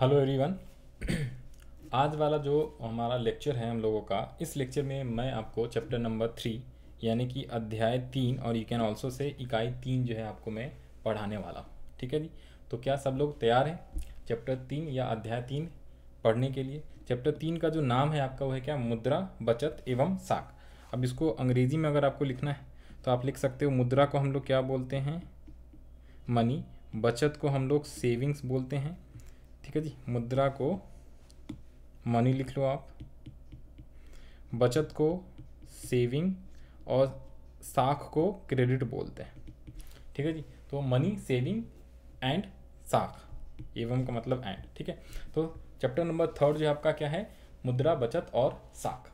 Hello everyone. आज वाला जो हमारा लेक्चर है हम लोगों का, इस लेक्चर में मैं आपको चैप्टर नंबर 3 यानी कि अध्याय 3 और यू कैन ऑल्सो से इकाई 3 जो है आपको मैं पढ़ाने वाला हूँ। ठीक है जी। तो क्या सब लोग तैयार हैं चैप्टर 3 या अध्याय 3 पढ़ने के लिए? चैप्टर 3 का जो नाम है आपका वो है क्या? मुद्रा, बचत एवं साख। अब इसको अंग्रेजी में अगर आपको लिखना है तो आप लिख सकते हो, मुद्रा को हम लोग क्या बोलते हैं? मनी। बचत को हम लोग सेविंग्स बोलते हैं। ठीक है जी। मुद्रा को मनी लिख लो आप, बचत को सेविंग और साख को क्रेडिट बोलते हैं। ठीक है जी। तो मनी, सेविंग एंड साख, एवं का मतलब एंड। ठीक है। तो चैप्टर नंबर 3 जो है आपका क्या है? मुद्रा, बचत और साख।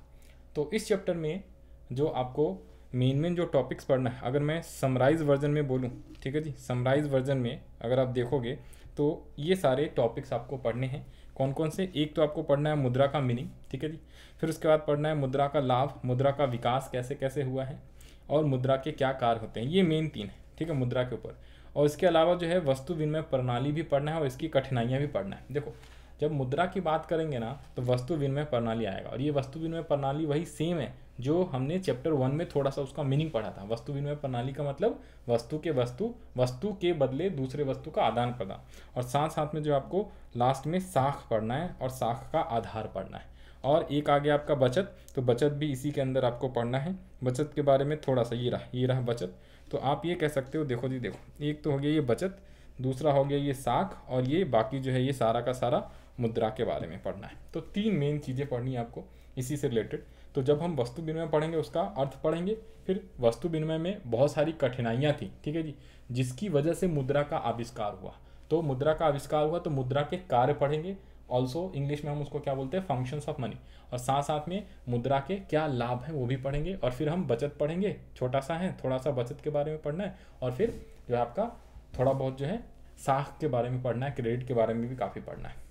तो इस चैप्टर में जो आपको मेन जो टॉपिक्स पढ़ना है, अगर मैं समराइज वर्जन में बोलूँ, ठीक है जी, समराइज वर्जन में अगर आप देखोगे तो ये सारे टॉपिक्स आपको पढ़ने हैं। कौन कौन से? एक तो आपको पढ़ना है मुद्रा का मीनिंग, ठीक है जी। फिर उसके बाद पढ़ना है मुद्रा का लाभ, मुद्रा का विकास कैसे कैसे हुआ है, और मुद्रा के क्या कार्य होते हैं। ये मेन 3 है, ठीक है, मुद्रा के ऊपर। और इसके अलावा जो है वस्तु विनिमय प्रणाली भी पढ़ना है और इसकी कठिनाइयाँ भी पढ़ना है। देखो, जब मुद्रा की बात करेंगे ना तो वस्तु विनिमय प्रणाली आएगा, और ये वस्तु विनिमय प्रणाली वही सेम है जो हमने चैप्टर 1 में थोड़ा सा उसका मीनिंग पढ़ा था। वस्तु विनिमय प्रणाली का मतलब वस्तु के बदले दूसरे वस्तु का आदान प्रदान। और साथ साथ में जो आपको लास्ट में साख पढ़ना है और साख का आधार पढ़ना है। और एक आ गया आपका बचत, तो बचत भी इसी के अंदर आपको पढ़ना है। बचत के बारे में थोड़ा सा ये रहा बचत। तो आप ये कह सकते हो, देखो जी, देखो, एक तो हो गया ये बचत, दूसरा हो गया ये साख, और ये बाकी जो है ये सारा का सारा मुद्रा के बारे में पढ़ना है। तो 3 मेन चीज़ें पढ़नी है आपको इसी से रिलेटेड। तो जब हम वस्तु विनिमय पढ़ेंगे उसका अर्थ पढ़ेंगे, फिर वस्तु विनिमय में बहुत सारी कठिनाइयाँ थी, ठीक है जी, जिसकी वजह से मुद्रा का आविष्कार हुआ। तो मुद्रा का आविष्कार हुआ तो मुद्रा के कार्य पढ़ेंगे। ऑल्सो इंग्लिश में हम उसको क्या बोलते हैं? Functions of money. और साथ साथ में मुद्रा के क्या लाभ हैं वो भी पढ़ेंगे। और फिर हम बचत पढ़ेंगे, छोटा सा है, थोड़ा सा बचत के बारे में पढ़ना है। और फिर जो है आपका थोड़ा बहुत जो है साख के बारे में पढ़ना है, क्रेडिट के बारे में भी काफ़ी पढ़ना है।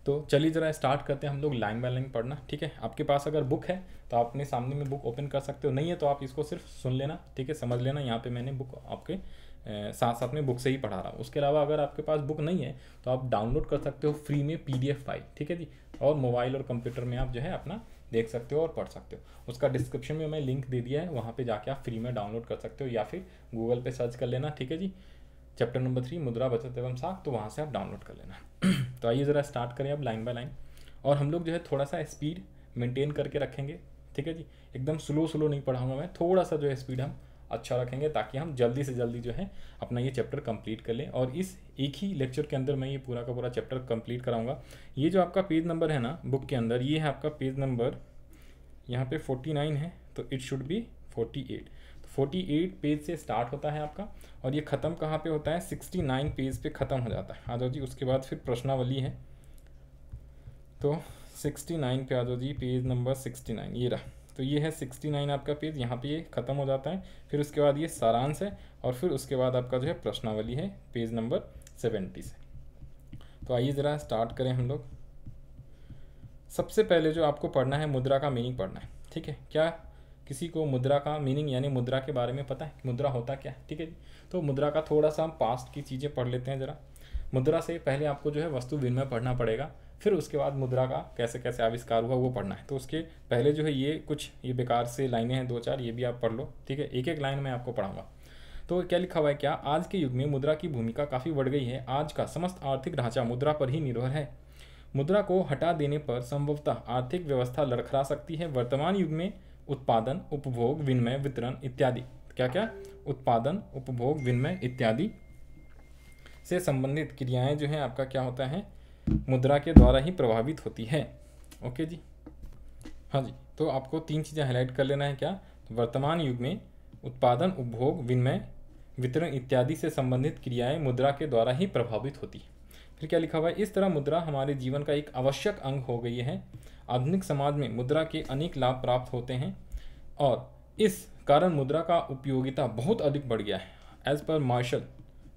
तो चलिए ज़रा स्टार्ट करते हैं हम लोग लाइन बाय लाइन पढ़ना। ठीक है, आपके पास अगर बुक है तो आप अपने सामने में बुक ओपन कर सकते हो, नहीं है तो आप इसको सिर्फ सुन लेना, ठीक है, समझ लेना। यहाँ पे मैंने बुक आपके साथ साथ में बुक से ही पढ़ा रहा हूँ। उसके अलावा अगर आपके पास बुक नहीं है तो आप डाउनलोड कर सकते हो फ्री में PDF फाइल, ठीक है जी। और मोबाइल और कंप्यूटर में आप जो है अपना देख सकते हो और पढ़ सकते हो। उसका डिस्क्रिप्शन में मैं लिंक दे दिया है, वहाँ पे जाके आप फ्री में डाउनलोड कर सकते हो, या फिर गूगल पे सर्च कर लेना, ठीक है जी, चैप्टर नंबर 3 मुद्रा, बचत एवं साख, तो वहाँ से आप डाउनलोड कर लेना। तो आइए ज़रा स्टार्ट करें अब लाइन बाय लाइन। और हम लोग जो है थोड़ा सा स्पीड मेंटेन करके रखेंगे, ठीक है जी। एकदम स्लो नहीं पढ़ाऊंगा मैं, थोड़ा सा जो है स्पीड हम अच्छा रखेंगे ताकि हम जल्दी से जल्दी जो है अपना ये चैप्टर कंप्लीट कर लें। और इस एक ही लेक्चर के अंदर मैं ये पूरा का पूरा चैप्टर कंप्लीट कराऊंगा। ये जो आपका पेज नंबर है ना बुक के अंदर, ये है आपका पेज नंबर, यहाँ पे 49 है तो इट शुड बी 48। 48 पेज से स्टार्ट होता है आपका, और ये ख़त्म कहाँ पे होता है? 69 पेज पे ख़त्म हो जाता है। आ जाओ जी, उसके बाद फिर प्रश्नावली है, तो 69 पे आ जाओ जी, पेज नंबर 69 ये रहा। तो ये है 69 आपका पेज, यहाँ पे ये ख़त्म हो जाता है। फिर उसके बाद ये सारांश है, और फिर उसके बाद आपका जो है प्रश्नावली है पेज नंबर 70 से। तो आइए ज़रा स्टार्ट करें हम लोग। सबसे पहले जो आपको पढ़ना है मुद्रा का मीनिंग पढ़ना है, ठीक है। क्या किसी को मुद्रा का मीनिंग यानी मुद्रा के बारे में पता है? मुद्रा होता क्या है? ठीक है जी। तो मुद्रा का थोड़ा सा हम पास्ट की चीज़ें पढ़ लेते हैं ज़रा। मुद्रा से पहले आपको जो है वस्तु विनिमय पढ़ना पड़ेगा, फिर उसके बाद मुद्रा का कैसे कैसे आविष्कार हुआ वो पढ़ना है। तो उसके पहले जो है ये कुछ ये बेकार से लाइनें हैं 2-4, ये भी आप पढ़ लो, ठीक है। एक एक लाइन मैं आपको पढ़ाऊँगा। तो क्या लिखा हुआ है? क्या आज के युग में मुद्रा की भूमिका काफ़ी बढ़ गई है। आज का समस्त आर्थिक ढांचा मुद्रा पर ही निर्भर है। मुद्रा को हटा देने पर संभवतः आर्थिक व्यवस्था लड़खड़ा सकती है। वर्तमान युग में उत्पादन, उपभोग, विनिमय, वितरण इत्यादि, क्या क्या? उत्पादन, उपभोग, विनिमय इत्यादि से संबंधित क्रियाएं जो हैं आपका क्या होता है? मुद्रा के द्वारा ही प्रभावित होती है। ओके जी, हाँ जी। तो आपको 3 चीज़ें हाईलाइट कर लेना है। क्या? वर्तमान युग में उत्पादन, उपभोग, विनिमय, वितरण इत्यादि से संबंधित क्रियाएं मुद्रा के द्वारा ही प्रभावित होती है। फिर क्या लिखा हुआ है? इस तरह मुद्रा हमारे जीवन का एक आवश्यक अंग हो गई है। आधुनिक समाज में मुद्रा के अनेक लाभ प्राप्त होते हैं, और इस कारण मुद्रा का उपयोगिता बहुत अधिक बढ़ गया है। As per martial,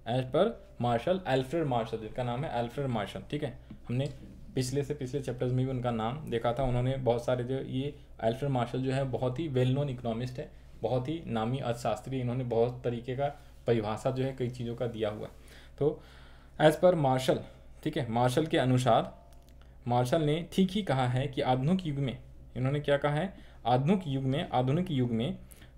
Alfred Marshall, जिनका नाम है एल्फ्रेड मार्शल, ठीक है। हमने पिछले चैप्टर्स में भी उनका नाम देखा था। उन्होंने बहुत सारे जो ये एल्फ्रेड मार्शल जो है बहुत ही वेल नोन इकोनॉमिस्ट है, बहुत ही नामी अर्थशास्त्री। इन्होंने बहुत तरीके का परिभाषा जो है कई चीज़ों का दिया हुआ है। तो एज पर मार्शल ठीक है, मार्शल के अनुसार, मार्शल ने ठीक ही कहा है कि आधुनिक युग में, इन्होंने क्या कहा है, आधुनिक युग में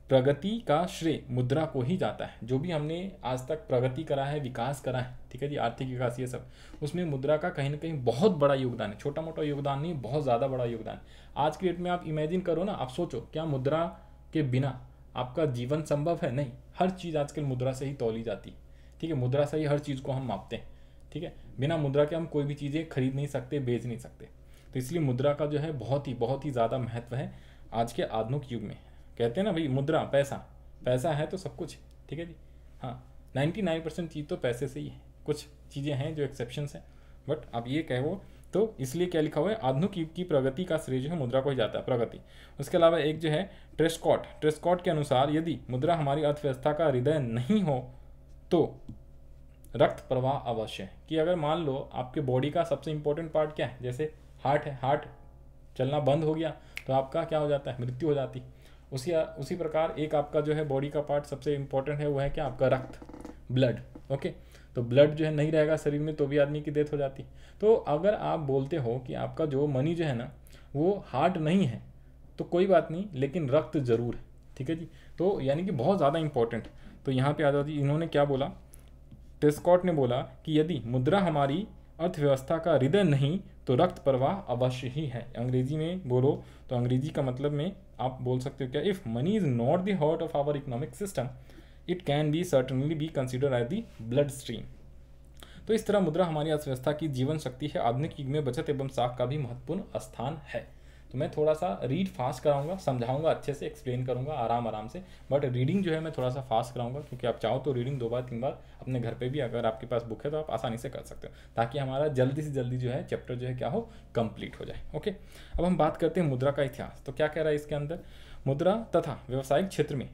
प्रगति का श्रेय मुद्रा को ही जाता है। जो भी हमने आज तक प्रगति करा है, विकास करा है, ठीक है जी, आर्थिक विकास ये सब, उसमें मुद्रा का कहीं ना कहीं बहुत बड़ा योगदान है। छोटा मोटा योगदान नहीं, बहुत ज़्यादा बड़ा योगदान। आज की डेट में आप इमेजिन करो ना, आप सोचो क्या मुद्रा के बिना आपका जीवन संभव है? नहीं। हर चीज़ आजकल मुद्रा से ही तौली जाती है, ठीक है, मुद्रा से ही हर चीज़ को हम मापते हैं, ठीक है। बिना मुद्रा के हम कोई भी चीज़ें खरीद नहीं सकते, बेच नहीं सकते। तो इसलिए मुद्रा का जो है बहुत ही ज़्यादा महत्व है आज के आधुनिक युग में। कहते हैं ना भाई, मुद्रा पैसा है तो सब कुछ, ठीक है जी। हाँ, 99% चीज़ तो पैसे से ही है, कुछ चीज़ें हैं जो एक्सेप्शंस हैं, बट आप ये कहो तो इसलिए क्या लिखा हुआ है, आधुनिक युग की प्रगति का श्रेय जो है मुद्रा को ही जाता है, प्रगति। उसके अलावा एक जो है ट्रेस्कॉट के अनुसार, यदि मुद्रा हमारी अर्थव्यवस्था का हृदय नहीं हो तो रक्त प्रवाह अवश्य है। कि अगर मान लो आपके बॉडी का सबसे इंपॉर्टेंट पार्ट क्या है, जैसे हार्ट है, हार्ट चलना बंद हो गया तो आपका क्या हो जाता है, मृत्यु हो जाती। उसी प्रकार एक आपका जो है बॉडी का पार्ट सबसे इंपॉर्टेंट है, वो है क्या, आपका रक्त, ब्लड। ओके, तो ब्लड जो है नहीं रहेगा शरीर में तो भी आदमी की डेथ हो जाती। तो अगर आप बोलते हो कि आपका जो मनी जो है ना वो हार्ट नहीं है तो कोई बात नहीं, लेकिन रक्त जरूर है, ठीक है जी। तो यानी कि बहुत ज़्यादा इंपॉर्टेंट। तो यहाँ पे आ जाती, इन्होंने क्या बोला, ट्रेस्कॉट ने बोला कि यदि मुद्रा हमारी अर्थव्यवस्था का हृदय नहीं तो रक्त प्रवाह अवश्य ही है। अंग्रेजी में बोलो तो अंग्रेजी का मतलब में आप बोल सकते हो क्या, if money is not the heart of our economic system it can be certainly be considered as the blood stream. तो इस तरह मुद्रा हमारी अर्थव्यवस्था की जीवन शक्ति है। आधुनिक युग में बचत एवं साख का भी महत्वपूर्ण स्थान है। तो मैं थोड़ा सा रीड फास्ट कराऊंगा, समझाऊंगा, अच्छे से एक्सप्लेन करूंगा आराम से, बट रीडिंग जो है मैं थोड़ा सा फास्ट कराऊंगा, क्योंकि आप चाहो तो रीडिंग 2 बार 3 बार अपने घर पे भी अगर आपके पास बुक है तो आप आसानी से कर सकते हो, ताकि हमारा जल्दी से जल्दी जो है चैप्टर जो है क्या हो, कंप्लीट हो जाए। ओके, अब हम बात करते हैं मुद्रा का इतिहास। तो क्या कह रहा है इसके अंदर, मुद्रा तथा व्यवसायिक क्षेत्र में,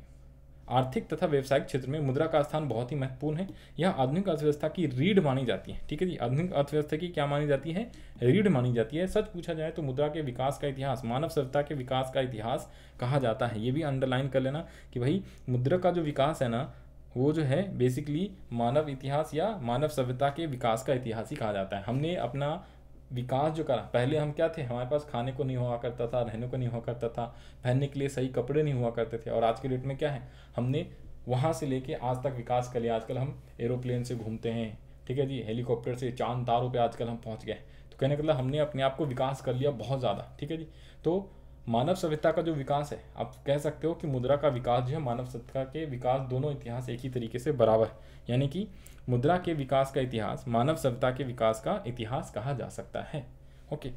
आर्थिक तथा व्यवसायिक क्षेत्र में मुद्रा का स्थान बहुत ही महत्वपूर्ण है। यह आधुनिक अर्थव्यवस्था की रीढ़ मानी जाती है, ठीक है जी। आधुनिक अर्थव्यवस्था की क्या मानी जाती है, रीढ़ मानी जाती है। सच पूछा जाए तो मुद्रा के विकास का इतिहास मानव सभ्यता के विकास का इतिहास कहा जाता है। ये भी अंडरलाइन कर लेना कि भाई मुद्रा का जो विकास है ना वो जो है बेसिकली मानव इतिहास या मानव सभ्यता के विकास का इतिहास ही कहा जाता है। हमने अपना विकास जो करा, पहले हम क्या थे, हमारे पास खाने को नहीं हुआ करता था, रहने को नहीं हुआ करता था, पहनने के लिए सही कपड़े नहीं हुआ करते थे, और आज के डेट में क्या है, हमने वहाँ से लेके आज तक विकास कर लिया। आजकल हम एरोप्लेन से घूमते हैं, ठीक है जी, हेलीकॉप्टर से चांद तारों पे आजकल हम पहुँच गए। तो कहने का मतलब हमने अपने आप को विकास कर लिया बहुत ज़्यादा, ठीक है जी। तो मानव सभ्यता का जो विकास है, आप कह सकते हो कि मुद्रा का विकास जो है मानव सभ्यता के विकास, दोनों इतिहास एक ही तरीके से बराबर है। यानी कि मुद्रा के विकास का इतिहास मानव सभ्यता के विकास का इतिहास कहा जा सकता है। ओके,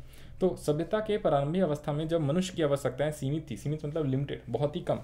तो सभ्यता के प्रारंभिक अवस्था में जब मनुष्य की आवश्यकताएं सीमित थी, सीमित मतलब लिमिटेड, बहुत ही कम,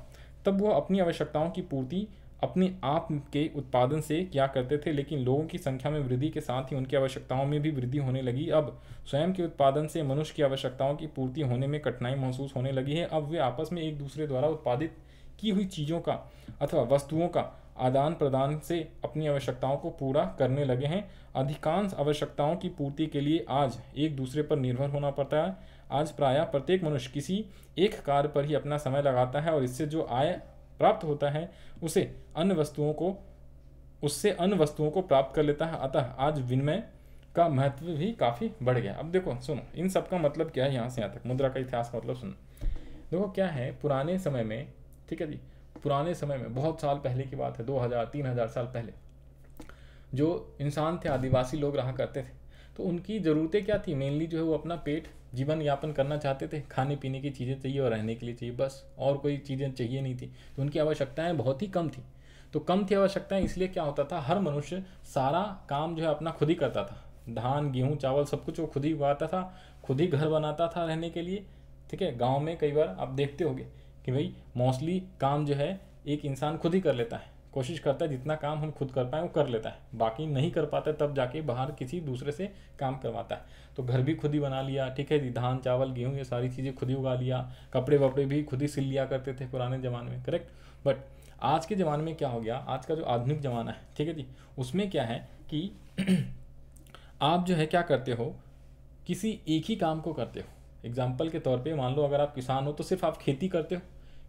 तब वह अपनी आवश्यकताओं की पूर्ति अपने आप के उत्पादन से क्या करते थे, लेकिन लोगों की संख्या में वृद्धि के साथ ही उनकी आवश्यकताओं में भी वृद्धि होने लगी। अब स्वयं के उत्पादन से मनुष्य की आवश्यकताओं की पूर्ति होने में कठिनाई महसूस होने लगी है। अब वे आपस में एक दूसरे द्वारा उत्पादित की हुई चीज़ों का अथवा वस्तुओं का आदान प्रदान से अपनी आवश्यकताओं को पूरा करने लगे हैं। अधिकांश आवश्यकताओं की पूर्ति के लिए आज एक दूसरे पर निर्भर होना पड़ता है। आज प्रायः प्रत्येक मनुष्य किसी एक कार्य पर ही अपना समय लगाता है और इससे जो आय प्राप्त होता है उससे अन्य वस्तुओं को प्राप्त कर लेता है। अतः आज विनिमय का महत्व भी काफ़ी बढ़ गया। अब देखो सुनो, इन सब का मतलब क्या है, यहाँ से यहाँ तक मुद्रा का इतिहास का मतलब सुनो। देखो क्या है, पुराने समय में, ठीक है जी, पुराने समय में बहुत साल पहले की बात है, 2000-3000 साल पहले जो इंसान थे, आदिवासी लोग रहा करते थे, तो उनकी ज़रूरतें क्या थी, मेनली जो है वो अपना पेट जीवन यापन करना चाहते थे, खाने पीने की चीज़ें चाहिए और रहने के लिए चाहिए, बस, और कोई चीज़ें चाहिए नहीं थी। तो उनकी आवश्यकताएं बहुत ही कम थी। तो कम थी आवश्यकताएं, इसलिए क्या होता था, हर मनुष्य सारा काम जो है अपना खुद ही करता था। धान गेहूँ चावल सब कुछ वो खुद ही उगाता था, खुद ही घर बनाता था रहने के लिए, ठीक है। गाँव में कई बार आप देखते होंगे कि भाई मोस्टली काम जो है एक इंसान खुद ही कर लेता है, कोशिश करता है जितना काम हम खुद कर पाए वो कर लेता है, बाकी नहीं कर पाता तब जाके बाहर किसी दूसरे से काम करवाता है। तो घर भी खुद ही बना लिया, ठीक है जी, धान चावल गेहूँ ये सारी चीज़ें खुद ही उगा लिया, कपड़े वपड़े भी खुद ही सिल लिया करते थे पुराने ज़माने में, करेक्ट। बट आज के ज़माने में क्या हो गया, आज का जो आधुनिक ज़माना है, ठीक है जी, उसमें क्या है कि आप जो है क्या करते हो, किसी एक ही काम को करते हो। एग्जाम्पल के तौर पे मान लो अगर आप किसान हो तो सिर्फ आप खेती करते हो,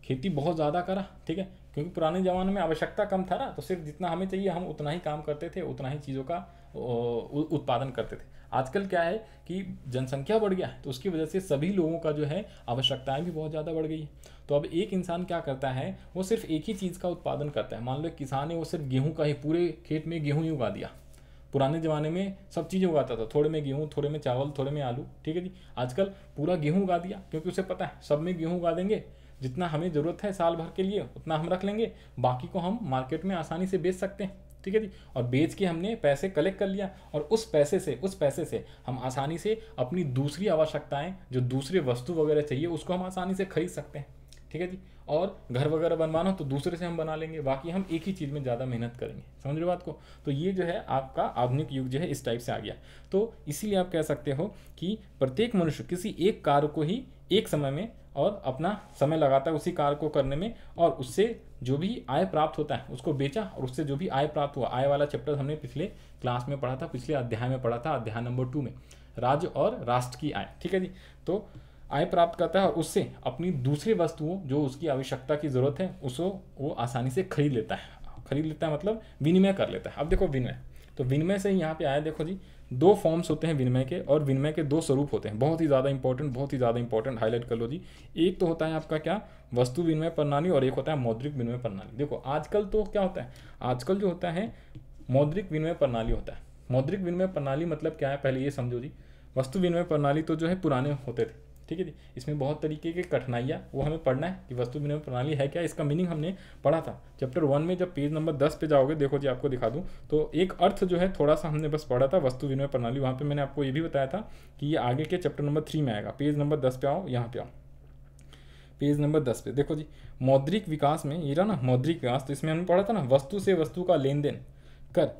खेती बहुत ज़्यादा करा, ठीक है, क्योंकि पुराने ज़माने में आवश्यकता कम था ना, तो सिर्फ जितना हमें चाहिए हम उतना ही काम करते थे, उतना ही चीज़ों का उत्पादन करते थे। आजकल क्या है कि जनसंख्या बढ़ गया है, तो उसकी वजह से सभी लोगों का जो है आवश्यकताएं भी बहुत ज़्यादा बढ़ गई है। तो अब एक इंसान क्या करता है, वो सिर्फ एक ही चीज़ का उत्पादन करता है। मान लो एक किसान है, वो सिर्फ गेहूँ का ही, पूरे खेत में गेहूँ ही उगा दिया। पुराने ज़माने में सब चीज़ें उगाता था, थोड़े में गेहूँ, थोड़े में चावल, थोड़े में आलू, ठीक है जी। आजकल पूरा गेहूँ उगा दिया, क्योंकि उसे पता है सब में गेहूँ उगा देंगे, जितना हमें ज़रूरत है साल भर के लिए उतना हम रख लेंगे, बाकी को हम मार्केट में आसानी से बेच सकते हैं, ठीक है जी। और बेच के हमने पैसे कलेक्ट कर लिया, और उस पैसे से हम आसानी से अपनी दूसरी आवश्यकताएं, जो दूसरे वस्तु वगैरह चाहिए, उसको हम आसानी से खरीद सकते हैं, ठीक है जी। और घर वगैरह बनवाना हो तो दूसरे से हम बना लेंगे, बाकी हम एक ही चीज़ में ज़्यादा मेहनत करेंगे। समझ रहे हो बात को? तो ये जो है आपका आधुनिक युग जो है इस टाइप से आ गया। तो इसीलिए आप कह सकते हो कि प्रत्येक मनुष्य किसी एक कार्य को ही एक समय में और अपना समय लगाता है उसी कार्य को करने में, और उससे जो भी आय प्राप्त होता है उसको बेचा, और उससे जो भी आय प्राप्त हुआ, आय वाला चैप्टर हमने पिछले क्लास में पढ़ा था, पिछले अध्याय में पढ़ा था, अध्याय नंबर 2 में, राज्य और राष्ट्र की आय, ठीक है जी। तो आय प्राप्त करता है और उससे अपनी दूसरी वस्तुओं जो उसकी आवश्यकता की ज़रूरत है उसको वो आसानी से खरीद लेता है, मतलब विनिमय कर लेता है। अब देखो विनिमय, तो विनिमय से ही यहाँ पे आया, देखो जी, दो फॉर्म्स होते हैं विनिमय के, और विनिमय के दो स्वरूप होते हैं, बहुत ही ज़्यादा इंपॉर्टेंट, हाईलाइट कर लो जी। एक तो होता है आपका क्या, वस्तु विनिमय प्रणाली, और एक होता है मौद्रिक विनिमय प्रणाली। देखो आजकल तो क्या होता है, आजकल जो होता है मौद्रिक विनिमय प्रणाली होता है। मौद्रिक विनिमय प्रणाली मतलब क्या है, पहले ये समझो जी। वस्तु विनिमय प्रणाली तो जो है पुराने होते थे, ठीक है जी। इसमें बहुत तरीके की कठिनाइयाँ, वो हमें पढ़ना है कि वस्तु विनिमय प्रणाली है क्या, इसका मीनिंग हमने पढ़ा था चैप्टर 1 में। जब पेज नंबर 10 पे जाओगे, देखो जी आपको दिखा दूँ, तो एक अर्थ जो है थोड़ा सा हमने बस पढ़ा था वस्तु विनिमय प्रणाली। वहाँ पे मैंने आपको ये भी बताया था कि ये आगे के चैप्टर नंबर 3 में आएगा। पेज नंबर 10 पे आओ, यहाँ पे आओ, पेज नंबर 10 पे देखो जी, मौद्रिक विकास में ये रहा ना, मौद्रिक विकास, तो इसमें हमने पढ़ा था ना, वस्तु से वस्तु का लेन देन कर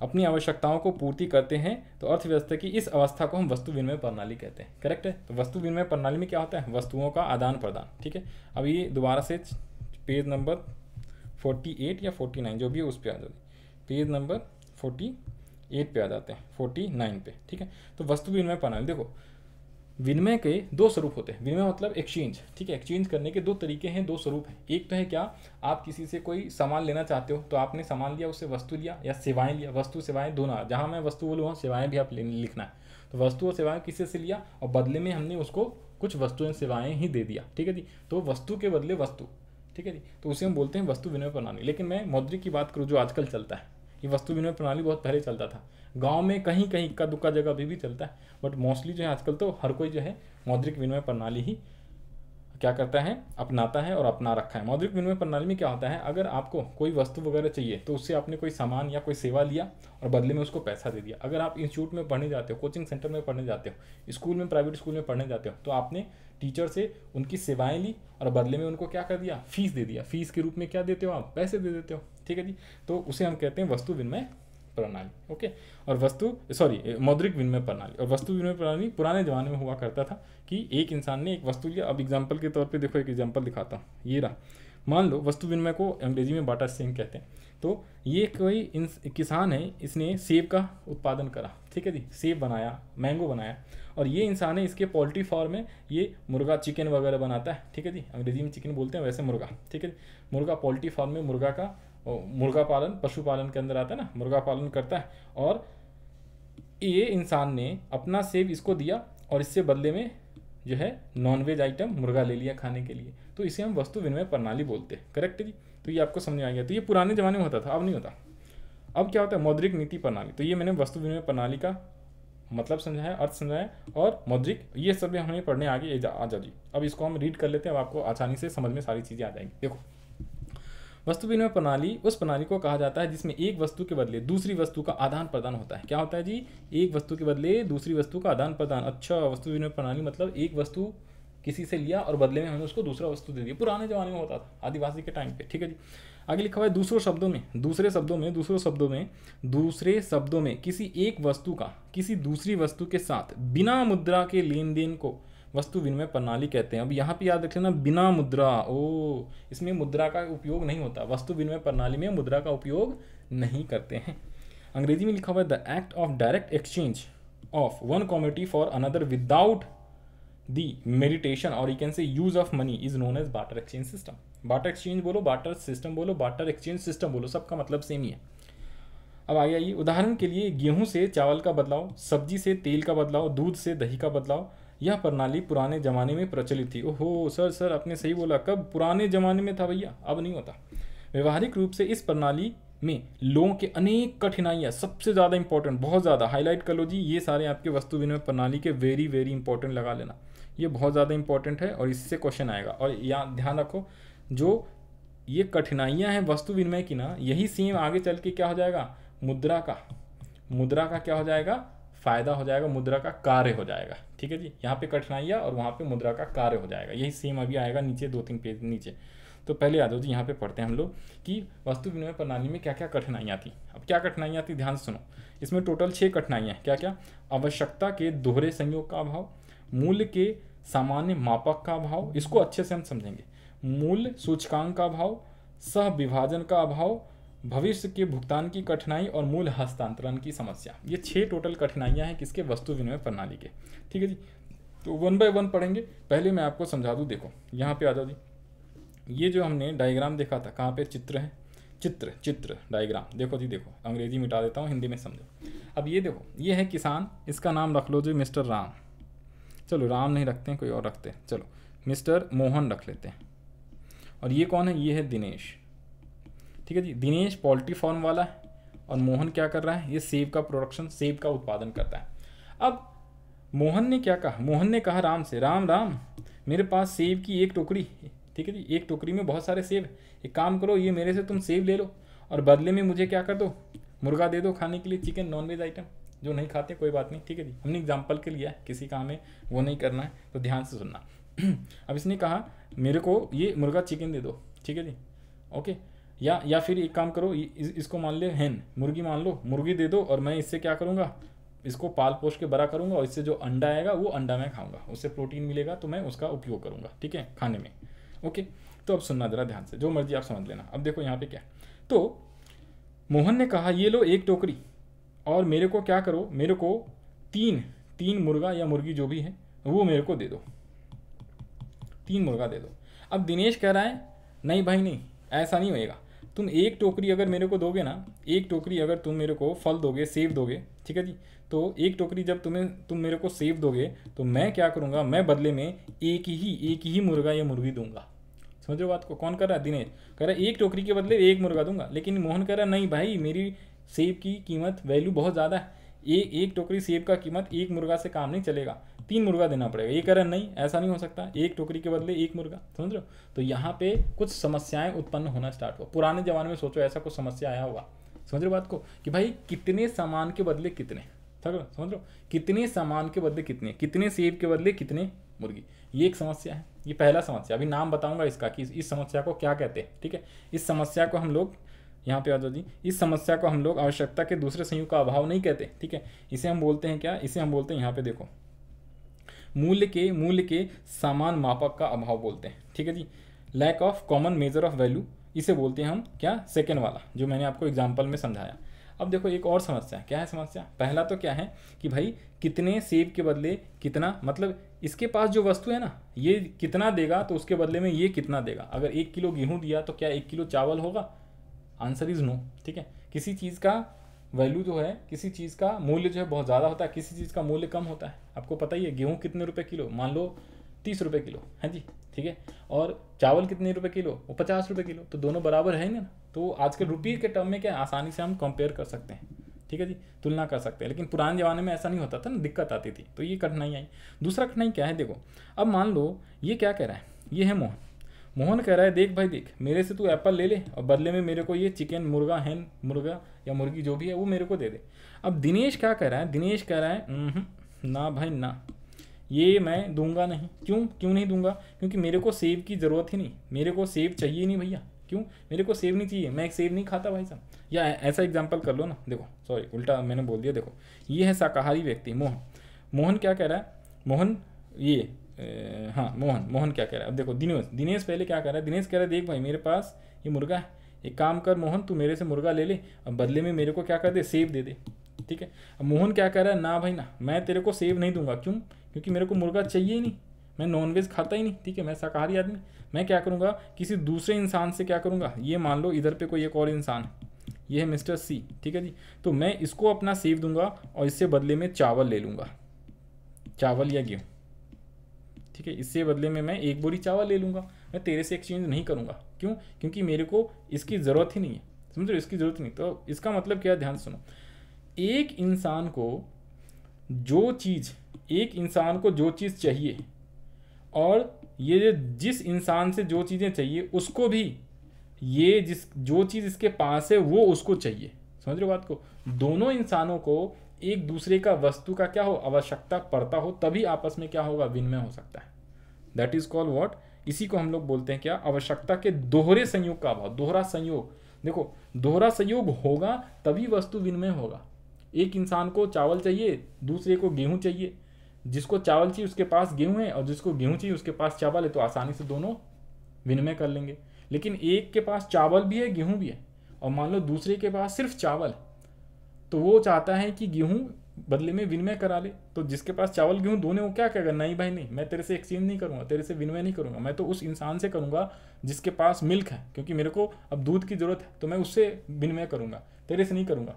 अपनी आवश्यकताओं को पूर्ति करते हैं, तो अर्थव्यवस्था की इस अवस्था को हम वस्तु विनिमय प्रणाली कहते हैं। करेक्ट है? तो वस्तु विनिमय प्रणाली में क्या होता है, वस्तुओं का आदान प्रदान, ठीक है। अब ये दोबारा से पेज नंबर 48 या 49 जो भी है उस पर आ जाते, पेज नंबर 48 पे आ जाते हैं, 49 पे, ठीक है। तो वस्तु विनिमय प्रणाली, देखो विनिमय के दो स्वरूप होते हैं। विनिमय मतलब एक्सचेंज, ठीक है। एक्सचेंज करने के दो तरीके हैं, दो स्वरूप हैं। एक तो है क्या, आप किसी से कोई सामान लेना चाहते हो, तो आपने सामान लिया, उससे वस्तु लिया या सेवाएं लिया, वस्तु सेवाएं दोनों, जहाँ मैं वस्तु बोलूँ वहाँ सेवाएं भी आप लिखना है। तो वस्तु और सेवाएं किसी से लिया, और बदले में हमने उसको कुछ वस्तुएं सेवाएं ही दे दिया, ठीक है जी। तो वस्तु के बदले वस्तु, ठीक है जी। तो उसे हम बोलते हैं वस्तु विनिमय प्रणाली। लेकिन मैं मौद्रिक की बात करूँ जो आजकल चलता है, ये वस्तु विनिमय प्रणाली बहुत पहले चलता था, गांव में कहीं कहीं इक्का दुक्का जगह अभी भी चलता है, बट मोस्टली जो है आजकल तो हर कोई जो है मौद्रिक विनिमय प्रणाली ही क्या करता है, अपनाता है और अपना रखा है। मौद्रिक विनिमय प्रणाली में क्या होता है, अगर आपको कोई वस्तु वगैरह चाहिए तो उससे आपने कोई सामान या कोई सेवा लिया और बदले में उसको पैसा दे दिया। अगर आप इंस्टीट्यूट में पढ़ने जाते हो, कोचिंग सेंटर में पढ़ने जाते हो, स्कूल में, प्राइवेट स्कूल में पढ़ने जाते हो, तो आपने टीचर से उनकी सेवाएं ली और बदले में उनको क्या कर दिया, फीस दे दिया। फीस के रूप में क्या देते हो आप, पैसे दे देते हो, ठीक है जी। तो उसे हम कहते हैं वस्तु विनिमय प्रणाली, ओके। और मौद्रिक विनिमय प्रणाली और वस्तु विनिमय प्रणाली पुराने ज़माने में हुआ करता था कि एक इंसान ने एक वस्तु लिया। अब एग्जांपल के तौर पे देखो, एक एग्जांपल दिखाता हूँ, ये रहा। मान लो वस्तु विनिमय को अंग्रेजी में बार्टर एक्सचेंज कहते हैं। तो ये कोई किसान है, इसने सेब का उत्पादन करा, ठीक है जी, सेब बनाया, मैंगो बनाया, और ये इंसान है, इसके पोल्ट्री फार्म में ये मुर्गा, चिकन वगैरह बनाता है, ठीक है जी। अंग्रेजी में चिकन बोलते हैं, वैसे मुर्गा, ठीक है। मुर्गा पोल्ट्री फार्म में मुर्गा पालन, पशुपालन के अंदर आता है ना, मुर्गा पालन करता है, और ये इंसान ने अपना सेब इसको दिया और इससे बदले में जो है नॉनवेज आइटम मुर्गा ले लिया खाने के लिए। तो इसे हम वस्तु विनिमय प्रणाली बोलते हैं। करेक्ट जी? तो ये आपको समझ में आ गया। तो ये पुराने ज़माने में होता था, अब नहीं होता। अब क्या होता है, मौद्रिक नीति प्रणाली। तो ये मैंने वस्तु विनिमय प्रणाली का मतलब समझाया, अर्थ समझाया, और मौद्रिक, ये सब हमें पढ़ने आगे आ जाओ जी। अब इसको हम रीड कर लेते हैं, अब आपको आसानी से समझ में सारी चीज़ें आ जाएंगी। देखो, वस्तु विनिमय प्रणाली उस प्रणाली को कहा जाता है जिसमें एक वस्तु के बदले दूसरी वस्तु का आदान प्रदान होता है। क्या होता है जी, एक वस्तु के बदले दूसरी वस्तु का आदान प्रदान। अच्छा, वस्तु विनिमय प्रणाली मतलब एक वस्तु किसी से लिया और बदले में हमने उसको दूसरा वस्तु दे दिया। पुराने जमाने में होता था, आदिवासी के टाइम पे, ठीक है जी। आगे लिखा हुआ है दूसरे शब्दों में किसी एक वस्तु का किसी दूसरी वस्तु के साथ बिना मुद्रा के लेन देन को वस्तु विनिमय प्रणाली कहते हैं। अब यहाँ पे याद रख लेना, बिना मुद्रा, इसमें मुद्रा का उपयोग नहीं होता। वस्तु विनिमय प्रणाली में मुद्रा का उपयोग नहीं करते हैं। अंग्रेजी में लिखा हुआ है the act of direct exchange of one commodity for another without the meditation और you can say use of money is known as barter exchange system. Barter exchange बोलो, बार्टर सिस्टम बोलो, बार्टर एक्सचेंज सिस्टम बोलो, सबका मतलब same ही है। अब आगे आइए, उदाहरण के लिए गेहूं से चावल का बदलाव, सब्जी से तेल का बदलाव, दूध से दही का बदलाव, यह प्रणाली पुराने ज़माने में प्रचलित थी। ओहो सर आपने सही बोला, कब? पुराने ज़माने में था भैया, अब नहीं होता। व्यवहारिक रूप से इस प्रणाली में लोगों के अनेक कठिनाइयाँ, सबसे ज़्यादा इंपॉर्टेंट, बहुत ज़्यादा हाईलाइट कर लो जी, ये सारे आपके वस्तु विनिमय प्रणाली के वेरी वेरी इंपॉर्टेंट लगा लेना, ये बहुत ज़्यादा इंपॉर्टेंट है और इससे क्वेश्चन आएगा। और यहाँ ध्यान रखो, जो ये कठिनाइयाँ हैं वस्तु विनिमय की ना, यही सेम आगे चल के क्या हो जाएगा, मुद्रा का क्या हो जाएगा, फायदा हो जाएगा, मुद्रा का कार्य हो जाएगा। ठीक है जी, यहाँ पे कठिनाइयाँ और वहाँ पे मुद्रा का कार्य हो जाएगा, यही सेम अभी आएगा नीचे 2-3 पेज नीचे। तो पहले आ जाओ जी, यहाँ पे पढ़ते हैं हम लोग कि वस्तु विनिमय प्रणाली में क्या क्या कठिनाइयाँ थी। अब क्या कठिनाइयाँ थी, ध्यान से सुनो। इसमें टोटल 6 कठिनाइयाँ हैं। क्या क्या? आवश्यकता के दोहरे संयोग का अभाव, मूल्य के सामान्य मापक का अभाव, इसको अच्छे से हम समझेंगे, मूल्य सूचकांक का अभाव, सह विभाजन का अभाव, भविष्य के भुगतान की कठिनाई और मूल्य हस्तांतरण की समस्या। ये 6 टोटल कठिनाइयाँ हैं किसके, वस्तु विनिमय प्रणाली के। ठीक है जी, तो 1 बाय 1 पढ़ेंगे। पहले मैं आपको समझा दूँ, देखो यहाँ पे आ जाओ जी, ये जो हमने डायग्राम देखा था, कहाँ पे चित्र है, चित्र डायग्राम, देखो जी, देखो अंग्रेजी मिटा देता हूँ, हिंदी में समझो। अब ये देखो, ये है किसान, इसका नाम रख लो जी मिस्टर राम, चलो राम नहीं रखते हैं, कोई और रखते हैं, चलो मिस्टर मोहन रख लेते हैं। और ये कौन है, ये है दिनेश। ठीक है जी, दिनेश पोल्ट्री फार्म वाला है और मोहन क्या कर रहा है, ये सेब का प्रोडक्शन, सेब का उत्पादन करता है। अब मोहन ने क्या कहा, मोहन ने कहा राम से, राम मेरे पास सेब की एक टोकरी, ठीक है जी, एक टोकरी में बहुत सारे सेब, एक काम करो, ये मेरे से तुम सेब ले लो और बदले में मुझे क्या कर दो, मुर्गा दे दो खाने के लिए, चिकन, नॉनवेज आइटम। जो नहीं खाते कोई बात नहीं, ठीक है जी, हमने एग्जाम्पल के लिया है, किसी का हमें वो नहीं करना है, तो ध्यान से सुनना। अब इसने कहा मेरे को ये मुर्गा चिकन दे दो, ठीक है जी, ओके, या फिर एक काम करो, इसको मान ले हैन, मुर्गी मान लो, मुर्गी दे दो और मैं इससे क्या करूँगा, इसको पाल पोष के बड़ा करूँगा और इससे जो अंडा आएगा वो अंडा मैं खाऊंगा, उससे प्रोटीन मिलेगा तो मैं उसका उपयोग करूँगा, ठीक है, खाने में। ओके, तो अब सुनना जरा ध्यान से, जो मर्जी आप समझ लेना। अब देखो यहाँ पे क्या, तो मोहन ने कहा ये लो एक टोकरी और मेरे को क्या करो, मेरे को तीन मुर्गा या मुर्गी जो भी है वो मेरे को दे दो, 3 मुर्गा दे दो। अब दिनेश कह रहा है नहीं भाई नहीं, ऐसा नहीं होएगा, तुम एक टोकरी अगर मेरे को दोगे ना, एक टोकरी अगर तुम मेरे को फल दोगे, सेब दोगे, ठीक है जी, तो एक टोकरी जब तुम मेरे को सेब दोगे तो मैं क्या करूँगा, मैं बदले में एक ही मुर्गा या मुर्गी दूंगा। समझ रहे बात को? कौन कर रहा है, दिनेश कह रहा है एक टोकरी के बदले एक मुर्गा दूंगा, लेकिन मोहन कह रहा है नहीं भाई, मेरी सेब की कीमत वैल्यू बहुत ज़्यादा है, एक टोकरी सेब का कीमत एक मुर्गा से काम नहीं चलेगा, 3 मुर्गा देना पड़ेगा। ये कह रहा है नहीं ऐसा नहीं हो सकता, एक टोकरी के बदले एक मुर्गा। समझ रहे हो? तो यहाँ पे कुछ समस्याएं उत्पन्न होना स्टार्ट हुआ। पुराने ज़माने में सोचो ऐसा कुछ समस्या आया होगा, समझ रहे हो बात को, कि भाई कितने सामान के बदले कितने, समझ रहे हो, कितने सामान के बदले कितने सेब के बदले कितने मुर्गी, ये एक समस्या है। ये पहला समस्या, अभी नाम बताऊंगा इसका कि इस समस्या को क्या कहते हैं। ठीक है, इस समस्या को हम लोग, यहाँ पे आ जाओ जी, इस समस्या को हम लोग आवश्यकता के दूसरे संयोग का अभाव नहीं कहते। ठीक है, इसे हम बोलते हैं क्या, इसे हम बोलते हैं, यहाँ पे देखो, मूल्य के समान मापक का अभाव बोलते हैं। ठीक है जी, lack of common measure of value, इसे बोलते हैं हम क्या, सेकेंड वाला जो मैंने आपको एग्जाम्पल में समझाया। अब देखो एक और समस्या, क्या है समस्या, पहला तो क्या है कि भाई कितने सेब के बदले कितना, मतलब इसके पास जो वस्तु है ना ये कितना देगा तो उसके बदले में ये कितना देगा। अगर 1 किलो गेहूं दिया तो क्या 1 किलो चावल होगा? Answer is no. ठीक है, किसी चीज़ का वैल्यू जो है, किसी चीज़ का मूल्य जो है बहुत ज़्यादा होता है, किसी चीज़ का मूल्य कम होता है। आपको पता ही है गेहूँ कितने रुपए किलो, मान लो 30 रुपये किलो है जी, ठीक है, और चावल कितने रुपए किलो, वो 50 रुपये किलो, तो दोनों बराबर है ना। तो आजकल रुपये के टर्म में क्या आसानी से हम कंपेयर कर सकते हैं, ठीक है जी, तुलना कर सकते हैं। लेकिन पुराने ज़माने में ऐसा नहीं होता था ना, दिक्कत आती थी, तो ये कठिनाई आई। दूसरा कठिनाई क्या है, देखो अब मान लो ये क्या कह रहा है, ये है मोहन। मोहन कह रहा है देख भाई देख, मेरे से तू एप्पल ले ले और बदले में मेरे को ये चिकन, मुर्गा, हैन, मुर्गा या मुर्गी जो भी है वो मेरे को दे दे। अब दिनेश क्या कह रहा है, दिनेश कह रहा है ना भाई ना, ये मैं दूंगा नहीं। क्यों नहीं दूंगा? क्योंकि मेरे को सेब की ज़रूरत ही नहीं, मेरे को सेब चाहिए नहीं भैया। क्यों? मेरे को सेब नहीं चाहिए, मैं एक सेब नहीं खाता भाई साहब। या ऐसा एग्जाम्पल कर लो ना, देखो सॉरी उल्टा मैंने बोल दिया, देखो ये है शाकाहारी व्यक्ति मोहन। मोहन क्या कह रहा है, मोहन ये मोहन क्या कह रहा है, अब देखो दिनेश पहले क्या कह रहा है, दिनेश कह रहा है देख भाई मेरे पास ये मुर्गा है, एक काम कर मोहन तू मेरे से मुर्गा ले ले और बदले में मेरे को क्या कर दे, सेब दे दे। ठीक है, अब मोहन क्या कह रहा है, ना भाई ना, मैं तेरे को सेब नहीं दूंगा। क्यों? क्योंकि मेरे को मुर्गा चाहिए ही नहीं, मैं नॉनवेज खाता ही नहीं। ठीक है, मैं शाकाहारी आदमी। मैं क्या करूँगा, किसी दूसरे इंसान से क्या करूँगा, ये मान लो इधर पे कोई एक और इंसान है, ये है मिस्टर सी, ठीक है जी। तो मैं इसको अपना सेव दूंगा और इससे बदले में चावल ले लूँगा, चावल या गेहूँ, ठीक है। इससे बदले में मैं 1 बोरी चावल ले लूँगा, मैं तेरे से एक्सचेंज नहीं करूँगा। क्यों? क्योंकि मेरे को इसकी ज़रूरत ही नहीं है, समझ रहे हो, इसकी ज़रूरत नहीं। तो इसका मतलब क्या है, ध्यान सुनो। एक इंसान को जो चीज़ चाहिए और ये जिस इंसान से जो चीज़ें चाहिए उसको भी ये जो चीज़ इसके पास है वो उसको चाहिए, समझ रहे हो बात को। दोनों इंसानों को एक दूसरे का वस्तु का क्या हो, आवश्यकता पड़ता हो, तभी आपस में क्या होगा, विनिमय हो सकता है। दैट इज कॉल्ड व्हाट, इसी को हम लोग बोलते हैं क्या, आवश्यकता के दोहरे संयोग का अभाव। दोहरा संयोग, देखो दोहरा संयोग होगा तभी वस्तु विनिमय होगा। एक इंसान को चावल चाहिए, दूसरे को गेहूं चाहिए, जिसको चावल चाहिए उसके पास गेहूं है और जिसको गेहूं चाहिए उसके पास चावल है, तो आसानी से दोनों विनिमय कर लेंगे। लेकिन एक के पास चावल भी है, गेहूं भी है, और मान लो दूसरे के पास सिर्फ चावल है, तो वो चाहता है कि गेहूं बदले में विनिमय करा ले। तो जिसके पास चावल गेहूं दोनों, वो क्या कहेगा, नहीं भाई नहीं, मैं तेरे से एक्सचेंज नहीं करूंगा, तेरे से विनिमय नहीं करूंगा, मैं तो उस इंसान से करूंगा जिसके पास मिल्क है, क्योंकि मेरे को अब दूध की जरूरत है, तो मैं उससे विनिमय करूंगा, तेरे से नहीं करूंगा।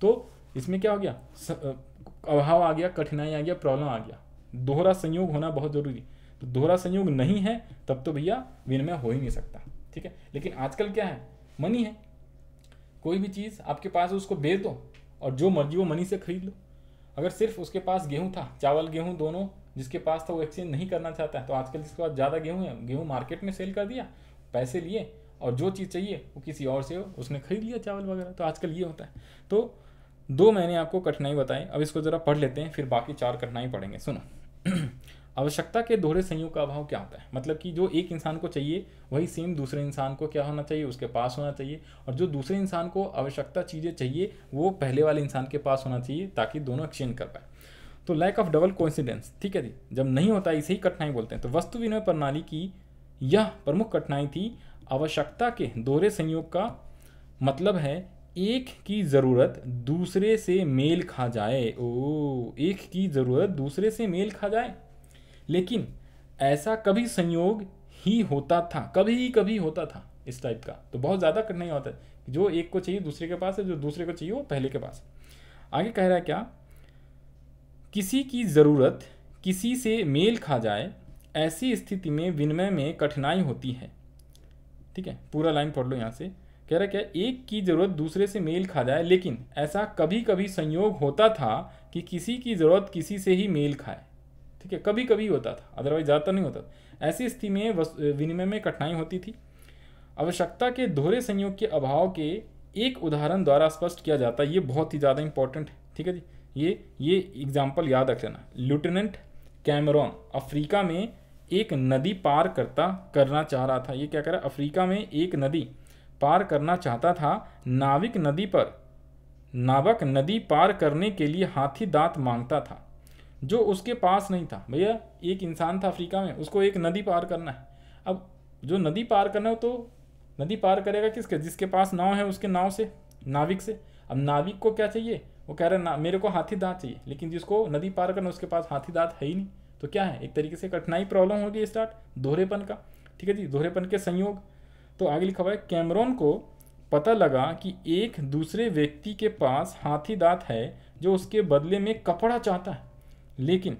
तो इसमें क्या हो गया, अभाव आ गया, कठिनाई आ गया, प्रॉब्लम आ गया। दोहरा संयोग होना बहुत जरूरी। तो दोहरा संयोग नहीं है तब तो भैया विनिमय हो ही नहीं सकता, ठीक है। लेकिन आजकल क्या है, मनी है, कोई भी चीज़ आपके पास है उसको बेच दो और जो मर्जी वो मनी से खरीद लो। अगर सिर्फ उसके पास गेहूं था, चावल गेहूं दोनों जिसके पास था, वो एक्सचेंज नहीं करना चाहता है, तो आजकल जिसके पास ज़्यादा गेहूं है, गेहूं मार्केट में सेल कर दिया, पैसे लिए, और जो चीज़ चाहिए वो किसी और से उसने खरीद लिया, चावल वगैरह। तो आजकल ये होता है। तो 2 मैंने आपको कठिनाई बताई, अब इसको ज़रा पढ़ लेते हैं, फिर बाकी 4 कठिनाई पढ़ेंगे। सुनो आवश्यकता के दोहरे संयोग का अभाव क्या होता है, मतलब कि जो एक इंसान को चाहिए वही सेम दूसरे इंसान को क्या होना चाहिए, उसके पास होना चाहिए, और जो दूसरे इंसान को आवश्यकता चीज़ें चाहिए वो पहले वाले इंसान के पास होना चाहिए, ताकि दोनों एक्सचेंज कर पाए। तो लैक ऑफ डबल कोइंसिडेंस, ठीक है जी, जब नहीं होता इसे ही कठिनाई बोलते हैं। तो वस्तु विनिमय प्रणाली की यह प्रमुख कठिनाई थी। आवश्यकता के दोहरे संयोग का मतलब है एक की ज़रूरत दूसरे से मेल खा जाए। एक की ज़रूरत दूसरे से मेल खा जाए, लेकिन ऐसा कभी संयोग ही होता था, कभी कभी होता था इस टाइप का। तो बहुत ज़्यादा कठिनाई होता है, जो एक को चाहिए दूसरे के पास है, जो दूसरे को चाहिए वो पहले के पास। आगे कह रहा है क्या, किसी की ज़रूरत किसी से मेल खा जाए, ऐसी स्थिति में विनिमय में कठिनाई होती है, ठीक है। पूरा लाइन पढ़ लो यहाँ से। कह रहा क्या, एक की ज़रूरत दूसरे से मेल खा जाए, लेकिन ऐसा कभी कभी संयोग होता था कि किसी की ज़रूरत किसी से ही मेल खाए, ठीक है। कभी कभी होता था, अदरवाइज ज़्यादातर नहीं होता। ऐसी स्थिति में विनिमय में कठिनाई होती थी। आवश्यकता के दोहरे संयोग के अभाव के एक उदाहरण द्वारा स्पष्ट किया जाता है। ये बहुत ही ज़्यादा इंपॉर्टेंट है, ठीक है जी। ये एग्जाम्पल याद रख लेना। लेफ्टिनेंट कैमरॉन अफ्रीका में एक नदी पार करना चाह रहा था। ये क्या कह रहा है, अफ्रीका में एक नदी पार करना चाहता था। नाविक नदी पार करने के लिए हाथी दांत मांगता था, जो उसके पास नहीं था। भैया एक इंसान था अफ्रीका में, उसको एक नदी पार करना है। अब जो नदी पार करना हो तो नदी पार करेगा किसके, जिसके पास नाव है उसके नाव से, नाविक से। अब नाविक को क्या चाहिए, वो कह रहा है मेरे को हाथी दांत चाहिए, लेकिन जिसको नदी पार करना उसके पास हाथी दांत है ही नहीं। तो क्या है, एक तरीके से कठिनाई, प्रॉब्लम होगी स्टार्ट, दोहरेपन का, ठीक है जी, दोहरेपन के संयोग। तो आगे लिखा हुआ है, कैमरॉन को पता लगा कि एक दूसरे व्यक्ति के पास हाथी दांत है जो उसके बदले में कपड़ा चाहता है, लेकिन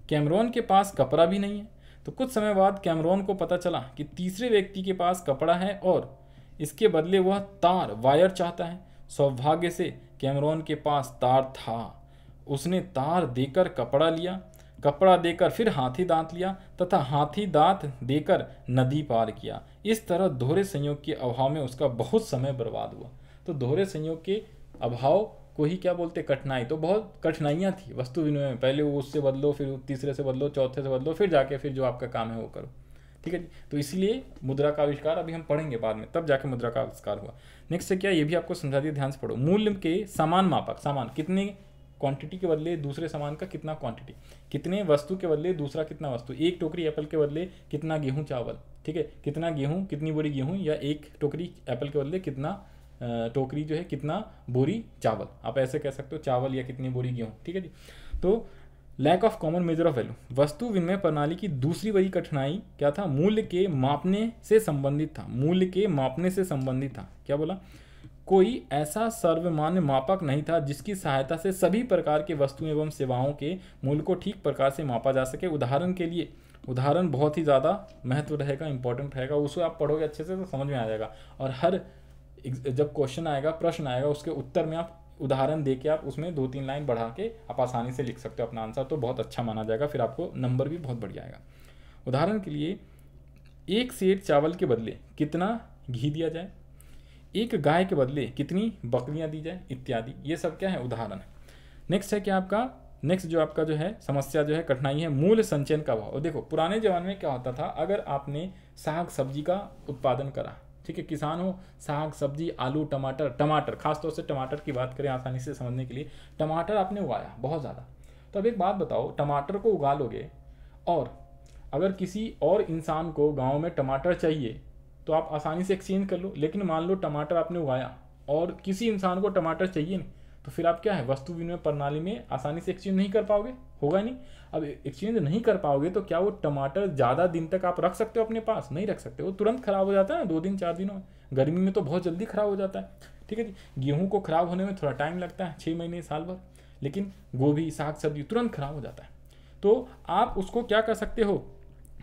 कैमरॉन के पास कपड़ा भी नहीं है। तो कुछ समय बाद कैमरॉन को पता चला कि तीसरे व्यक्ति के पास कपड़ा है और इसके बदले वह वायर चाहता है। सौभाग्य से कैमरॉन के पास तार था। उसने तार देकर कपड़ा लिया, कपड़ा देकर फिर हाथी दांत लिया तथा हाथी दांत देकर नदी पार किया। इस तरह दोहरे संयोग के अभाव में उसका बहुत समय बर्बाद हुआ। तो दोहरे संयोग के अभाव को ही क्या बोलते, कठिनाई। तो बहुत कठिनाइयाँ थी वस्तु विनिमय में, पहले वो उससे बदलो, फिर तीसरे से बदलो, चौथे से बदलो, फिर जाके फिर जो आपका काम है वो करो, ठीक है जी। तो इसलिए मुद्रा का आविष्कार अभी हम पढ़ेंगे बाद में, तब जाके मुद्रा का आविष्कार हुआ। नेक्स्ट है क्या, ये भी आपको समझा दिया, ध्यान से पढ़ो। मूल्य के समान मापक, सामान कितने क्वांटिटी के बदले दूसरे सामान का कितना क्वांटिटी, कितने वस्तु के बदले दूसरा कितना वस्तु। एक टोकरी एप्पल के बदले कितना गेहूं चावल, ठीक है, कितना गेहूं, कितनी बोरी गेहूं, या एक टोकरी एप्पल के बदले कितना टोकरी जो है कितना बोरी चावल, आप ऐसे कह सकते हो, चावल या कितनी बोरी गेहूं, ठीक है जी। तो lack of common measure of value, वस्तु विनिमय प्रणाली की दूसरी बड़ी कठिनाई क्या था, मूल्य के मापने से संबंधित था। मूल्य के मापने से संबंधित था, क्या बोला, कोई ऐसा सर्वमान्य मापक नहीं था जिसकी सहायता से सभी प्रकार के वस्तुओं एवं सेवाओं के मूल्य को ठीक प्रकार से मापा जा सके। उदाहरण के लिए, उदाहरण बहुत ही ज़्यादा महत्व रहेगा, इंपॉर्टेंट रहेगा, उसको आप पढ़ोगे अच्छे से तो समझ में आ जाएगा। और हर जब क्वेश्चन आएगा, प्रश्न आएगा, उसके उत्तर में आप उदाहरण दे के आप उसमें 2-3 लाइन बढ़ा के आप आसानी से लिख सकते हो अपना आंसर, तो बहुत अच्छा माना जाएगा, फिर आपको नंबर भी बहुत बढ़िया आएगा। उदाहरण के लिए, 1 सेर चावल के बदले कितना घी दिया जाए, एक गाय के बदले कितनी बकरियां दी जाए, इत्यादि। ये सब क्या है, उदाहरण है। नेक्स्ट है क्या आपका, नेक्स्ट जो आपका जो है समस्या जो है, कठिनाई है, मूल्य संचयन का भाव। और देखो पुराने ज़माने में क्या होता था, अगर आपने साग सब्जी का उत्पादन करा, ठीक है, किसान हो, साग सब्जी, आलू, टमाटर, टमाटर खासतौर से टमाटर की बात करें आसानी से समझने के लिए, टमाटर आपने उगाया बहुत ज़्यादा। तो अब एक बात बताओ, टमाटर को उगा लोगे और अगर किसी और इंसान को गाँव में टमाटर चाहिए तो आप आसानी से एक्सचेंज कर लो। लेकिन मान लो टमाटर आपने उगाया और किसी इंसान को टमाटर चाहिए नहीं, तो फिर आप क्या है, वस्तु विनिमय प्रणाली में आसानी से एक्सचेंज नहीं कर पाओगे, होगा नहीं। अब एक्सचेंज नहीं कर पाओगे तो क्या वो टमाटर ज़्यादा दिन तक आप रख सकते हो अपने पास, नहीं रख सकते, वो तुरंत खराब हो जाता है ना, 2 दिन 4 दिनों में। गर्मी में तो बहुत जल्दी खराब हो जाता है, ठीक है जी। गेहूँ को खराब होने में थोड़ा टाइम लगता है, 6 महीने साल भर, लेकिन गोभी, साग सब्जी तुरंत खराब हो जाता है। तो आप उसको क्या कर सकते हो,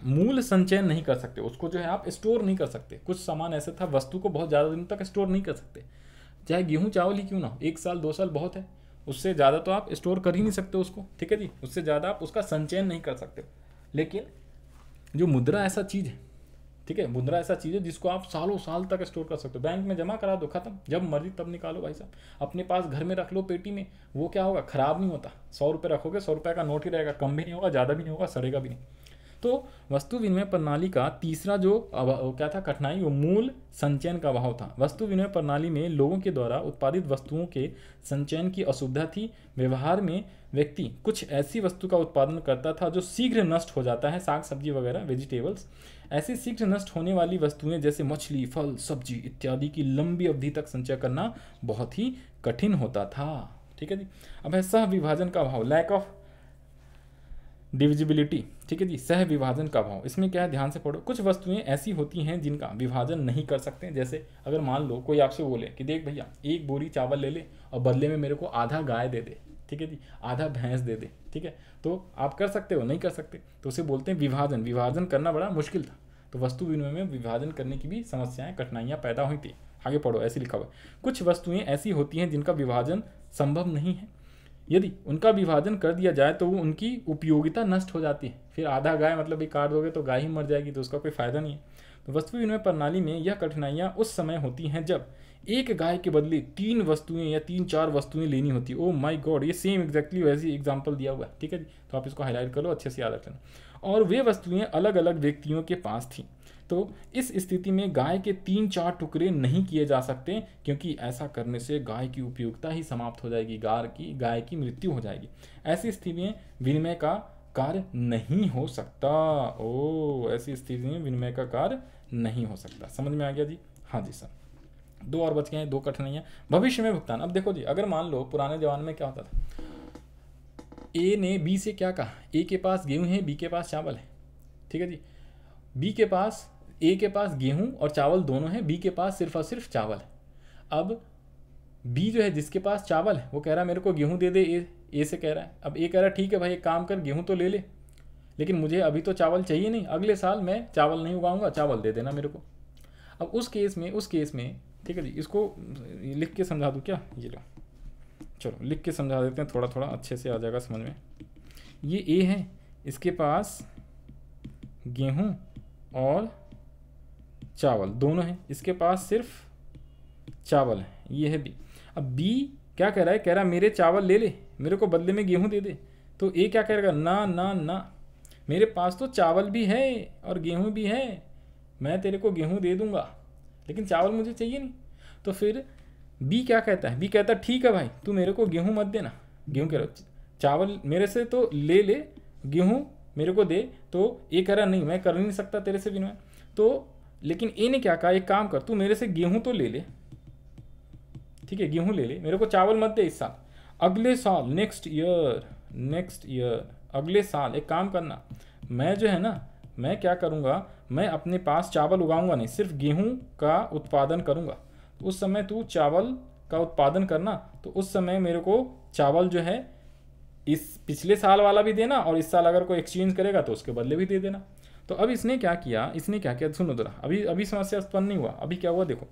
मूल संचयन नहीं कर सकते, उसको जो है आप स्टोर नहीं कर सकते। कुछ सामान ऐसे था, वस्तु को बहुत ज़्यादा दिन तक स्टोर नहीं कर सकते, चाहे गेहूं चावल ही क्यों ना हो, 1 साल 2 साल बहुत है, उससे ज़्यादा तो आप स्टोर कर ही नहीं सकते उसको, ठीक है जी, उससे ज़्यादा आप उसका संचयन नहीं कर सकते। लेकिन जो मुद्रा ऐसा चीज़ है, ठीक है, मुद्रा ऐसा चीज़ है जिसको आप सालों साल तक स्टोर कर सकते हो। बैंक में जमा करा दो, खत्म, जब मर्जी तब निकालो भाई साहब, अपने पास घर में रख लो पेटी में, वो क्या होगा, खराब नहीं होता। 100 रुपये रखोगे, 100 रुपये का नोट ही रहेगा, कम भी नहीं होगा, ज़्यादा भी नहीं होगा, सड़ेगा भी नहीं। तो वस्तु विनिमय प्रणाली का तीसरा जो क्या था कठिनाई, वो मूल संचयन का अभाव था। वस्तु विनिमय प्रणाली में लोगों के द्वारा उत्पादित वस्तुओं के संचयन की असुविधा थी। व्यवहार में व्यक्ति कुछ ऐसी वस्तु का उत्पादन करता था जो शीघ्र नष्ट हो जाता है, साग सब्जी वगैरह, वेजिटेबल्स। ऐसी शीघ्र नष्ट होने वाली वस्तुएं जैसे मछली, फल, सब्जी इत्यादि की लंबी अवधि तक संचय करना बहुत ही कठिन होता था, ठीक है जी। अब है सह विभाजन का अभाव, लैक ऑफ डिविजिबिलिटी, ठीक है जी, सह विभाजन का अभाव। इसमें क्या है, ध्यान से पढ़ो। कुछ वस्तुएं ऐसी होती हैं जिनका विभाजन नहीं कर सकते। जैसे अगर मान लो कोई आपसे बोले कि देख भैया 1 बोरी चावल ले ले और बदले में मेरे को आधा गाय दे दे, ठीक है जी, आधा भैंस दे दे, ठीक है, तो आप कर सकते हो, नहीं कर सकते, तो उसे बोलते हैं विभाजन। विभाजन करना बड़ा मुश्किल था, तो वस्तु विनिमय में विभाजन करने की भी समस्याएं, कठिनाइयाँ पैदा हुई थी। आगे पढ़ो, ऐसे लिखा हुआ, कुछ वस्तुएं ऐसी होती हैं जिनका विभाजन संभव नहीं है। यदि उनका विभाजन कर दिया जाए तो वो उनकी उपयोगिता नष्ट हो जाती है। फिर आधा गाय मतलब एक काट दोगे तो गाय ही मर जाएगी, तो उसका कोई फायदा नहीं है। तो वस्तु विनिमय प्रणाली में यह कठिनाइयाँ उस समय होती हैं जब एक गाय के बदले 3 वस्तुएं या 3-4 वस्तुएं लेनी होती है। ओ माय गॉड, ये सेम एग्जैक्टली वैसी एग्जाम्पल दिया हुआ है, ठीक है जी, तो आप इसको हाईलाइट कर लो, अच्छे से याद रख लेना। और वे वस्तुएं अलग अलग व्यक्तियों के पास थी। तो इस स्थिति में गाय के 3-4 टुकड़े नहीं किए जा सकते, क्योंकि ऐसा करने से गाय की उपयोगिता ही समाप्त हो जाएगी, गाय की मृत्यु हो जाएगी। ऐसी स्थिति में विनिमय का कार्य नहीं हो सकता। ऐसी स्थिति में विनिमय का कार्य नहीं हो सकता। समझ में आ गया जी? हाँ जी सर। 2 और बच गए हैं, 2 कठिनाइयाँ। भविष्य में भुगतान। अब देखो जी, अगर मान लो पुराने जमाने में क्या होता था, ए ने बी से क्या कहा, ए के पास गेहूं है, बी के पास चावल है, ठीक है जी। ए के पास गेहूं और चावल दोनों है, बी के पास सिर्फ और सिर्फ चावल है। अब बी जो है जिसके पास चावल है वो कह रहा है मेरे को गेहूं दे दे, ए से कह रहा है। अब ए कह रहा है ठीक है भाई, एक काम कर, गेहूं तो ले ले, लेकिन मुझे अभी तो चावल चाहिए नहीं, अगले साल मैं चावल नहीं उगाऊंगा, चावल दे देना मेरे को। अब उस केस में ठीक है जी, इसको लिख के समझा दूँ क्या, ये लो, चलो लिख के समझा देते हैं, थोड़ा थोड़ा अच्छे से आ जाएगा समझ में। ये ए है, इसके पास गेहूं और चावल दोनों हैं, इसके पास सिर्फ चावल है, ये है बी। अब बी क्या कह रहा है, कह रहा है मेरे चावल ले ले, मेरे को बदले में गेहूं दे दे। तो ए क्या कहेगा, ना ना ना, मेरे पास तो चावल भी है और गेहूं भी है, मैं तेरे को गेहूं दे दूंगा, लेकिन चावल मुझे चाहिए नहीं। तो फिर बी क्या कहता है, बी कहता है ठीक है भाई, तू मेरे को गेहूं मत देना, गेहूं कह रहा चावल मेरे से तो ले ले, गेहूं मेरे को दे। तो ए कह रहा नहीं, मैं कर नहीं सकता तेरे से विनिमय। तो लेकिन ए ने क्या कहा, एक काम कर, तू मेरे से गेहूं तो ले ले, ठीक है, गेहूं ले ले, मेरे को चावल मत दे इस साल, अगले साल नेक्स्ट ईयर अगले साल एक काम करना, मैं जो है ना, मैं क्या करूँगा, मैं अपने पास चावल उगाऊंगा नहीं, सिर्फ गेहूं का उत्पादन करूँगा। तो उस समय तू चावल का उत्पादन करना, तो उस समय मेरे को चावल जो है इस पिछले साल वाला भी देना, और इस साल अगर कोई एक्सचेंज करेगा तो उसके बदले भी दे देना। तो अब इसने क्या किया सुनो जरा, अभी अभी समस्या उत्पन्न नहीं हुआ, अभी क्या हुआ देखो।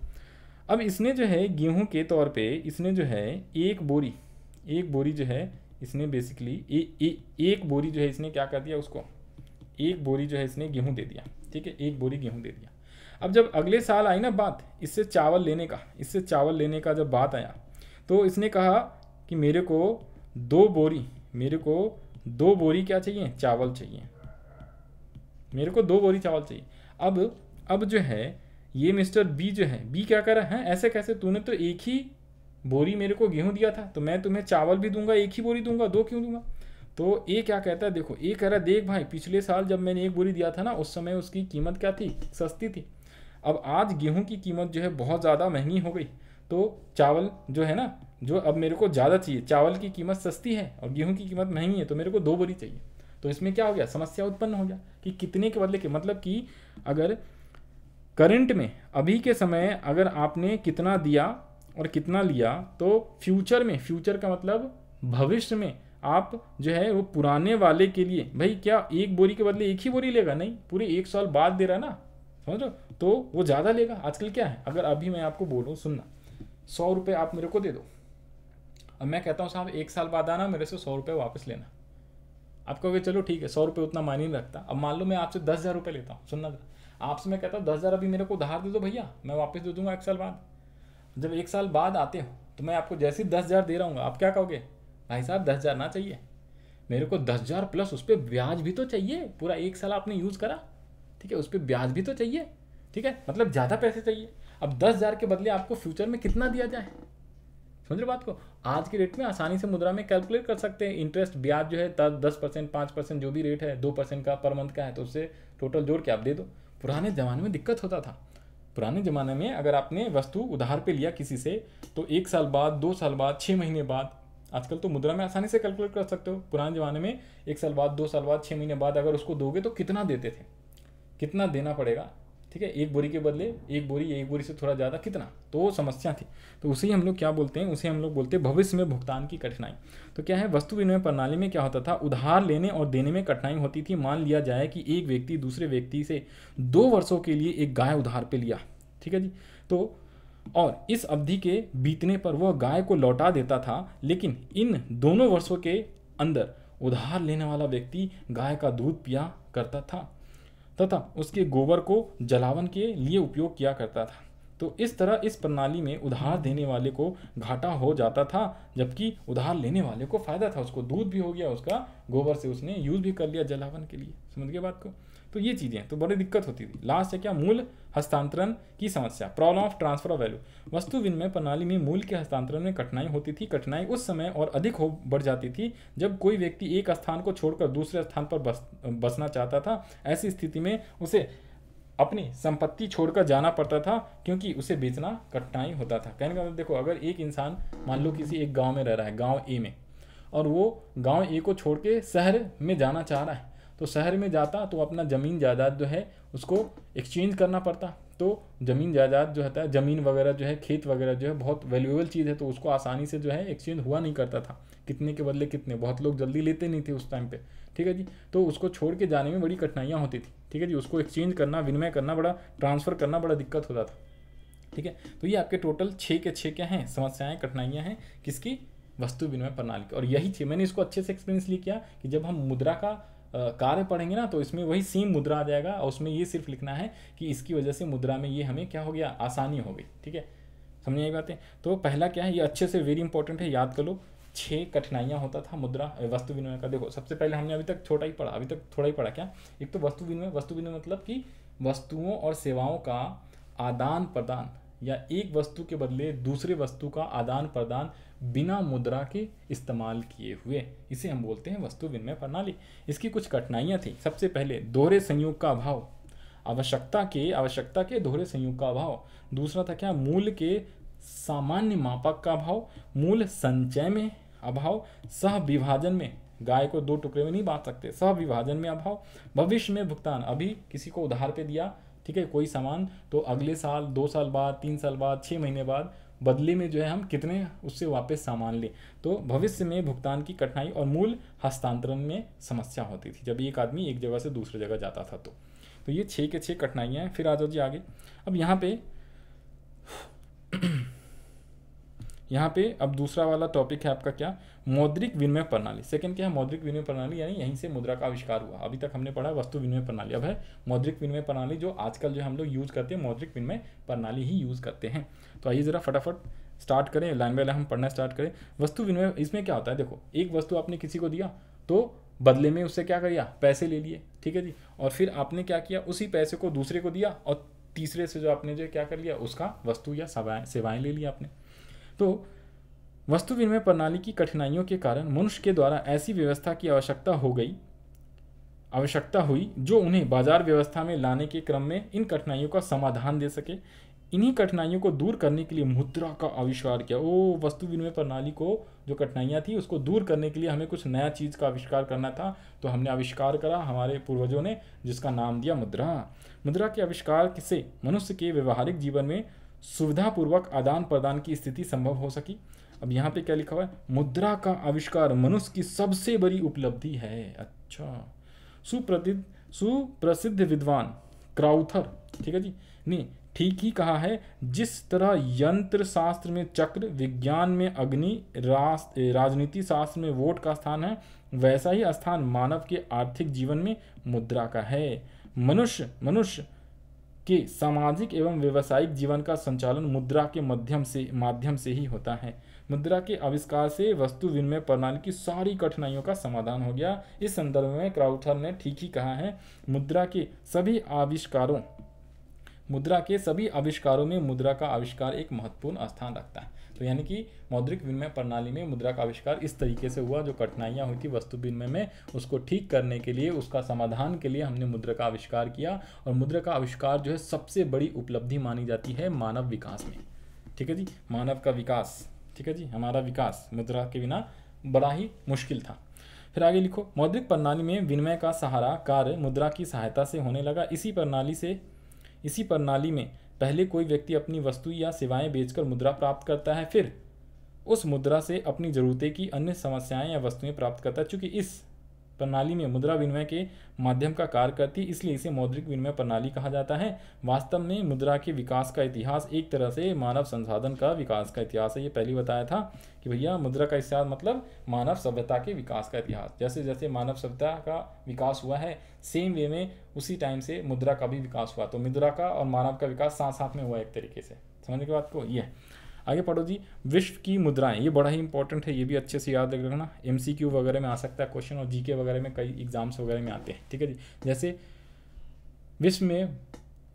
अब इसने जो है गेहूं के तौर पे इसने जो है एक बोरी जो है इसने बेसिकली एक बोरी जो है इसने क्या कर दिया, उसको एक बोरी जो है इसने गेहूं दे दिया, ठीक है, एक बोरी गेहूं दे दिया। अब जब अगले साल आई ना बात इससे चावल लेने का जब बात आया, तो इसने कहा कि मेरे को दो बोरी क्या चाहिए, चावल चाहिए, मेरे को 2 बोरी चावल चाहिए। अब जो है ये मिस्टर बी जो है, बी क्या कर रहा है, ऐसे कैसे, तूने तो एक ही बोरी मेरे को गेहूं दिया था, तो मैं तुम्हें चावल भी दूंगा, एक ही बोरी दूंगा, 2 क्यों दूंगा। तो ये क्या कहता है, देखो ये कह रहा है देख भाई, पिछले साल जब मैंने एक बोरी दिया था ना, उस समय उसकी कीमत क्या थी, सस्ती थी। अब आज गेहूं की कीमत जो है बहुत ज़्यादा महंगी हो गई, तो चावल जो है ना, जो अब मेरे को ज़्यादा चाहिए, चावल की कीमत सस्ती है और गेहूं की कीमत महंगी है, तो मेरे को 2 बोरी चाहिए। तो इसमें क्या हो गया, समस्या उत्पन्न हो गया कि कितने के बदले के, मतलब कि अगर करंट में अभी के समय अगर आपने कितना दिया और कितना लिया, तो फ्यूचर का मतलब भविष्य में आप जो है वो पुराने वाले के लिए, भाई क्या एक बोरी के बदले एक ही बोरी लेगा, नहीं, पूरे 1 साल बाद दे रहा है ना, समझ लो, तो वो ज़्यादा लेगा। आजकल क्या है, अगर अभी मैं आपको बोलूँ, सुनना, 100 रुपये आप मेरे को दे दो, अब मैं कहता हूँ साहब 1 साल बाद आना मेरे से 100 रुपये वापस लेना, आप कहोगे चलो ठीक है 100 रुपये उतना मायने नहीं रखता। अब मान लो मैं आपसे 10,000 रुपये लेता हूँ, सुनना, आपसे मैं कहता हूँ 10,000 अभी मेरे को उधार दे दो भैया, मैं वापस दे दूंगा 1 साल बाद। जब 1 साल बाद आते हो तो मैं आपको जैसे ही 10,000 दे रहा हूँ, आप क्या कहोगे, भाई साहब 10,000 ना चाहिए, मेरे को 10,000 प्लस उस पर ब्याज भी तो चाहिए, पूरा 1 साल आपने यूज़ करा, ठीक है, उस पर ब्याज भी तो चाहिए, ठीक है, मतलब ज़्यादा पैसे चाहिए। अब 10,000 के बदले आपको फ्यूचर में कितना दिया जाए, समझ रहे बात को। आज के रेट में आसानी से मुद्रा में कैलकुलेट कर सकते हैं, इंटरेस्ट ब्याज जो है 10%, 5% जो भी रेट है, 2% का पर मंथ का है, तो उससे टोटल जोड़ के आप दे दो। पुराने ज़माने में दिक्कत होता था, पुराने ज़माने में अगर आपने वस्तु उधार पे लिया किसी से, तो 1 साल बाद, 2 साल बाद, 6 महीने बाद, आजकल तो मुद्रा में आसानी से कैलकुलेट कर सकते हो। पुराने ज़माने में 1 साल बाद, 2 साल बाद, 6 महीने बाद अगर उसको दोगे तो कितना देते थे, कितना देना पड़ेगा, ठीक है, एक बोरी के बदले एक बोरी से थोड़ा ज़्यादा कितना, तो वो समस्या थी। तो उसे हम लोग क्या बोलते हैं, उसे हम लोग बोलते हैं भविष्य में भुगतान की कठिनाई। तो क्या है, वस्तु विनिमय प्रणाली में क्या होता था, उधार लेने और देने में कठिनाई होती थी। मान लिया जाए कि एक व्यक्ति दूसरे व्यक्ति से 2 वर्षों के लिए एक गाय उधार पे लिया, ठीक है जी, तो और इस अवधि के बीतने पर वह गाय को लौटा देता था, लेकिन इन दोनों वर्षों के अंदर उधार लेने वाला व्यक्ति गाय का दूध पिया करता था तथा उसके गोबर को जलावन के लिए उपयोग किया करता था। तो इस तरह इस प्रणाली में उधार देने वाले को घाटा हो जाता था, जबकि उधार लेने वाले को फायदा था, उसको दूध भी हो गया, उसका गोबर से उसने यूज भी कर लिया जलावन के लिए, समझ गए बात को। तो ये चीज़ें तो बड़ी दिक्कत होती थी। लास्ट है क्या, मूल हस्तांतरण की समस्या, problem of transfer of value. वस्तु विनिमय प्रणाली में मूल के हस्तांतरण में कठिनाई होती थी। कठिनाई उस समय और अधिक हो बढ़ जाती थी जब कोई व्यक्ति एक स्थान को छोड़कर दूसरे स्थान पर बसना चाहता था। ऐसी स्थिति में उसे अपनी संपत्ति छोड़कर जाना पड़ता था, क्योंकि उसे बेचना कठिनाई होता था। कहने का मतलब देखो, अगर एक इंसान मान लो किसी एक गाँव में रह रहा है, गाँव ए में, और वो गाँव ए को छोड़ के शहर में जाना चाह रहा है, तो शहर में जाता तो अपना ज़मीन जायदाद जो है उसको एक्सचेंज करना पड़ता। तो ज़मीन जायदाद जो होता है, ज़मीन वगैरह जो है, खेत वगैरह जो है बहुत वैल्यूएबल चीज़ है, तो उसको आसानी से जो है एक्सचेंज हुआ नहीं करता था, कितने के बदले कितने, बहुत लोग जल्दी लेते नहीं थे उस टाइम पे, ठीक है जी। तो उसको छोड़ के जाने में बड़ी कठिनाइयाँ होती थी, ठीक है जी, उसको एक्सचेंज करना, विनिमय करना, बड़ा ट्रांसफ़र करना बड़ा दिक्कत होता था, ठीक है। तो ये आपके टोटल 6 के 6 क्या हैं, समस्याएँ, कठिनाइयाँ हैं किसकी, वस्तु विनिमय प्रणाली की। और यही थी, मैंने इसको अच्छे से एक्सपीरियंस लिए किया कि जब हम मुद्रा का कार्य पढ़ेंगे ना, तो इसमें वही सेम मुद्रा आ जाएगा, और उसमें ये सिर्फ लिखना है कि इसकी वजह से मुद्रा में ये हमें क्या हो गया, आसानी हो गई, ठीक है, समझ आई बातें। तो पहला क्या है, ये अच्छे से वेरी इंपॉर्टेंट है, याद कर लो। 6 कठिनाइयाँ होता था मुद्रा वस्तु विनिमय का। देखो सबसे पहले हमने अभी तक छोटा ही पढ़ा, अभी तक थोड़ा ही पढ़ा क्या, एक तो वस्तु विनिमय मतलब कि वस्तुओं और सेवाओं का आदान प्रदान, या एक वस्तु के बदले दूसरे वस्तु का आदान प्रदान बिना मुद्रा के इस्तेमाल किए हुए, इसे हम बोलते हैं वस्तु विनिमय प्रणाली। इसकी कुछ कठिनाइयाँ थी। सबसे पहले दोहरे संयोग का अभाव, आवश्यकता के दोहरे संयोग का अभाव। दूसरा था क्या, मूल के सामान्य मापक का अभाव, मूल संचय में अभाव, सह विभाजन में, गाय को 2 टुकड़े में नहीं बांट सकते, सह विभाजन में अभाव, भविष्य में भुगतान, अभी किसी को उधार पे दिया ठीक है, कोई सामान तो अगले साल, 2 साल बाद, 3 साल बाद, 6 महीने बाद बदले में जो है हम कितने उससे वापस सामान लें। तो भविष्य में भुगतान की कठिनाई और मूल हस्तांतरण में समस्या होती थी जब एक आदमी एक जगह से दूसरी जगह जाता था। तो ये 6 के 6 कठिनाइयाँ हैं। फिर आ जाओ जी आगे। अब यहाँ पे अब दूसरा वाला टॉपिक है आपका क्या, मौद्रिक विनिमय प्रणाली। सेकंड क्या है, मौद्रिक विनिमय प्रणाली, यानी यहीं से मुद्रा का आविष्कार हुआ। अभी तक हमने पढ़ा वस्तु विनिमय प्रणाली, अब है मौद्रिक विनिमय प्रणाली, जो आजकल जो हम लोग यूज़ करते हैं मौद्रिक विनिमय प्रणाली ही यूज़ करते हैं। तो आइए ज़रा फटाफट स्टार्ट करें, लाइन बाय लाइन हम पढ़ना स्टार्ट करें। वस्तु विनिमय, इसमें क्या होता है, देखो एक वस्तु आपने किसी को दिया तो बदले में उससे क्या किया, पैसे ले लिए, ठीक है जी, और फिर आपने क्या किया, उसी पैसे को दूसरे को दिया और तीसरे से जो आपने जो क्या कर लिया, उसका वस्तु या सेवाएं ले लिया आपने। तो वस्तु विनिमय प्रणाली की कठिनाइयों के कारण मनुष्य के द्वारा ऐसी व्यवस्था की आवश्यकता हुई जो उन्हें बाजार व्यवस्था में लाने के क्रम में इन कठिनाइयों का समाधान दे सके। इन्हीं कठिनाइयों को दूर करने के लिए मुद्रा का आविष्कार किया। वस्तु विनिमय प्रणाली को जो कठिनाइयाँ थी उसको दूर करने के लिए हमें कुछ नया चीज़ का आविष्कार करना था, तो हमने आविष्कार करा हमारे पूर्वजों ने, जिसका नाम दिया मुद्रा। मुद्रा के आविष्कार से मनुष्य के व्यवहारिक जीवन में सुविधापूर्वक आदान प्रदान की स्थिति संभव हो सकी। अब यहाँ पे क्या लिखा हुआ है, मुद्रा का आविष्कार मनुष्य की सबसे बड़ी उपलब्धि है। अच्छा, सुप्रसिद्ध विद्वान क्राउथर, ठीक है जी, ने ठीक ही कहा है, जिस तरह यंत्र शास्त्र में चक्र, विज्ञान में अग्नि, राजनीति शास्त्र में वोट का स्थान है, वैसा ही स्थान मानव के आर्थिक जीवन में मुद्रा का है। मनुष्य के सामाजिक एवं व्यवसायिक जीवन का संचालन मुद्रा के माध्यम से ही होता है। मुद्रा के आविष्कार से वस्तु विनिमय प्रणाली की सारी कठिनाइयों का समाधान हो गया। इस संदर्भ में क्राउथर ने ठीक ही कहा है, मुद्रा के सभी आविष्कारों में मुद्रा का आविष्कार एक महत्वपूर्ण स्थान रखता है। तो यानी कि मौद्रिक विनिमय प्रणाली में मुद्रा का आविष्कार इस तरीके से हुआ, जो कठिनाइयाँ हुई थी वस्तु विनिमय में, उसको ठीक करने के लिए, उसका समाधान के लिए हमने मुद्रा का आविष्कार किया। और मुद्रा का आविष्कार जो है सबसे बड़ी उपलब्धि मानी जाती है मानव विकास में, ठीक है जी, मानव का विकास, ठीक है जी, हमारा विकास मुद्रा के बिना बड़ा ही मुश्किल था। फिर आगे लिखो, मौद्रिक प्रणाली में विनिमय का सहारा कार्य मुद्रा की सहायता से होने लगा। इसी प्रणाली में पहले कोई व्यक्ति अपनी वस्तु या सेवाएं बेचकर मुद्रा प्राप्त करता है, फिर उस मुद्रा से अपनी जरूरतें की अन्य समस्याएं या वस्तुएं प्राप्त करता है। चूंकि इस प्रणाली में मुद्रा विनिमय के माध्यम का कार्य करती, इसलिए इसे मौद्रिक विनिमय प्रणाली कहा जाता है। वास्तव में मुद्रा के विकास का इतिहास एक तरह से मानव संसाधन का विकास का इतिहास है। ये पहले बताया था कि भैया मुद्रा का इतिहास मतलब मानव सभ्यता के विकास का इतिहास। जैसे जैसे मानव सभ्यता का विकास हुआ है, सेम वे में उसी टाइम से मुद्रा का भी विकास हुआ। तो मुद्रा का और मानव का विकास साथ साथ में हुआ एक तरीके से। समझने की बात को, ये है। आगे पढ़ो जी, विश्व की मुद्राएं, ये बड़ा ही इंपॉर्टेंट है, ये भी अच्छे से याद रखना। MCQ वगैरह में आ सकता है क्वेश्चन, और GK वगैरह में कई एग्जाम्स वगैरह में आते हैं, ठीक है जी। जैसे विश्व में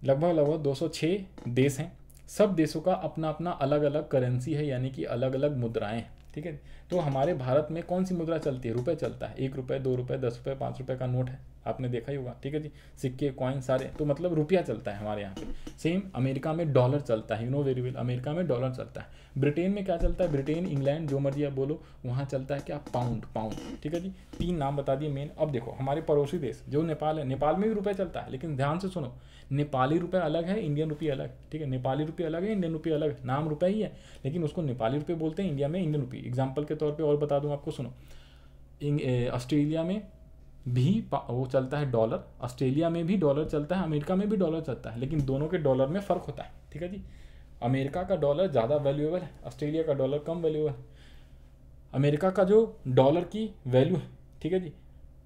लगभग 206 देश हैं, सब देशों का अपना अपना अलग अलग करेंसी है, यानी कि अलग अलग मुद्राएं, ठीक है। तो हमारे भारत में कौन सी मुद्रा चलती है, रुपये चलता है। 1 रुपये, 2 रुपये, 10 रुपये, 5 रुपये का नोट है, आपने देखा ही होगा, ठीक है जी। सिक्के, कॉइन सारे, तो मतलब रुपया चलता है हमारे यहाँ पे। सेम अमेरिका में डॉलर चलता है, वेरी वेल, अमेरिका में डॉलर चलता है। ब्रिटेन में क्या चलता है, ब्रिटेन, इंग्लैंड, जो मर्जी आप बोलो, वहाँ चलता है क्या, पाउंड, ठीक है जी। 3 नाम बता दिए मेन। अब देखो हमारे पड़ोसी देश जो नेपाल है, नेपाल में भी रुपये चलता है, लेकिन ध्यान से सुनो, नेपाली रुपये अलग है, इंडियन रुपये अलग, ठीक है। नेपाली रुपये अलग है, इंडियन रुपये अलग है, नाम रुपये ही है, लेकिन उसको नेपाली रुपये बोलते हैं, इंडिया में इंडियन रुपये। एग्जाम्पल के तौर पर और बता दूँ आपको, सुनो, ऑस्ट्रेलिया में भी वो चलता है डॉलर, ऑस्ट्रेलिया में भी डॉलर चलता है, अमेरिका में भी डॉलर चलता है, लेकिन दोनों के डॉलर में फ़र्क होता है, ठीक है जी। अमेरिका का डॉलर ज़्यादा वैल्यूएबल है, ऑस्ट्रेलिया का डॉलर कम वैल्यूएबल है। अमेरिका का जो डॉलर की वैल्यू है, ठीक है जी,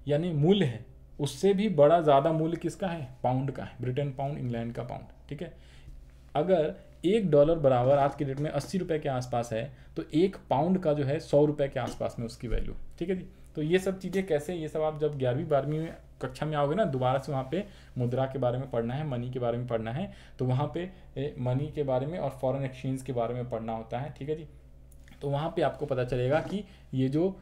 यानी मूल्य है, उससे भी बड़ा ज़्यादा मूल्य किसका है, पाउंड का है। ब्रिटेन पाउंड, इंग्लैंड का पाउंड, ठीक है। अगर $1 बराबर आज की डेट में 80 रुपये के आसपास है, तो 1 पाउंड का जो है 100 रुपये के आसपास में उसकी वैल्यू, ठीक है जी। तो ये सब चीज़ें कैसे, ये सब आप जब 11वीं 12वीं में कक्षा में आओगे ना, दोबारा से वहाँ पे मुद्रा के बारे में पढ़ना है, मनी के बारे में पढ़ना है, तो वहाँ पे मनी के बारे में और फॉरेन एक्सचेंज के बारे में पढ़ना होता है, ठीक है जी। तो वहाँ पे आपको पता चलेगा कि ये जो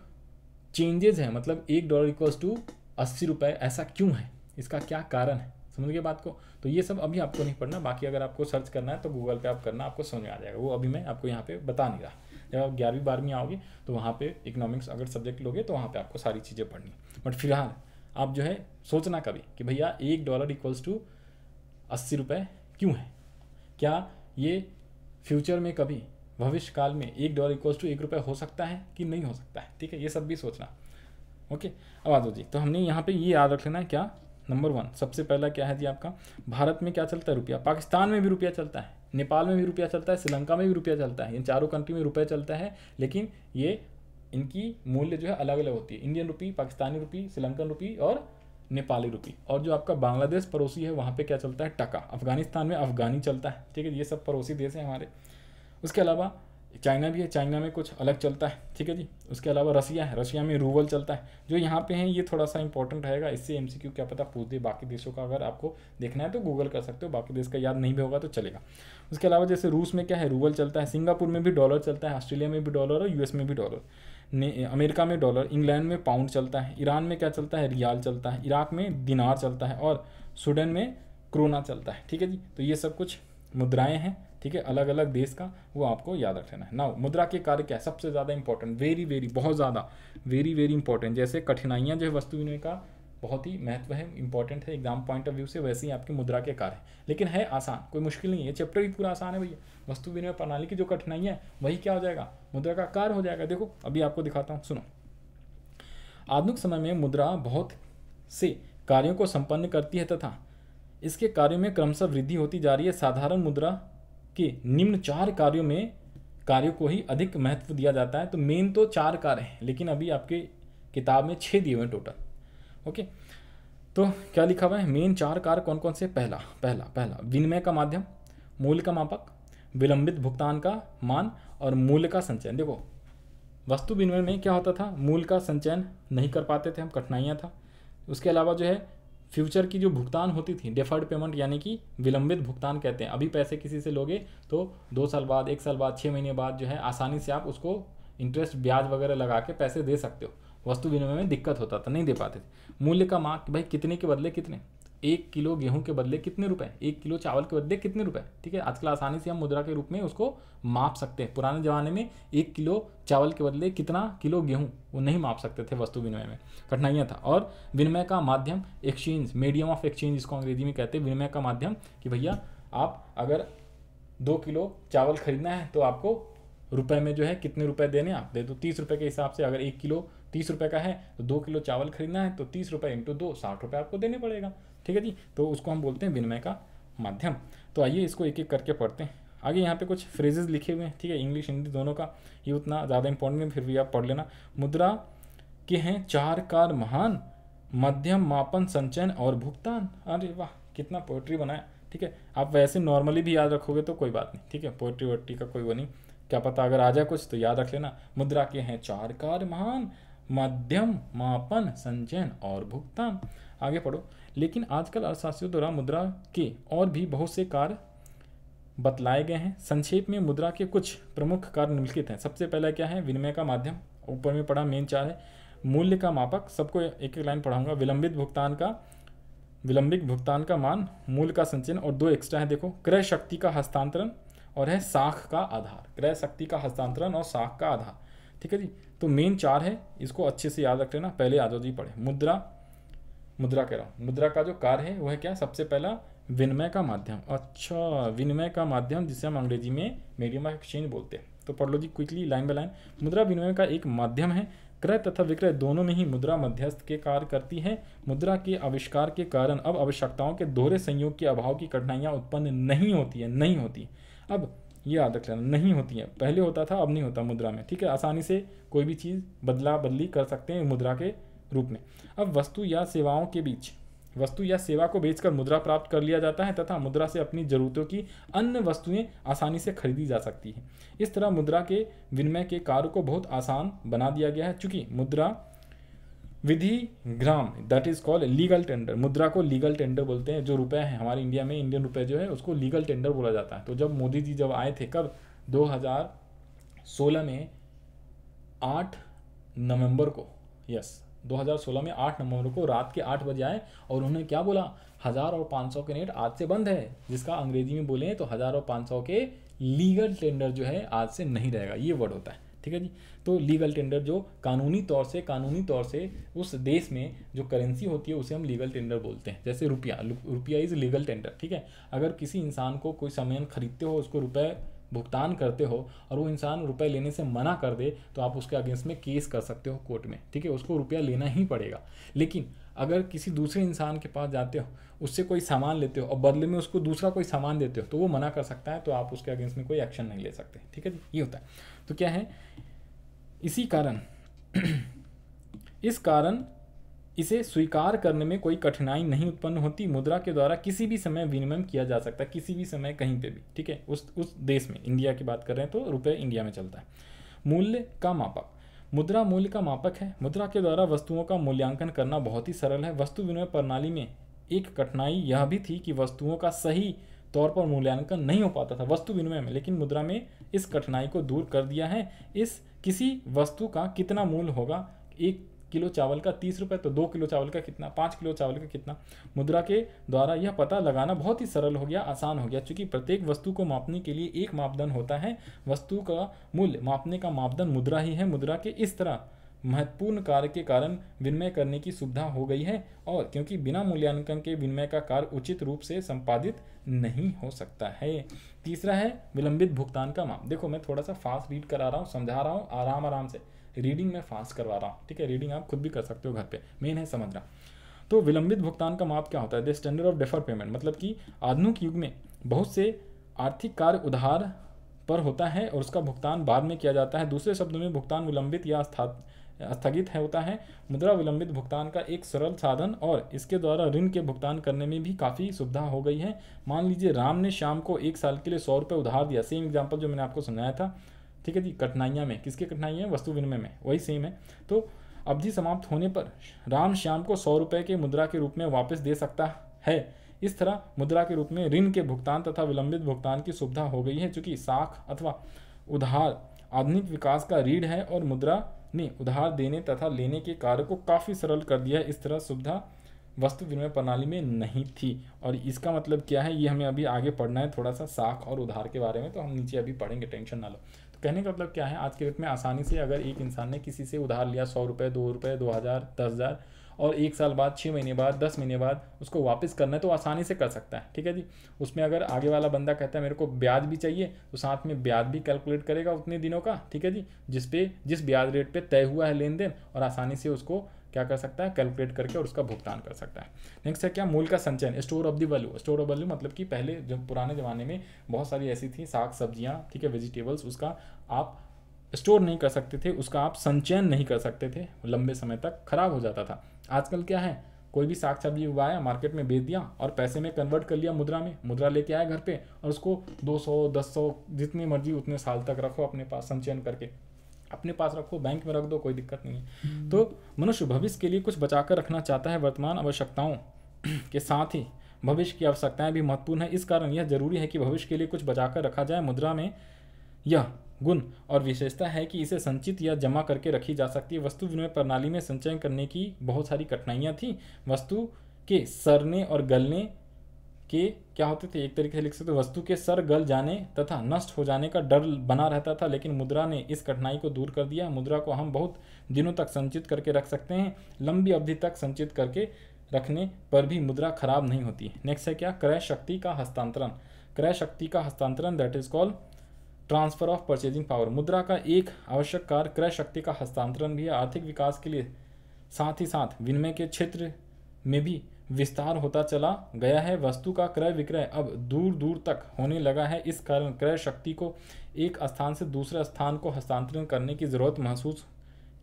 चेंजेज हैं, मतलब $1 = 80 रुपये, ऐसा क्यों है, इसका क्या कारण है, समझ गए बात को। तो ये सब अभी आपको नहीं पढ़ना, बाकी अगर आपको सर्च करना है तो गूगल पे आप करना, आपको समझ में आ जाएगा। वो अभी मैं आपको यहाँ पे बता नहीं रहा। जब आप 11वीं 12वीं आओगे तो वहाँ पे इकोनॉमिक्स अगर सब्जेक्ट लोगे तो वहाँ पे आपको सारी चीज़ें पढ़नी। बट फिलहाल आप जो है सोचना कभी कि भैया $1 = 80 रुपये क्यों है? क्या ये फ्यूचर में कभी भविष्य काल में $1 = ₹1 हो सकता है कि नहीं हो सकता है? ठीक है, ये सब भी सोचना। ओके, अब आ जाओ जी। तो हमने यहाँ पे ये याद रख लेना है क्या, नंबर 1 सबसे पहला क्या है जी आपका, भारत में क्या चलता है? रुपया। पाकिस्तान में भी रुपया चलता है, नेपाल में भी रुपया चलता है, श्रीलंका में भी रुपया चलता है। इन चारों कंट्री में रुपया चलता है, लेकिन ये इनकी मूल्य जो है अलग अलग होती है। इंडियन रुपी, पाकिस्तानी रुपी, श्रीलंकन रुपी और नेपाली रुपी। और जो आपका बांग्लादेश पड़ोसी है वहाँ पे क्या चलता है? टका। अफगानिस्तान में अफगानी चलता है। ठीक है, ये सब पड़ोसी देश हैं हमारे। उसके अलावा चाइना भी है, चाइना में कुछ अलग चलता है। ठीक है जी। उसके अलावा रसिया है, रसिया में रूबल चलता है। जो यहाँ पे हैं ये थोड़ा सा इंपॉर्टेंट रहेगा, इससे एमसीक्यू क्या पता पूछ दे। बाकी देशों का अगर आपको देखना है तो गूगल कर सकते हो, बाकी देश का याद नहीं भी होगा तो चलेगा। उसके अलावा जैसे रूस में क्या है? रूबल चलता है। सिंगापुर में भी डॉलर चलता है, ऑस्ट्रेलिया में भी डॉलर और यूएस में भी डॉलर, अमेरिका में डॉलर, इंग्लैंड में पाउंड चलता है, ईरान में क्या चलता है? रियाल चलता है, इराक में दिनार चलता है और स्वीडन में क्रोना चलता है। ठीक है जी। तो ये सब कुछ मुद्राएं हैं। ठीक है, अलग अलग देश का, वो आपको याद रख लेना है। नाउ मुद्रा के कार्य क्या है? सबसे ज़्यादा इंपॉर्टेंट, वेरी बहुत ज़्यादा वेरी इंपॉर्टेंट। जैसे कठिनाइयाँ जो है वस्तु विनिमय का बहुत ही महत्व है, इंपॉर्टेंट है एग्जाम पॉइंट ऑफ व्यू से, वैसे ही आपकी मुद्रा के कार्य है। लेकिन है आसान, कोई मुश्किल नहीं है, चैप्टर ही पूरा आसान है भैया। वस्तु विनिमय प्रणाली की जो कठिनाइयाँ है वही क्या हो जाएगा? मुद्रा का कार्य हो जाएगा। देखो अभी आपको दिखाता हूँ, सुनो। आधुनिक समय में मुद्रा बहुत से कार्यों को संपन्न करती है तथा इसके कार्यों में क्रमशः वृद्धि होती जा रही है। साधारण मुद्रा के निम्न 4 कार्यों को ही अधिक महत्व दिया जाता है। तो मेन तो 4 कार्य हैं, लेकिन अभी आपके किताब में 6 दिए हुए हैं टोटल। ओके, तो क्या लिखा हुआ है? मेन 4 कार्य कौन कौन से? पहला विनिमय का माध्यम, मूल्य का मापक, विलंबित भुगतान का मान और मूल्य का संचयन। देखो वस्तु विनिमय में क्या होता था? मूल्य का संचयन नहीं कर पाते थे हम, कठिनाइयाँ था। उसके अलावा जो है फ्यूचर की जो भुगतान होती थी, डेफर्ड पेमेंट यानी कि विलंबित भुगतान कहते हैं। अभी पैसे किसी से लोगे तो 2 साल बाद, 1 साल बाद, 6 महीने बाद जो है आसानी से आप उसको इंटरेस्ट ब्याज वगैरह लगा के पैसे दे सकते हो। वस्तु विनिमय में दिक्कत होता था, नहीं दे पाते थे। मूल्य का माप, भाई कितने के बदले कितने, 1 किलो गेहूं के बदले कितने रुपए, 1 किलो चावल के बदले कितने रुपए। ठीक है, आजकल आसानी से हम मुद्रा के रूप में उसको माप सकते हैं। पुराने ज़माने में 1 किलो चावल के बदले कितना किलो गेहूं, वो नहीं माप सकते थे वस्तु विनिमय में, कठिनाइयाँ था। और विनिमय का माध्यम, एक्सचेंज, मीडियम ऑफ एक्सचेंज इसको अंग्रेजी में कहते हैं। विनिमय का माध्यम कि भैया आप अगर 2 किलो चावल खरीदना है तो आपको रुपए में जो है कितने रुपए देने, आप दे दो 30 रुपये के हिसाब से। अगर 1 किलो 30 रुपये का है तो 2 किलो चावल खरीदना है तो 30 रुपये × 2 60 रुपये आपको देने पड़ेगा। ठीक है जी, तो उसको हम बोलते हैं विनिमय का माध्यम। तो आइए इसको एक एक करके पढ़ते हैं। आगे यहाँ पे कुछ फ्रेजेस लिखे हुए हैं। ठीक है, इंग्लिश हिंदी दोनों का, ये उतना ज़्यादा इंपॉर्टेंट नहीं, फिर भी आप पढ़ लेना। मुद्रा के हैं 4 कार्य महान, मध्यम, मापन, संचयन और भुगतान। अरे वाह, कितना पोएट्री बनाया। ठीक है, आप वैसे नॉर्मली भी याद रखोगे तो कोई बात नहीं। ठीक है, पोएट्री वोट्री का कोई वो नहीं, क्या पता अगर आ जाए कुछ तो याद रख लेना। मुद्रा के हैं 4 कार्य महान, मध्यम, मापन, संचयन और भुगतान। आगे पढ़ो। लेकिन आजकल अर्थशास्त्रियों द्वारा मुद्रा के और भी बहुत से कार्य बतलाए गए हैं। संक्षेप में मुद्रा के कुछ प्रमुख कार्य निम्नलिखित हैं। सबसे पहला क्या है? विनिमय का माध्यम, ऊपर में पढ़ा, मेन 4 है। मूल्य का मापक, सबको एक एक लाइन पढ़ाऊंगा। विलंबित भुगतान का मान, मूल्य का संचयन और 2 एक्स्ट्रा है। देखो, क्रय शक्ति का हस्तांतरण और है साख का आधार। क्रय शक्ति का हस्तांतरण और साख का आधार। ठीक है जी, तो मेन 4 है, इसको अच्छे से याद रख लेना। पहले आ जाओ जी पढ़े। मुद्रा कह रहा हूँ, मुद्रा का जो कार्य है वह है क्या? सबसे पहला विनिमय का माध्यम। अच्छा, विनिमय का माध्यम जिसे हम अंग्रेजी में मीडियम ऑफ एक्सचेंज बोलते हैं। तो पढ़ लो जी क्विकली, लाइन बाय लाइन। मुद्रा विनिमय का एक माध्यम है। क्रय तथा विक्रय दोनों में ही मुद्रा मध्यस्थ के कार्य करती है। मुद्रा के आविष्कार के कारण अब आवश्यकताओं के दोहरे संयोग के अभाव की कठिनाइयाँ उत्पन्न नहीं होती। अब ये याद रख लेना, नहीं होती है। पहले होता था, अब नहीं होता मुद्रा में। ठीक है, आसानी से कोई भी चीज़ बदला बदली कर सकते हैं मुद्रा के रूप में। अब वस्तु या सेवा को बेचकर मुद्रा प्राप्त कर लिया जाता है तथा मुद्रा से अपनी जरूरतों की अन्य वस्तुएं आसानी से खरीदी जा सकती है। इस तरह मुद्रा के विनिमय के कार्य को बहुत आसान बना दिया गया है। चूंकि मुद्रा विधि ग्राम, that is called legal tender. मुद्रा को लीगल टेंडर बोलते हैं। जो रुपए है हमारे इंडिया में, इंडियन रुपए जो है उसको लीगल टेंडर बोला जाता है। तो जब मोदी जी जब आए थे, कब? 2016 में 8 नवंबर को, 2016 में 8 नवंबर को रात के 8 बजे आए और उन्होंने क्या बोला? 1000 और 500 के नोट आज से बंद है। जिसका अंग्रेजी में बोले तो 1000 और 500 के लीगल टेंडर जो है आज से नहीं रहेगा, ये वर्ड होता है। ठीक है जी। तो लीगल टेंडर जो कानूनी तौर से उस देश में जो करेंसी होती है उसे हम लीगल टेंडर बोलते हैं। जैसे रुपया इज़ लीगल टेंडर, ठीक है। अगर किसी इंसान को कोई सामान खरीदते हो, उसको रुपये भुगतान करते हो और वो इंसान रुपए लेने से मना कर दे, तो आप उसके अगेंस्ट में केस कर सकते हो कोर्ट में, ठीक है। उसको रुपया लेना ही पड़ेगा। लेकिन अगर किसी दूसरे इंसान के पास जाते हो, उससे कोई सामान लेते हो और बदले में उसको दूसरा कोई सामान देते हो, तो वो मना कर सकता है, तो आप उसके अगेंस्ट में कोई एक्शन नहीं ले सकते, ठीक है जी। ये होता है। तो क्या है, इसी कारण इस कारण इसे स्वीकार करने में कोई कठिनाई नहीं उत्पन्न होती। मुद्रा के द्वारा किसी भी समय विनिमय किया जा सकता है, किसी भी समय कहीं पे भी, ठीक है। उस देश में, इंडिया की बात कर रहे हैं तो रुपये इंडिया में चलता है। मूल्य का मापक, मुद्रा मूल्य का मापक है। मुद्रा के द्वारा वस्तुओं का मूल्यांकन करना बहुत ही सरल है। वस्तु विनिमय प्रणाली में एक कठिनाई यह भी थी कि वस्तुओं का सही तौर पर मूल्यांकन नहीं हो पाता था वस्तु विनिमय में, लेकिन मुद्रा में इस कठिनाई को दूर कर दिया है। इस किसी वस्तु का कितना मूल्य होगा, 1 किलो चावल का 30 रुपये, तो 2 किलो चावल का कितना, 5 किलो चावल का कितना। मुद्रा के द्वारा यह पता लगाना बहुत ही सरल हो गया, आसान हो गया, क्योंकि प्रत्येक वस्तु को मापने के लिए एक मापदंड होता है। वस्तु का मूल्य मापने का मापदंड मुद्रा ही है। मुद्रा के इस तरह महत्वपूर्ण कार्य के कारण विनिमय करने की सुविधा हो गई है, और क्योंकि बिना मूल्यांकन के विनिमय का कार्य उचित रूप से संपादित नहीं हो सकता है। तीसरा है विलंबित भुगतान का माप। देखो मैं थोड़ा सा फास्ट रीड करा रहा हूँ, समझा रहा हूँ आराम से, रीडिंग में फास्ट करवा रहा हूँ, ठीक है। रीडिंग आप खुद भी कर सकते हो घर पे, मेन है समझना। तो विलंबित भुगतान का माप क्या होता है, the standard of defer payment, मतलब कि आधुनिक युग में बहुत से आर्थिक कार्य उधार पर होता है और उसका भुगतान बाद में किया जाता है। दूसरे शब्दों में भुगतान विलंबित या स्थगित है होता है। मुद्रा विलंबित भुगतान का एक सरल साधन, और इसके द्वारा ऋण के भुगतान करने में भी काफ़ी सुविधा हो गई है। मान लीजिए राम ने श्याम को 1 साल के लिए 100 रुपये उधार दिया, सेम एग्जाम्पल जो मैंने आपको सुनाया था, ठीक है जी। कठिनाइयाँ में किसकी कठिनाइयाँ, वस्तु विनिमय में, वही सेम है। तो अवधि समाप्त होने पर राम श्याम को 100 रुपये के मुद्रा के रूप में वापस दे सकता है। इस तरह मुद्रा के रूप में ऋण के भुगतान तथा विलंबित भुगतान की सुविधा हो गई है, चूँकि साख अथवा उधार आधुनिक विकास का रीढ़ है और मुद्रा ने उधार देने तथा लेने के कार्य को काफ़ी सरल कर दिया है। इस तरह सुविधा वस्तु विनिमय प्रणाली में नहीं थी। और इसका मतलब क्या है, ये हमें अभी आगे पढ़ना है थोड़ा सा साख और उधार के बारे में, तो हम नीचे अभी पढ़ेंगे, टेंशन ना लो। तो कहने का मतलब क्या है, आज के डेट में आसानी से अगर एक इंसान ने किसी से उधार लिया 100 रुपये, 2 रुपये, 2000, 10,000, और 1 साल बाद, 6 महीने बाद, 10 महीने बाद उसको वापस करना है, तो आसानी से कर सकता है, ठीक है जी। उसमें अगर आगे वाला बंदा कहता है मेरे को ब्याज भी चाहिए, तो साथ में ब्याज भी कैलकुलेट करेगा उतने दिनों का, ठीक है जी, जिस ब्याज रेट पे तय हुआ है लेन देन, और आसानी से उसको क्या कर सकता है, कैलकुलेट करके और उसका भुगतान कर सकता है। नेक्स्ट है क्या, मूल का संचयन, store of the value. Store of value मतलब कि पहले जब पुराने ज़माने में बहुत सारी ऐसी थी साग सब्जियाँ, ठीक है, वेजिटेबल्स, उसका आप स्टोर नहीं कर सकते थे, उसका आप संचयन नहीं कर सकते थे, लंबे समय तक खराब हो जाता था। आजकल क्या है, कोई भी साग सब्जी उगाया, मार्केट में बेच दिया और पैसे में कन्वर्ट कर लिया मुद्रा में, मुद्रा लेके आया घर पे और उसको 200, 1000 जितनी मर्जी उतने साल तक रखो अपने पास, संचयन करके अपने पास रखो, बैंक में रख दो, कोई दिक्कत नहीं है। तो मनुष्य भविष्य के लिए कुछ बचाकर रखना चाहता है। वर्तमान आवश्यकताओं के साथ ही भविष्य की आवश्यकताएं भी महत्वपूर्ण है। इस कारण यह जरूरी है कि भविष्य के लिए कुछ बचाकर रखा जाए। मुद्रा में यह गुण और विशेषता है कि इसे संचित या जमा करके रखी जा सकती है। वस्तु विनिमय प्रणाली में संचयन करने की बहुत सारी कठिनाइयाँ थी। वस्तु के सड़ने और गलने के क्या होते थे, एक तरीके से लिख सकते, वस्तु के सड़ गल जाने तथा नष्ट हो जाने का डर बना रहता था, लेकिन मुद्रा ने इस कठिनाई को दूर कर दिया। मुद्रा को हम बहुत दिनों तक संचित करके रख सकते हैं। लंबी अवधि तक संचित करके रखने पर भी मुद्रा खराब नहीं होती है। नेक्स्ट है क्या, क्रय शक्ति का हस्तांतरण। क्रय शक्ति का हस्तांतरण, that is called transfer of purchasing power. मुद्रा का एक आवश्यक कार्य क्रय शक्ति का हस्तांतरण भी है। आर्थिक विकास के लिए साथ ही साथ विनिमय के क्षेत्र में भी विस्तार होता चला गया है। वस्तु का क्रय विक्रय अब दूर दूर तक होने लगा है। इस कारण क्रय शक्ति को एक स्थान से दूसरे स्थान को हस्तांतरण करने की जरूरत महसूस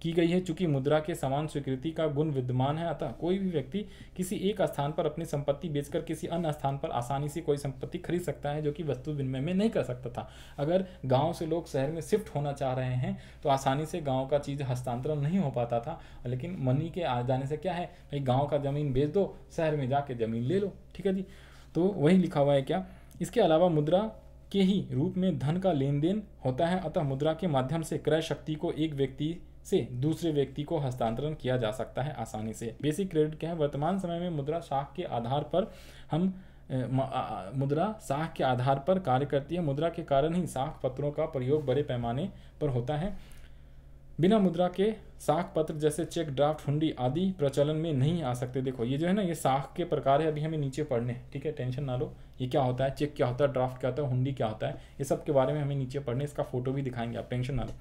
की गई है। चूंकि मुद्रा के समान स्वीकृति का गुण विद्यमान है, अतः कोई भी व्यक्ति किसी एक स्थान पर अपनी संपत्ति बेचकर किसी अन्य स्थान पर आसानी से कोई संपत्ति खरीद सकता है, जो कि वस्तु विनिमय में नहीं कर सकता था। अगर गांव से लोग शहर में शिफ्ट होना चाह रहे हैं तो आसानी से गांव का चीज़ हस्तांतरण नहीं हो पाता था, लेकिन मनी के आ जाने से क्या है भाई, गाँव का ज़मीन बेच दो, शहर में जाके ज़मीन ले लो, ठीक है जी। तो वही लिखा हुआ है क्या। इसके अलावा मुद्रा के ही रूप में धन का लेन देन होता है, अतः मुद्रा के माध्यम से क्रय शक्ति को एक व्यक्ति से दूसरे व्यक्ति को हस्तांतरण किया जा सकता है आसानी से। बेसिक क्रेडिट क्या है, वर्तमान समय में मुद्रा साख के आधार पर मुद्रा साख के आधार पर कार्य करती है। मुद्रा के कारण ही साख पत्रों का प्रयोग बड़े पैमाने पर होता है। बिना मुद्रा के साख पत्र जैसे चेक, ड्राफ्ट, हुंडी आदि प्रचलन में नहीं आ सकते। देखो ये जो है ना, ये साख के प्रकार है, अभी हमें नीचे पढ़ने, ठीक है, टेंशन ना लो। ये क्या होता है, चेक क्या होता है, ड्राफ्ट क्या होता है, हुंडी क्या होता है, ये सब के बारे में हमें नीचे पढ़ने, इसका फोटो भी दिखाएंगे, आप टेंशन ना लो।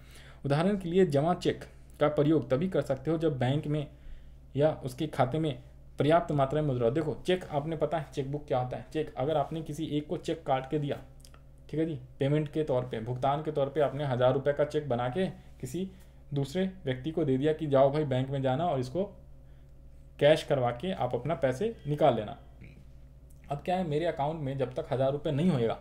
उदाहरण के लिए जमा चेक का प्रयोग तभी कर सकते हो जब बैंक में या उसके खाते में पर्याप्त मात्रा में मुद्रा। देखो चेक, आपने पता है चेकबुक क्या होता है। चेक अगर आपने किसी एक को चेक काट के दिया, ठीक है जी, पेमेंट के तौर पे, भुगतान के तौर पे आपने 1000 रुपये का चेक बना के किसी दूसरे व्यक्ति को दे दिया कि जाओ भाई बैंक में जाना और इसको कैश करवा के आप अपना पैसे निकाल लेना। अब क्या है, मेरे अकाउंट में जब तक 1000 रुपये नहीं होएगा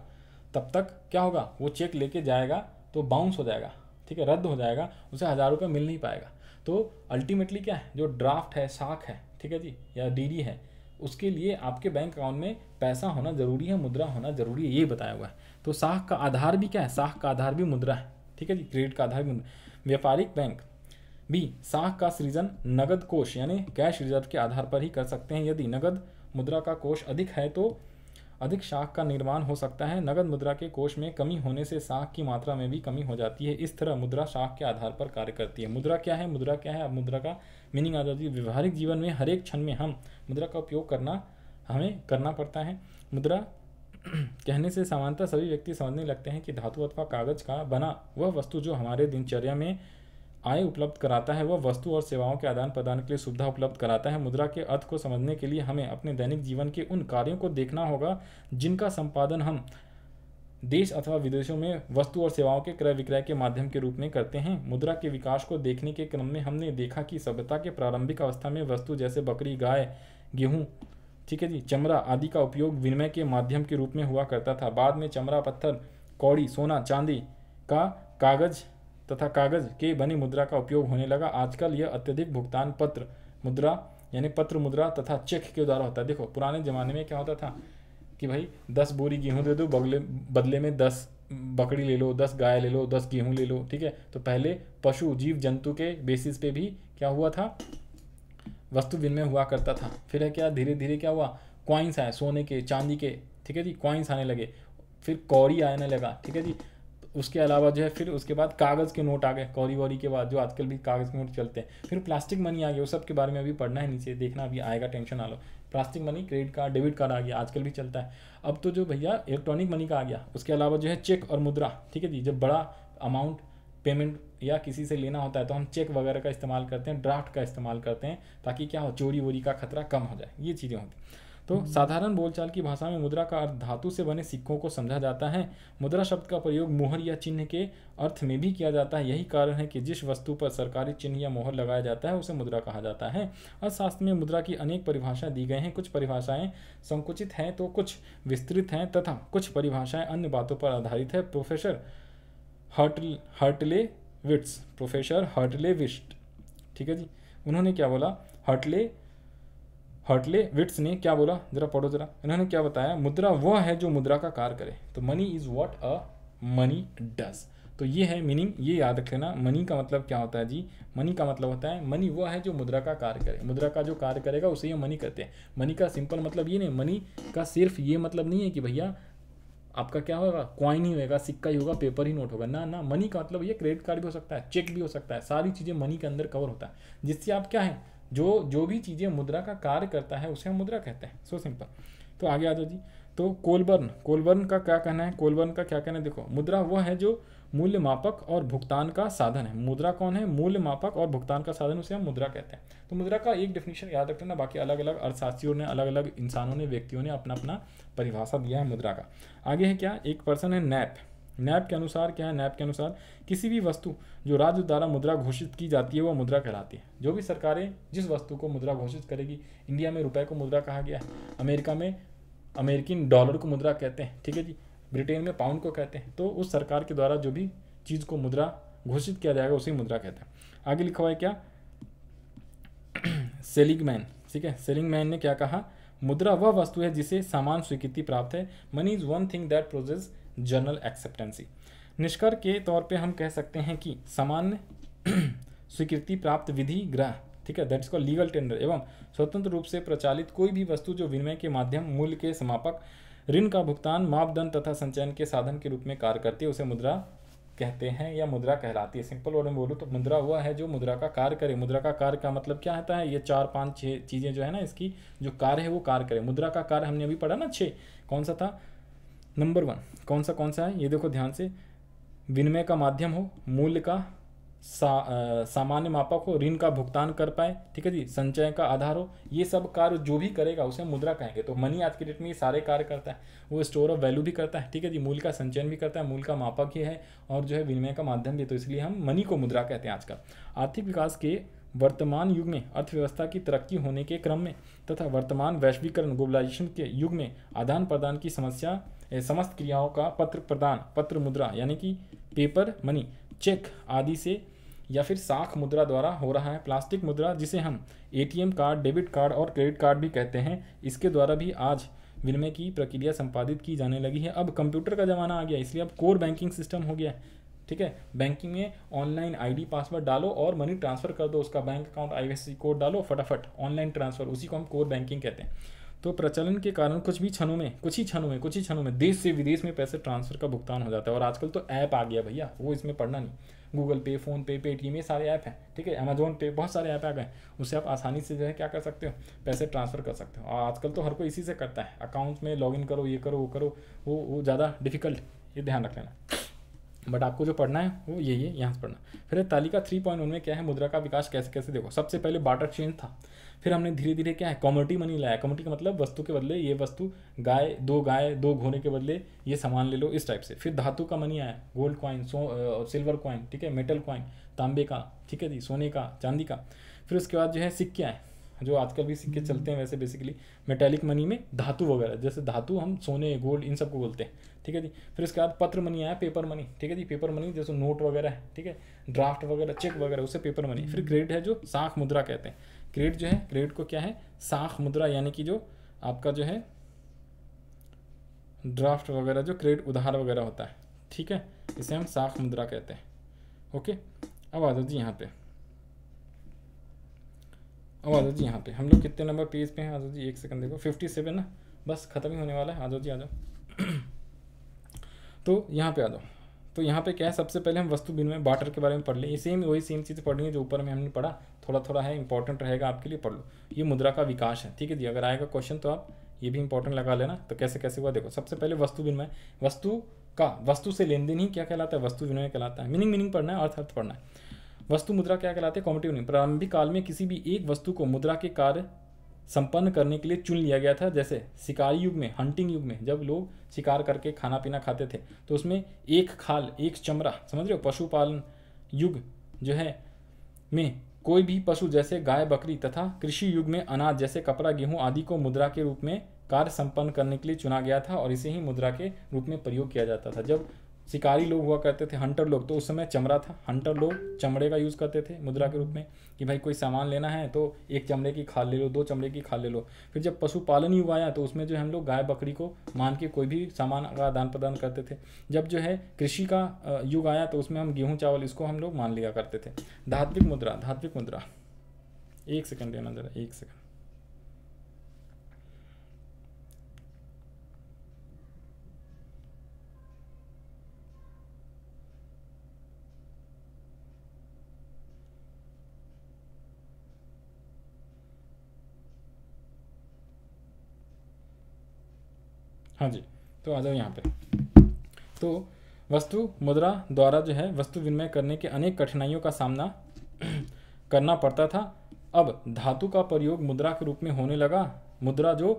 तब तक क्या होगा, वो चेक लेके जाएगा तो बाउंस हो जाएगा, ठीक है, रद्द हो जाएगा, उसे 1000 रुपये मिल नहीं पाएगा। तो अल्टीमेटली क्या है, जो ड्राफ्ट है, साख है, ठीक है जी, या डीडी है, उसके लिए आपके बैंक अकाउंट में पैसा होना जरूरी है, मुद्रा होना जरूरी है, ये बताया हुआ है। तो साख का आधार भी क्या है, साख का आधार भी मुद्रा है, ठीक है जी, क्रेडिट का आधार भी मुद्रा। व्यापारिक बैंक भी साख का सृजन नगद कोष यानी कैश रिजर्व के आधार पर ही कर सकते हैं। यदि नगद मुद्रा का कोष अधिक है तो अधिक साख का निर्माण हो सकता है। नगद मुद्रा के कोष में कमी होने से साख की मात्रा में भी कमी हो जाती है। इस तरह मुद्रा साख के आधार पर कार्य करती है। मुद्रा क्या है, मुद्रा क्या है, अब मुद्रा का मीनिंग आ जाती है। व्यवहारिक जीवन में हर एक क्षण में हम मुद्रा का उपयोग हमें करना पड़ता है। मुद्रा कहने से सामान्यतः सभी व्यक्ति समझने लगते हैं कि धातु अथवा कागज का बना वह वस्तु जो हमारे दिनचर्या में आय उपलब्ध कराता है, वह वस्तु और सेवाओं के आदान प्रदान के लिए सुविधा उपलब्ध कराता है। मुद्रा के अर्थ को समझने के लिए हमें अपने दैनिक जीवन के उन कार्यों को देखना होगा जिनका संपादन हम देश अथवा विदेशों में वस्तु और सेवाओं के क्रय विक्रय के माध्यम के रूप में करते हैं। मुद्रा के विकास को देखने के क्रम में हमने देखा कि सभ्यता के प्रारंभिक अवस्था में वस्तु जैसे बकरी, गाय, गेहूँ, ठीक है जी, चमड़ा आदि का उपयोग विनिमय के माध्यम के रूप में हुआ करता था। बाद में चमड़ा, पत्थर, कौड़ी, सोना, चांदी का कागज तथा कागज के बनी मुद्रा का उपयोग होने लगा। आजकल यह अत्यधिक भुगतान पत्र मुद्रा यानी पत्र मुद्रा तथा चेक के द्वारा होता है। देखो पुराने ज़माने में क्या होता था कि भाई 10 बोरी गेहूँ दे दो, बदले में 10 बकरी ले लो, 10 गाय ले लो, 10 गेहूँ ले लो, ठीक है। तो पहले पशु जीव जंतु के बेसिस पे भी क्या हुआ था, वस्तु विनिमय हुआ करता था। फिर है क्या, धीरे धीरे क्या हुआ, कॉइन्स आए, सोने के, चांदी के, ठीक है जी, कॉइन्स आने लगे। फिर कौड़ी आने लगा, ठीक है जी। उसके अलावा जो है फिर उसके बाद कागज़ के नोट आ गए, कौड़ी वौड़ी के बाद, जो आजकल भी कागज़ के नोट चलते हैं। फिर प्लास्टिक मनी आ गया, उस सब के बारे में अभी पढ़ना है, नीचे देखना, अभी आएगा, टेंशन ना लो। Plastic money, credit card, debit card आ गया, आजकल भी चलता है। अब तो जो भैया इलेक्ट्रॉनिक मनी का आ गया। उसके अलावा जो है चेक और मुद्रा, ठीक है जी। जब बड़ा अमाउंट पेमेंट या किसी से लेना होता है तो हम चेक वगैरह का इस्तेमाल करते हैं, ड्राफ्ट का इस्तेमाल करते हैं, ताकि क्या हो, चोरी वोरी का खतरा कम हो जाए, ये चीज़ें होती। तो साधारण बोलचाल की भाषा में मुद्रा का अर्थ धातु से बने सिक्कों को समझा जाता है। मुद्रा शब्द का प्रयोग मुहर या चिन्ह के अर्थ में भी किया जाता है। यही कारण है कि जिस वस्तु पर सरकारी चिन्ह या मोहर लगाया जाता है उसे मुद्रा कहा जाता है। अर्थशास्त्र में मुद्रा की अनेक परिभाषाएं दी गई हैं। कुछ परिभाषाएं संकुचित हैं तो कुछ विस्तृत हैं तथा कुछ परिभाषाएं अन्य बातों पर आधारित है। प्रोफेसर हर्टलेविस्ट, ठीक है जी, उन्होंने क्या बोला, हर्टलेविट्स ने क्या बोला, जरा पढ़ो जरा। इन्होंने क्या बताया, मुद्रा वह है जो मुद्रा का कार्य करे। तो money is what a money does. तो ये है मीनिंग, ये याद रख लेना। मनी का मतलब क्या होता है जी, मनी का मतलब होता है मनी वह है जो मुद्रा का कार्य करे। मुद्रा का जो कार्य करेगा उसे ये मनी कहते हैं। मनी का सिंपल मतलब ये नहीं, मनी का सिर्फ ये मतलब नहीं है कि भैया आपका क्या होगा, कॉइन ही होगा, सिक्का ही होगा, पेपर ही नोट होगा, ना ना। मनी का मतलब ये क्रेडिट कार्ड भी हो सकता है, चेक भी हो सकता है, सारी चीज़ें मनी के अंदर कवर होता है। जिससे आप क्या है, जो भी चीज़ें मुद्रा का कार्य करता है उसे हम मुद्रा कहते हैं। So simple. तो आगे आ जाओ जी। तो कोलबर्न का क्या कहना है, कोलबर्न का क्या कहना है, देखो, मुद्रा वह है जो मूल्य मापक और भुगतान का साधन है। मुद्रा कौन है, मूल्य मापक और भुगतान का साधन, उसे हम मुद्रा कहते हैं। तो मुद्रा का एक डेफिनेशन याद रख लेना, बाकी अलग अलग अर्थशास्त्रियों ने, अलग अलग इंसानों ने, व्यक्तियों ने अपना अपना परिभाषा दिया है मुद्रा का। आगे है क्या, एक पर्सन है नैप के अनुसार क्या है, नैप के अनुसार किसी भी वस्तु जो राज्य द्वारा मुद्रा घोषित की जाती है वह मुद्रा कहलाती है। जो भी सरकारें जिस वस्तु को मुद्रा घोषित करेगी, इंडिया में रुपए को मुद्रा कहा गया है, अमेरिका में अमेरिकन डॉलर को मुद्रा कहते हैं, ठीक है जी, ब्रिटेन में पाउंड को कहते हैं। तो उस सरकार के द्वारा जो भी चीज़ को मुद्रा घोषित किया जाएगा उसे मुद्रा कहते हैं। आगे लिखा हुआ है क्या, सेलिंगमैन, ठीक है, सेलिंगमैन ने क्या कहा, मुद्रा वह वस्तु है जिसे समान स्वीकृति प्राप्त है। Money is one thing that process general acceptancy. निष्कर्ष के तौर पे हम कह सकते हैं कि सामान्य स्वीकृति प्राप्त विधि ग्रह, ठीक है, that is called legal tender, एवं स्वतंत्र रूप से प्रचालित कोई भी वस्तु जो विनिमय के माध्यम, मूल्य के समापक, ऋण का भुगतान, मापदंड तथा संचयन के साधन के रूप में कार्य करती है उसे मुद्रा कहते हैं या मुद्रा कहलाती है। सिंपल वर्ड में बोलूँ तो मुद्रा हुआ है जो मुद्रा का कार्य करे। मुद्रा का कार्य का मतलब क्या होता है, ये 4 5 6 चीज़ें जो है ना, इसकी जो कार्य है वो कार्य करे। मुद्रा का कार्य हमने अभी पढ़ा ना 6, कौन सा था, नंबर 1 कौन सा है, ये देखो ध्यान से, विनिमय का माध्यम हो, मूल्य का सामान्य मापक हो, ऋण का भुगतान कर पाए, ठीक है जी, संचय का आधार हो। ये सब कार्य जो भी करेगा उसे मुद्रा कहेंगे। तो मनी आज की डेट में ये सारे कार्य करता है। वो स्टोर ऑफ वैल्यू भी करता है, ठीक है जी, मूल्य का संचयन भी करता है, मूल्य का मापक ही है, और जो है विनिमय का माध्यम भी। तो इसलिए हम मनी को मुद्रा कहते हैं आजकल। आर्थिक विकास के वर्तमान युग में अर्थव्यवस्था की तरक्की होने के क्रम में तथा वर्तमान वैश्वीकरण ग्लोबलाइजेशन के युग में आदान प्रदान की समस्या समस्त क्रियाओं का पत्र मुद्रा यानी कि पेपर मनी, चेक आदि से या फिर साख मुद्रा द्वारा हो रहा है। प्लास्टिक मुद्रा, जिसे हम एटीएम कार्ड, डेबिट कार्ड और क्रेडिट कार्ड भी कहते हैं, इसके द्वारा भी आज विनिमय की प्रक्रिया संपादित की जाने लगी है। अब कंप्यूटर का ज़माना आ गया, इसलिए अब कोर बैंकिंग सिस्टम हो गया है, ठीक है। बैंकिंग में ऑनलाइन आईडी पासवर्ड डालो और मनी ट्रांसफ़र कर दो, उसका बैंक अकाउंट IFSC कोड डालो, फटाफट ऑनलाइन ट्रांसफ़र, उसी को हम कोर बैंकिंग कहते हैं। तो प्रचलन के कारण कुछ ही क्षणों में देश से विदेश में पैसे ट्रांसफ़र का भुगतान हो जाता है। और आजकल तो ऐप आ गया भैया, वो इसमें पढ़ना नहीं, गूगल पे, फ़ोन पे, पेटीएम, ये सारे ऐप हैं, ठीक है, अमेजोन पे, बहुत सारे ऐप आ गए, उससे आप आसानी से जो है क्या कर सकते हो, पैसे ट्रांसफ़र कर सकते हो। और आजकल तो हर कोई इसी से करता है, अकाउंट में लॉगिन करो, ये करो, वो करो, वो ज़्यादा डिफिकल्ट, ये ध्यान रख लेना। बट आपको जो पढ़ना है वो यही है, यहाँ से पढ़ना। फिर तालिका 3.1 में क्या है, मुद्रा का विकास कैसे कैसे, देखो सबसे पहले बार्टर चेंज था, फिर हमने धीरे धीरे क्या है, कमोडिटी मनी लाया। कमोडिटी का मतलब वस्तु के बदले ये वस्तु, गाय दो घोड़े के बदले ये सामान ले लो, इस टाइप से। फिर धातु का मनी आया, गोल्ड कॉइन, सिल्वर कॉइन, ठीक है, मेटल कॉइन, तांबे का, ठीक है जी, सोने का, चांदी का। फिर उसके बाद जो है सिक्के आए, जो आजकल भी सिक्के चलते हैं वैसे बेसिकली मेटालिक मनी में धातु वगैरह, जैसे धातु हम सोने, गोल्ड, इन सबको बोलते हैं, ठीक है जी। फिर उसके बाद पत्र मनी आया, पेपर मनी, ठीक है जी, पेपर मनी जैसे नोट वगैरह है, ठीक है, ड्राफ्ट वगैरह, चेक वगैरह, उसे पेपर मनी। फिर क्रेडिट है जो साख मुद्रा कहते हैं। क्रेडिट जो है, क्रेडिट को क्या है, साख मुद्रा, यानी कि जो आपका जो है ड्राफ्ट वगैरह, जो क्रेडिट उधार वगैरह होता है, ठीक है, इसे हम साख मुद्रा कहते हैं। ओके, अब आ जाओ जी यहाँ पे, यहाँ पे हम लोग कितने नंबर पेज पे हैं, आ जाओ जी, एक सेकंड देखो, 57 ना, बस खत्म ही होने वाला है, आ जाओ जी, आ जाओ। तो यहाँ पे आ जाओ। तो यहाँ पे क्या है, सबसे पहले हम वस्तु विनिमय बार्टर के बारे में पढ़ लें। ये वही सेम चीज़ पढ़नी है जो ऊपर में हमने पढ़ा, थोड़ा थोड़ा है, इंपॉर्टेंट रहेगा आपके लिए, पढ़ लो। ये मुद्रा का विकास है, ठीक है जी। अगर आएगा क्वेश्चन तो आप ये भी इंपॉर्टेंट लगा लेना। तो कैसे कैसे हुआ देखो, सबसे पहले वस्तु विनिमय, वस्तु से लेन देन ही क्या कहलाता है, वस्तु विनिमय कहलाता है। मीनिंग पढ़ना है, अर्थ पढ़ना है। वस्तु मुद्रा क्या कहलाते हैं, कॉम्पिटिटिव मनी। प्रारंभिक काल में किसी भी एक वस्तु को मुद्रा के कार्य संपन्न करने के लिए चुन लिया गया था। जैसे शिकारी युग में, हंटिंग युग में, जब लोग शिकार करके खाना पीना खाते थे, तो उसमें एक खाल, एक चमड़ा, समझ रहे हो। पशुपालन युग जो है में कोई भी पशु जैसे गाय, बकरी, तथा कृषि युग में अनाज जैसे कपड़ा, गेहूं आदि को मुद्रा के रूप में कार्य संपन्न करने के लिए चुना गया था, और इसे ही मुद्रा के रूप में प्रयोग किया जाता था। जब शिकारी लोग हुआ करते थे, हंटर लोग, तो उस समय चमड़ा था, हंटर लोग चमड़े का यूज़ करते थे मुद्रा के रूप में, कि भाई कोई सामान लेना है तो एक चमड़े की खाल ले लो, 2 चमड़े की खाल ले लो। फिर जब पशुपालन युग आया तो उसमें जो हम लोग गाय, बकरी को मान के कोई भी सामान का आदान प्रदान करते थे। जब जो है कृषि का युग आया तो उसमें हम गेहूँ, चावल, इसको हम लोग मान लिया करते थे। धात्विक मुद्रा, एक सेकंड लेना जरा, एक सेकंड। हाँ जी, तो आ जाओ यहाँ पे। तो वस्तु मुद्रा द्वारा जो है वस्तु विनिमय करने के अनेक कठिनाइयों का सामना करना पड़ता था। अब धातु का प्रयोग मुद्रा के रूप में होने लगा। मुद्रा जो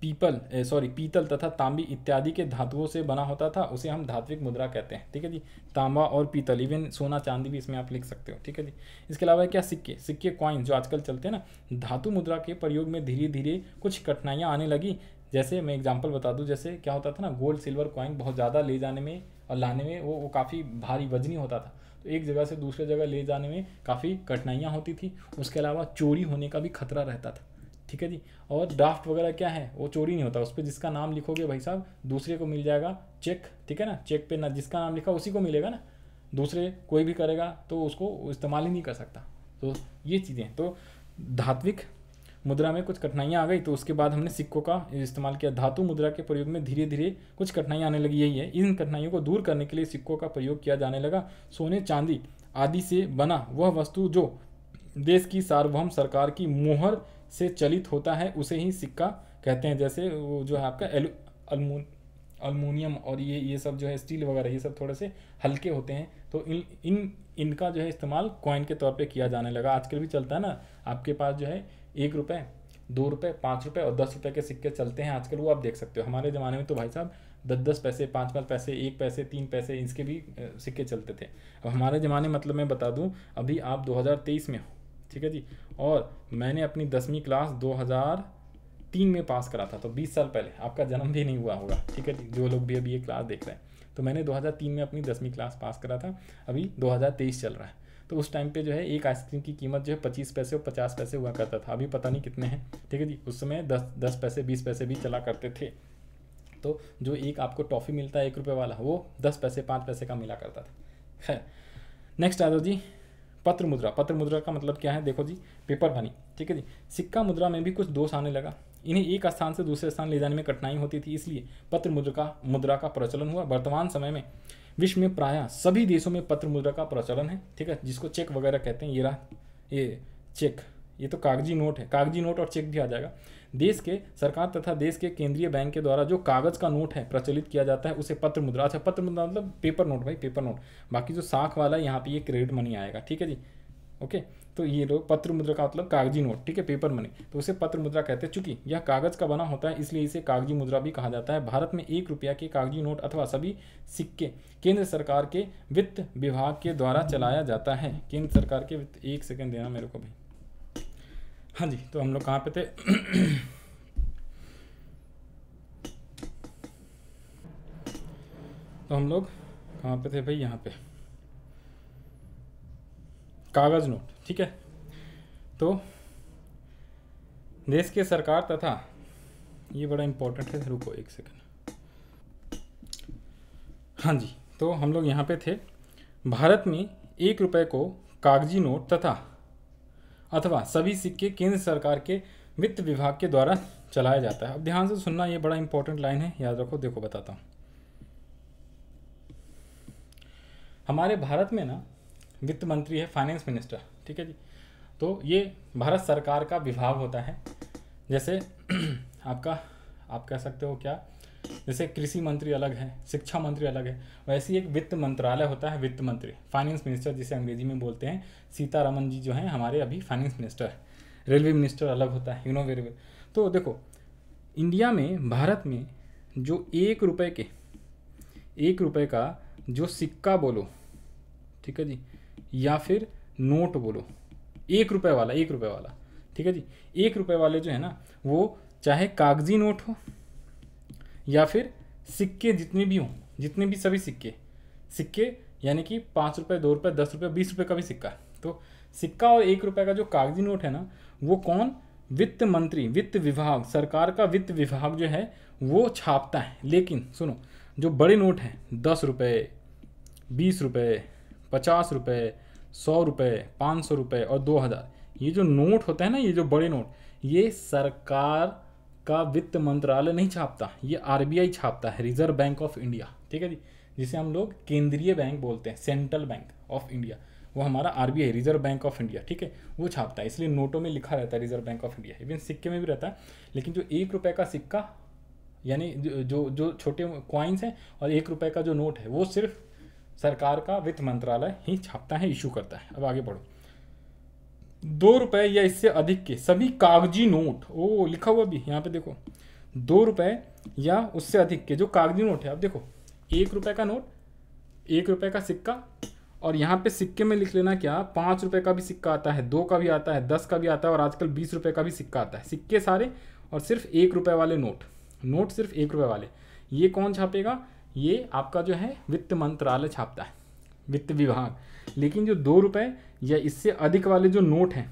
पीतल तथा तांबी इत्यादि के धातुओं से बना होता था, उसे हम धात्विक मुद्रा कहते हैं, ठीक है जी। तांबा और पीतल, इवन सोना चांदी भी इसमें आप लिख सकते हो, ठीक है जी। इसके अलावा क्या, सिक्के कॉइन जो आजकल चलते हैं ना। धातु मुद्रा के प्रयोग में धीरे धीरे कुछ कठिनाइयाँ आने लगी। जैसे मैं एग्जांपल बता दूं, जैसे क्या होता था ना, गोल्ड सिल्वर कॉइन बहुत ज़्यादा ले जाने में और लाने में वो काफ़ी भारी वजनी होता था, तो एक जगह से दूसरे जगह ले जाने में काफ़ी कठिनाइयाँ होती थी। उसके अलावा चोरी होने का भी खतरा रहता था, ठीक है जी। और ड्राफ्ट वगैरह क्या है, वो चोरी नहीं होता, उस पर जिसका नाम लिखोगे भाई साहब दूसरे को मिल जाएगा। चेक, ठीक है ना, चेक पे ना जिसका नाम लिखा उसी को मिलेगा ना, दूसरे कोई भी करेगा तो उसको इस्तेमाल ही नहीं कर सकता। तो ये चीज़ें, तो धात्विक मुद्रा में कुछ कठिनाइयाँ आ गई, तो उसके बाद हमने सिक्कों का इस्तेमाल किया। धातु मुद्रा के प्रयोग में धीरे धीरे कुछ कठिनाइयाँ आने लगी, यही है। इन कठिनाइयों को दूर करने के लिए सिक्कों का प्रयोग किया जाने लगा। सोने चांदी आदि से बना वह वस्तु जो देश की सार्वभौम सरकार की मोहर से चलित होता है उसे ही सिक्का कहते हैं। जैसे वो जो है आपका अल्मुनियम और ये सब जो है स्टील वगैरह, ये सब थोड़े से हल्के होते हैं, तो इनका जो है इस्तेमाल कॉइन के तौर पे किया जाने लगा। आजकल भी चलता है ना, आपके पास जो है 1 रुपये, 2 रुपये, 5 रुपये और 10 रुपये के सिक्के चलते हैं आजकल, वो आप देख सकते हो। हमारे ज़माने में तो भाई साहब 10-10 पैसे, 5-5 पैसे, 1 पैसे, 3 पैसे, इसके भी सिक्के चलते थे। अब हमारे ज़माने मतलब मैं बता दूँ, अभी आप 2023 में हो, ठीक है जी, और मैंने अपनी 10वीं क्लास 2003 में पास करा था, तो 20 साल पहले, आपका जन्म भी नहीं हुआ होगा, ठीक है जी, जो लोग भी अभी ये क्लास देख रहे हैं। तो मैंने 2003 में अपनी 10वीं क्लास पास करा था, अभी 2023 चल रहा है। तो उस टाइम पे जो है एक आइसक्रीम की कीमत जो है 25 पैसे और 50 पैसे हुआ करता था, अभी पता नहीं कितने हैं, ठीक है जी। उस समय 10 पैसे 20 पैसे भी चला करते थे। तो जो एक आपको टॉफ़ी मिलता है 1 रुपये वाला, वो 10 पैसे 5 पैसे का मिला करता था। खैर, नेक्स्ट आ जाओ जी, पत्र मुद्रा। पत्र मुद्रा का मतलब क्या है, देखो जी, पेपर मनी, ठीक है जी। सिक्का मुद्रा में भी कुछ दोष आने लगा, इन्हें एक स्थान से दूसरे स्थान ले जाने में कठिनाई होती थी, इसलिए पत्र मुद्रा का प्रचलन हुआ। वर्तमान समय में विश्व में प्रायः सभी देशों में पत्र मुद्रा का प्रचलन है, ठीक है, जिसको चेक वगैरह कहते हैं। ये रहा ये चेक, ये तो कागजी नोट है, कागजी नोट और चेक भी आ जाएगा। देश के सरकार तथा देश के केंद्रीय बैंक के द्वारा जो कागज का नोट है प्रचलित किया जाता है उसे पत्र मुद्रा। अच्छा, पत्र मुद्रा मतलब पेपर नोट भाई, पेपर नोट। बाकी जो साख वाला है यहाँ पे ये क्रेडिट मनी आएगा, ठीक है जी, ओके। तो ये लोग पत्र मुद्रा का मतलब कागजी नोट, ठीक है, पेपर मनी, तो उसे पत्र मुद्रा कहते हैं। चूंकि यह कागज का बना होता है इसलिए इसे कागजी मुद्रा भी कहा जाता है। भारत में 1 रुपया के कागजी नोट अथवा सभी सिक्के केंद्र सरकार के वित्त विभाग के द्वारा चलाया जाता है। केंद्र सरकार के वित्त, 1 सेकंड देना मेरे को भाई। हाँ जी, तो हम लोग कहाँ पे थे? तो हम लोग कहाँ पे थे भाई? यहाँ पे कागज नोट, ठीक है। तो देश के सरकार तथा, ये बड़ा इंपॉर्टेंट है, रुको 1 सेकंड। हाँ जी, तो हम लोग यहाँ पे थे। भारत में 1 रुपये को कागजी नोट तथा अथवा सभी सिक्के केंद्र सरकार के वित्त विभाग के द्वारा चलाया जाता है। अब ध्यान से सुनना, ये बड़ा इंपॉर्टेंट लाइन है, याद रखो। देखो बताता हूँ, हमारे भारत में ना वित्त मंत्री है, फाइनेंस मिनिस्टर, ठीक है जी। तो ये भारत सरकार का विभाग होता है। जैसे आप कह सकते हो क्या, जैसे कृषि मंत्री अलग है, शिक्षा मंत्री अलग है, वैसे एक वित्त मंत्रालय होता है, वित्त मंत्री, फाइनेंस मिनिस्टर जिसे अंग्रेजी में बोलते हैं। सीतारमन जी जो हैं हमारे अभी फाइनेंस मिनिस्टर है। रेलवे मिनिस्टर अलग होता है, यू नो वेरी वेल। तो देखो, इंडिया में, भारत में जो 1 रुपये का जो सिक्का बोलो, ठीक है जी, या फिर नोट बोलो, 1 रुपये वाला, 1 रुपये वाला, ठीक है जी, 1 रुपये वाले जो है ना, वो चाहे कागजी नोट हो या फिर सिक्के जितने भी हों, जितने भी सभी सिक्के यानी कि 5 रुपये, 2 रुपये, 10 रुपये, 20 रुपये का भी सिक्का। तो सिक्का और 1 रुपये का जो कागजी नोट है ना, वो कौन? वित्त मंत्री, वित्त विभाग, सरकार का वित्त विभाग जो है वो छापता है। लेकिन सुनो, जो बड़े नोट हैं, 10 रुपये, 20 रुपये, 50 रुपये, 100 रुपये, 500 रुपये और 2000, ये जो नोट होते हैं ना, ये जो बड़े नोट, ये सरकार का वित्त मंत्रालय नहीं छापता, ये आरबीआई छापता है, रिजर्व बैंक ऑफ इंडिया, ठीक है जी, जिसे हम लोग केंद्रीय बैंक बोलते हैं, सेंट्रल बैंक ऑफ इंडिया, वो हमारा RBI, reserve bank of India, ठीक है, वो छापता है। इसलिए नोटों में लिखा रहता है reserve bank of India, even सिक्के में भी रहता है। लेकिन जो 1 रुपये का सिक्का, यानी जो छोटे कॉइन्स हैं, और 1 रुपये का जो नोट है, वो सिर्फ सरकार का वित्त मंत्रालय ही छापता है, इशू करता है। अब आगे बढ़ो। 2 रुपये या इससे अधिक के सभी कागजी नोट, ओ लिखा हुआ भी यहाँ पे देखो, 2 रुपये या उससे अधिक के जो कागजी नोट है। अब देखो, 1 रुपये का नोट, 1 रुपये का सिक्का, और यहाँ पे सिक्के में लिख लेना क्या, 5 रुपये का भी सिक्का आता है, 2 का भी आता है, 10 का भी आता है, और आजकल 20 रुपये का भी सिक्का आता है। सिक्के सारे, और सिर्फ 1 रुपये वाले नोट सिर्फ 1 रुपये वाले, ये कौन छापेगा? ये आपका जो है वित्त मंत्रालय छापता है, वित्त विभाग। लेकिन जो 2 रुपये या इससे अधिक वाले जो नोट हैं,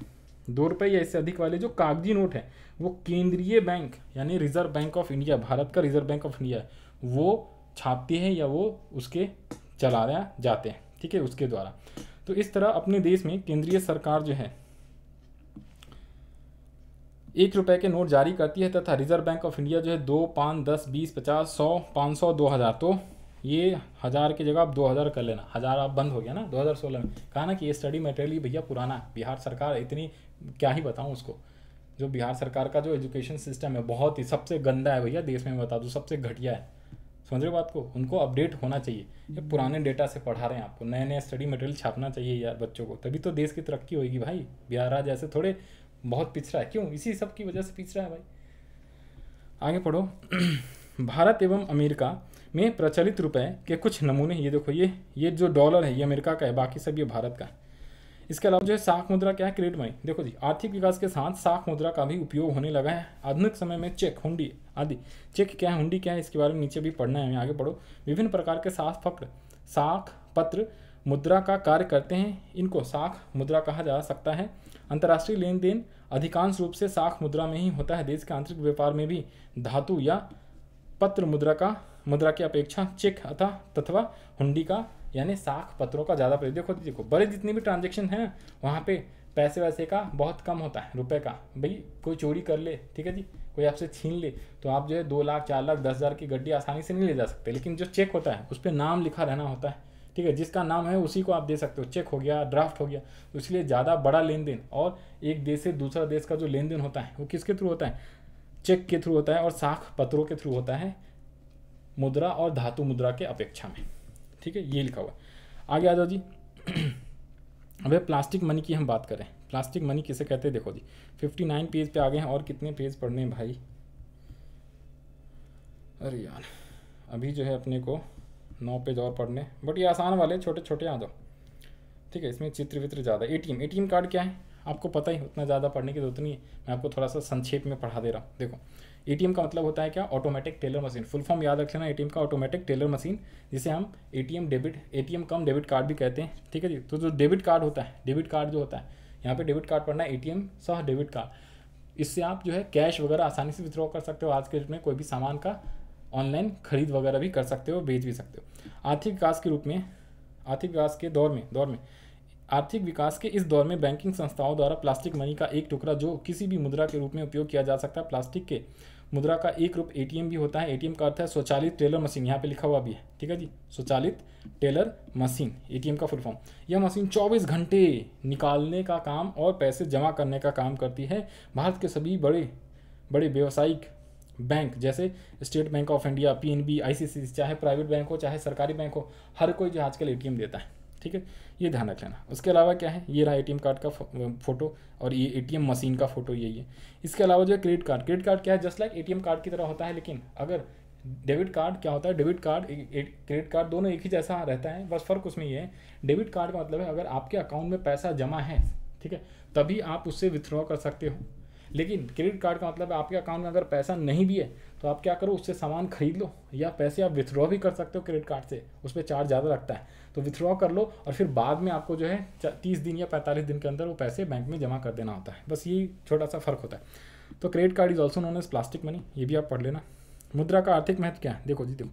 2 रुपये या इससे अधिक वाले जो कागजी नोट हैं, वो केंद्रीय बैंक यानी reserve bank of India, Bharat का रिजर्व बैंक ऑफ इंडिया, वो छापती है या वो उसके चलाया जाते हैं, ठीक है, उसके द्वारा। तो इस तरह अपने देश में केंद्रीय सरकार जो है 1 रुपये के नोट जारी करती है तथा रिजर्व बैंक ऑफ इंडिया जो है 2, 5, 10, 20, 50, 100, 500, 2000, तो ये 1000 की जगह आप 2000 कर लेना। 1000 आप बंद हो गया ना 2016 में। कहा ना कि ये स्टडी मटेरियल भैया पुराना है। बिहार सरकार इतनी क्या ही बताऊँ उसको, जो बिहार सरकार का जो एजुकेशन सिस्टम है बहुत ही सबसे गंदा है भैया देश में, बता दूँ सबसे घटिया है। समझ रहे हो बात को, उनको अपडेट होना चाहिए। ये पुराने डेटा से पढ़ा रहे हैं आपको, नए नए स्टडी मटेरियल छापना चाहिए यार बच्चों को, तभी तो देश की तरक्की होगी भाई। बिहार आज ऐसे थोड़े बहुत पिछड़ा है, क्यों? इसी सब की वजह से पिछड़ा है भाई। आगे पढ़ो। भारत एवं अमेरिका में प्रचलित रुपए के कुछ नमूने, ये देखो ये जो डॉलर है ये अमेरिका का है, बाकी सब ये भारत का है। इसके अलावा जो है साख मुद्रा क्या है? Credit money. देखो जी, आर्थिक विकास के साथ साख मुद्रा का भी उपयोग होने लगा है। आधुनिक समय में चेक, हुंडी आदि। चेक क्या है, हुंडी क्या है, इसके बारे में नीचे भी पढ़ना है, आगे पढ़ो। विभिन्न प्रकार के साख पत्र मुद्रा का कार्य करते हैं, इनको साख मुद्रा कहा जा सकता है। अंतर्राष्ट्रीय लेन देन अधिकांश रूप से साख मुद्रा में ही होता है। देश के आंतरिक व्यापार में भी धातु या पत्र मुद्रा की अपेक्षा चेक तथा हुंडी का यानी साख पत्रों का ज़्यादा प्रयोग। देखो बड़े जितने भी ट्रांजेक्शन हैं वहाँ पे पैसे वैसे का बहुत कम होता है, रुपए का। भाई कोई चोरी कर ले, ठीक है जी, कोई आपसे छीन ले, तो आप जो है 2 लाख 4 लाख 10,000 की गड्डी आसानी से नहीं ले जा सकते। लेकिन जो चेक होता है उस पर नाम लिखा रहना होता है, ठीक है, जिसका नाम है उसी को आप दे सकते हो। चेक हो गया, ड्राफ्ट हो गया, तो इसलिए ज़्यादा बड़ा लेन देन और एक देश से दूसरा देश का जो लेन देन होता है वो किसके थ्रू होता है? चेक के थ्रू होता है और साख पत्रों के थ्रू होता है, मुद्रा और धातु मुद्रा के अपेक्षा में। ठीक है, ये लिखा हुआ है। आगे आ जाओ जी। अब प्लास्टिक मनी की हम बात करें। प्लास्टिक मनी किसे कहते हैं? देखो जी 59 पेज पे आ गए हैं, और कितने पेज पढ़ने हैं भाई? अरे यार अभी जो है अपने को 9 पेज और पढ़ने, बट ये आसान वाले छोटे छोटे आ जाओ, ठीक है। इसमें चित्र वित्र ज़्यादा। एटीएम कार्ड क्या है आपको पता ही, उतना ज़्यादा पढ़ने की जरूरत नहीं है, मैं आपको थोड़ा सा संक्षेप में पढ़ा दे रहा हूँ। देखो एटीएम का मतलब होता है क्या? Automatic teller machine. Full form याद रख लेना एटीएम का, ऑटोमेटिक टेलर मशीन, जिसे हम एटीएम कम डेबिट कार्ड भी कहते हैं, ठीक है जी। तो जो डेबिट कार्ड होता है, डेबिट कार्ड जो होता है, यहाँ पे डेबिट कार्ड पढ़ना है, एटीएम सह डेबिट कार्ड। इससे आप जो है कैश वगैरह आसानी से विथड्रॉ कर सकते हो। आज के डेट में कोई भी सामान का ऑनलाइन खरीद वगैरह भी कर सकते हो, बेच भी सकते हो। आर्थिक विकास के रूप में, आर्थिक विकास के दौर में आर्थिक विकास के इस दौर में बैंकिंग संस्थाओं द्वारा प्लास्टिक मनी का एक टुकड़ा जो किसी भी मुद्रा के रूप में उपयोग किया जा सकता है। प्लास्टिक के मुद्रा का एक रूप एटीएम भी होता है। एटीएम का अर्थ है स्वचालित टेलर मशीन, यहाँ पे लिखा हुआ भी है, ठीक है जी, स्वचालित टेलर मशीन, एटीएम का फुल फॉर्म। यह मशीन 24 घंटे निकालने का काम और पैसे जमा करने का काम करती है। भारत के सभी बड़े बड़े व्यावसायिक बैंक जैसे state bank of India, PNB, ICICI, चाहे प्राइवेट बैंक हो चाहे सरकारी बैंक हो, हर कोई जो आजकल एटीएम देता है, ठीक है, ये ध्यान रख लेना। उसके अलावा क्या है, ये रहा एटीएम कार्ड का फोटो और ये एटीएम मशीन का फोटो यही है। इसके अलावा जो है क्रेडिट कार्ड क्या है? जस्ट लाइक एटीएम कार्ड की तरह होता है, लेकिन अगर डेबिट कार्ड क्या होता है, डेबिट कार्ड क्रेडिट कार्ड दोनों एक ही जैसा रहता है, बस फर्क उसमें ये है। डेबिट कार्ड का मतलब है अगर आपके अकाउंट में पैसा जमा है, ठीक है, तभी आप उससे विथड्रॉ कर सकते हो। लेकिन क्रेडिट कार्ड का मतलब आपके अकाउंट में अगर पैसा नहीं भी है तो आप क्या करो, उससे सामान खरीद लो, या पैसे आप विथड्रॉ भी कर सकते हो क्रेडिट कार्ड से, उस पर चार्ज ज़्यादा लगता है, तो विथड्रॉ कर लो और फिर बाद में आपको जो है 30 दिन या 45 दिन के अंदर वो पैसे बैंक में जमा कर देना होता है। बस ये छोटा सा फर्क होता है। तो credit card is also known as plastic money, ये भी आप पढ़ लेना। मुद्रा का आर्थिक महत्व क्या है? देखो जी, देखो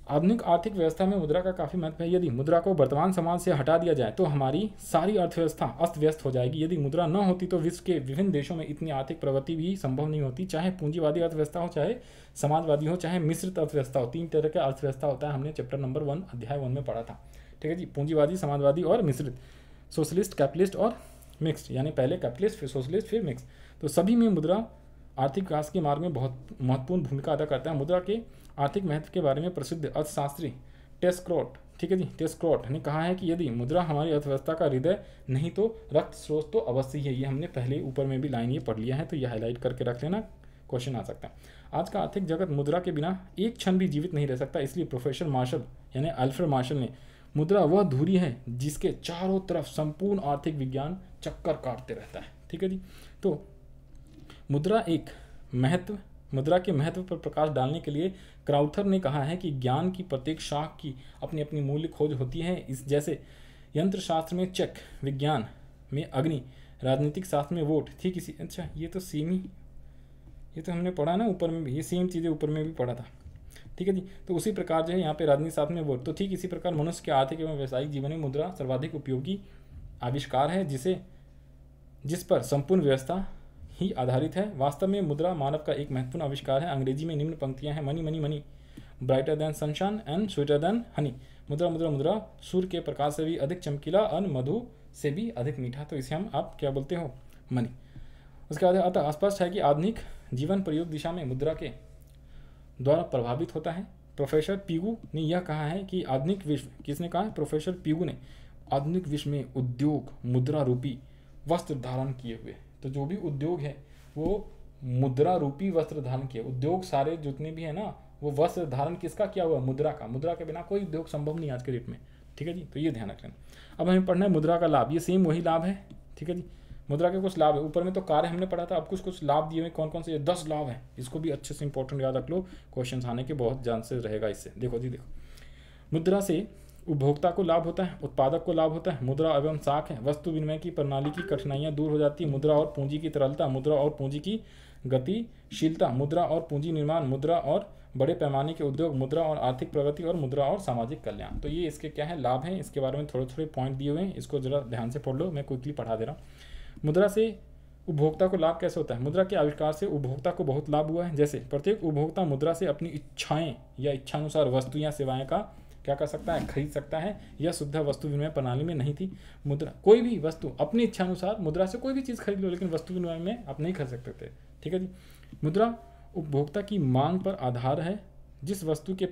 आधुनिक आर्थिक व्यवस्था में मुद्रा का काफ़ी महत्व है। यदि मुद्रा को वर्तमान समाज से हटा दिया जाए तो हमारी सारी अर्थव्यवस्था अस्त व्यस्त हो जाएगी। यदि मुद्रा न होती तो विश्व के विभिन्न देशों में इतनी आर्थिक प्रगति भी संभव नहीं होती, चाहे पूंजीवादी अर्थव्यवस्था हो, चाहे समाजवादी हो, चाहे मिश्रित अर्थव्यवस्था हो। 3 तरह का अर्थव्यवस्था होता है, हमने चैप्टर नंबर 1 अध्याय 1 में पढ़ा था, ठीक है जी। पूंजीवादी, समाजवादी और मिश्रित, सोशलिस्ट, कैपिटलिस्ट और मिक्स्ड, यानी पहले कैपिटलिस्ट फिर सोशलिस्ट फिर मिक्स। तो सभी में मुद्रा आर्थिक विकास के मार्ग में बहुत महत्वपूर्ण भूमिका अदा करता है। मुद्रा के आर्थिक महत्व के बारे में प्रसिद्ध अर्थशास्त्री टेस्क्रोट, ठीक है जी, टेस्क्रोट ने कहा है कि यदि मुद्रा हमारी अर्थव्यवस्था का हृदय नहीं तो रक्त स्रोत तो अवश्य ही है। ये हमने पहले ऊपर में भी लाइन ये पढ़ लिया है, तो ये हाईलाइट करके रख लेना, क्वेश्चन आ सकता है। आज का आर्थिक जगत मुद्रा के बिना एक क्षण भी जीवित नहीं रह सकता। इसलिए प्रोफेसर मार्शल यानी अल्फ्रेड मार्शल ने मुद्रा वह धुरी है जिसके चारों तरफ संपूर्ण आर्थिक विज्ञान चक्कर काटते रहता है, ठीक है जी। तो मुद्रा के महत्व पर प्रकाश डालने के लिए क्राउथर ने कहा है कि ज्ञान की प्रत्येक शाख की अपनी अपनी मूल्य खोज होती है। इस जैसे यंत्र शास्त्र में चक, विज्ञान में अग्नि, राजनीतिक शास्त्र में वोट, ठीक इसी, अच्छा ये तो सेम ही, ये तो हमने पढ़ा ना ऊपर में भी, ये सेम चीज़ें ऊपर में भी पढ़ा था, ठीक है जी। तो उसी प्रकार जो है यहाँ पे राजनीतिक शास्त्र में वोट, तो ठीक इसी प्रकार मनुष्य के आर्थिक एवं व्यावसायिक जीवन में मुद्रा सर्वाधिक उपयोगी आविष्कार है, जिस पर संपूर्ण व्यवस्था ही आधारित है। वास्तव में मुद्रा मानव का एक महत्वपूर्ण आविष्कार है। अंग्रेजी में निम्न पंक्तियां हैं, money money money, brighter then sunshine and sweeter than Honey. मुद्रा मुद्रा मुद्रा, सूर्य के प्रकाश से भी अधिक चमकीला, अन्न मधु से भी अधिक मीठा। तो इसे हम आप क्या बोलते हो, मनी। उसके बाद अतः स्पष्ट है कि आधुनिक जीवन प्रयोग दिशा में मुद्रा के द्वारा प्रभावित होता है। प्रोफेसर पिगू ने यह कहा है कि आधुनिक विश्व, किसने कहा है, प्रोफेसर पिगू ने, आधुनिक विश्व में उद्योग मुद्रा रूपी वस्त्र धारण किए हुए। तो जो भी उद्योग है वो मुद्रा रूपी वस्त्र धारण किए। उद्योग सारे जितने भी है ना, वो वस्त्र धारण किसका किया हुआ, मुद्रा का। मुद्रा के बिना कोई उद्योग संभव नहीं आज के डेट में, ठीक है जी। तो ये ध्यान रख लेना। अब हमें पढ़ना है मुद्रा का लाभ। ये सेम वही लाभ है, ठीक है जी। मुद्रा के कुछ लाभ है, ऊपर में तो कार्य हमने पढ़ा था, अब कुछ लाभ दिए हुए। कौन कौन से, 10 लाभ हैं। इसको भी अच्छे से इंपॉर्टेंट याद रख लो, क्वेश्चन आने के बहुत चांसेस रहेगा इससे। देखो जी, देखो, मुद्रा से उपभोक्ता को लाभ होता है, उत्पादक को लाभ होता है। मुद्रा एवं साख है, वस्तु विनिमय की प्रणाली की कठिनाइयां दूर हो जाती है। मुद्रा और पूंजी की तरलता, मुद्रा और पूंजी की गतिशीलता, मुद्रा और पूंजी निर्माण, मुद्रा और बड़े पैमाने के उद्योग, मुद्रा और आर्थिक प्रगति, और मुद्रा और सामाजिक कल्याण। तो ये इसके क्या है, लाभ हैं। इसके बारे में थोड़े थोड़े पॉइंट दिए हुए हैं, इसको जरा ध्यान से पढ़ लो, मैं क्विकली पढ़ा दे रहा हूँ। मुद्रा से उपभोक्ता को लाभ कैसे होता है। मुद्रा के आविष्कार से उपभोक्ता को बहुत लाभ हुआ है। जैसे प्रत्येक उपभोक्ता मुद्रा से अपनी इच्छाएं या इच्छानुसार वस्तु या सेवाएं का क्या कर सकता है, खरीद सकता है। यह सुविधा वस्तु विनिमय प्रणाली में नहीं थी। मुद्रा, कोई भी वस्तु अपनी इच्छानुसार मुद्रा से कोई भी चीज़ खरीद लो, लेकिन वस्तु विनिमय में आप नहीं खरीद सकते थे, ठीक है जी। मुद्रा उपभोक्ता की मांग पर आधार है। जिस व्यक्ति के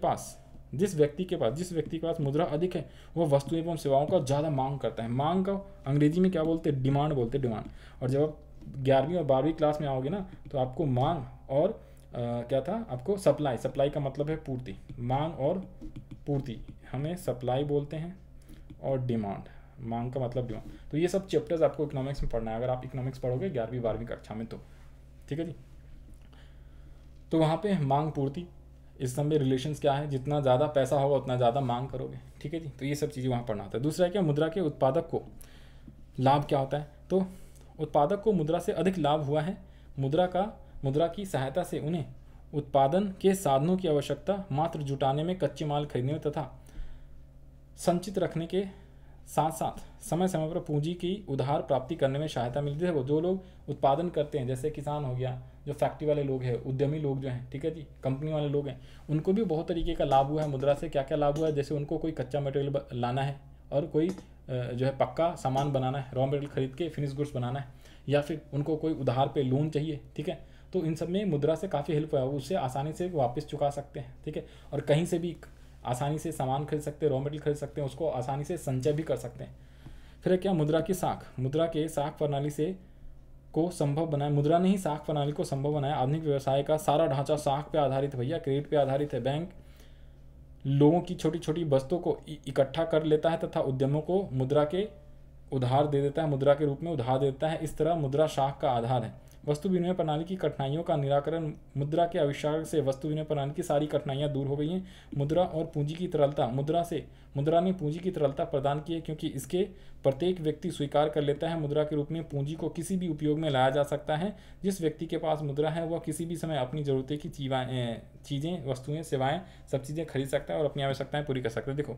पास मुद्रा अधिक है, वह वस्तु एवं सेवाओं का ज़्यादा मांग करता है। मांग का अंग्रेजी में क्या बोलते हैं, डिमांड बोलते हैं, डिमांड। और जब आप 11वीं और 12वीं क्लास में आओगे ना, तो आपको मांग और क्या था, आपको सप्लाई का मतलब है पूर्ति। मांग और पूर्ति हमें सप्लाई बोलते हैं, और डिमांड, मांग का मतलब डिमांड। तो ये सब चैप्टर्स आपको इकोनॉमिक्स में पढ़ना है, अगर आप इकोनॉमिक्स पढ़ोगे 11वीं 12वीं कक्षा में, तो ठीक है जी। तो वहाँ पे मांग पूर्ति, इस सब में रिलेशंस क्या है, जितना ज़्यादा पैसा होगा उतना ज़्यादा मांग करोगे, ठीक है जी। तो ये सब चीज़ें वहाँ पढ़ना होता है। दूसरा क्या, मुद्रा के उत्पादक को लाभ क्या होता है। तो उत्पादक को मुद्रा से अधिक लाभ हुआ है। मुद्रा की सहायता से उन्हें उत्पादन के साधनों की आवश्यकता मात्र जुटाने में, कच्चे माल खरीदने में तथा संचित रखने के साथ साथ समय समय पर पूंजी की उधार प्राप्ति करने में सहायता मिलती है। वो जो लोग उत्पादन करते हैं, जैसे किसान हो गया, जो फैक्ट्री वाले लोग हैं, उद्यमी लोग जो हैं, ठीक है जी, कंपनी वाले लोग हैं, उनको भी बहुत तरीके का लाभ हुआ है मुद्रा से। क्या क्या लाभ हुआ है, जैसे उनको कोई कच्चा मटेरियल लाना है, और कोई जो है पक्का सामान बनाना है, रॉ मटेरियल खरीद के फिनिश गुड्स बनाना है, या फिर उनको कोई उधार पे लोन चाहिए, ठीक है। तो इन सब में मुद्रा से काफ़ी हेल्प हुआ है, उससे आसानी से वापस चुका सकते हैं, ठीक है। और कहीं से भी आसानी से सामान खरीद सकते हैं, रॉ मटेरियल खरीद सकते हैं, उसको आसानी से संचय भी कर सकते हैं। फिर क्या, मुद्रा की साख, मुद्रा के साख प्रणाली से को संभव बनाया। मुद्रा ने ही साख प्रणाली को संभव बनाया। आधुनिक व्यवसाय का सारा ढांचा साख पे आधारित, भैया क्रेडिट पे आधारित है। बैंक लोगों की छोटी छोटी वस्तुओं को इकट्ठा कर लेता है तथा उद्यमों को मुद्रा के उधार दे देता है, मुद्रा के रूप में उधार देता है। इस तरह मुद्रा साख का आधार है। वस्तु विनिमय प्रणाली की कठिनाइयों का निराकरण, मुद्रा के आविष्कार से वस्तु विनिमय प्रणाली की सारी कठिनाइयां दूर हो गई हैं। मुद्रा और पूंजी की तरलता, मुद्रा ने पूंजी की तरलता प्रदान की है, क्योंकि इसके प्रत्येक व्यक्ति स्वीकार कर लेता है मुद्रा के रूप में पूंजी को किसी भी उपयोग में लाया जा सकता है। जिस व्यक्ति के पास मुद्रा है वह किसी भी समय अपनी ज़रूरतें की चीज़ें, वस्तुएं, सेवाएं, सब चीज़ें खरीद सकता है और अपनी आवश्यकताएं पूरी कर सकता है। देखो,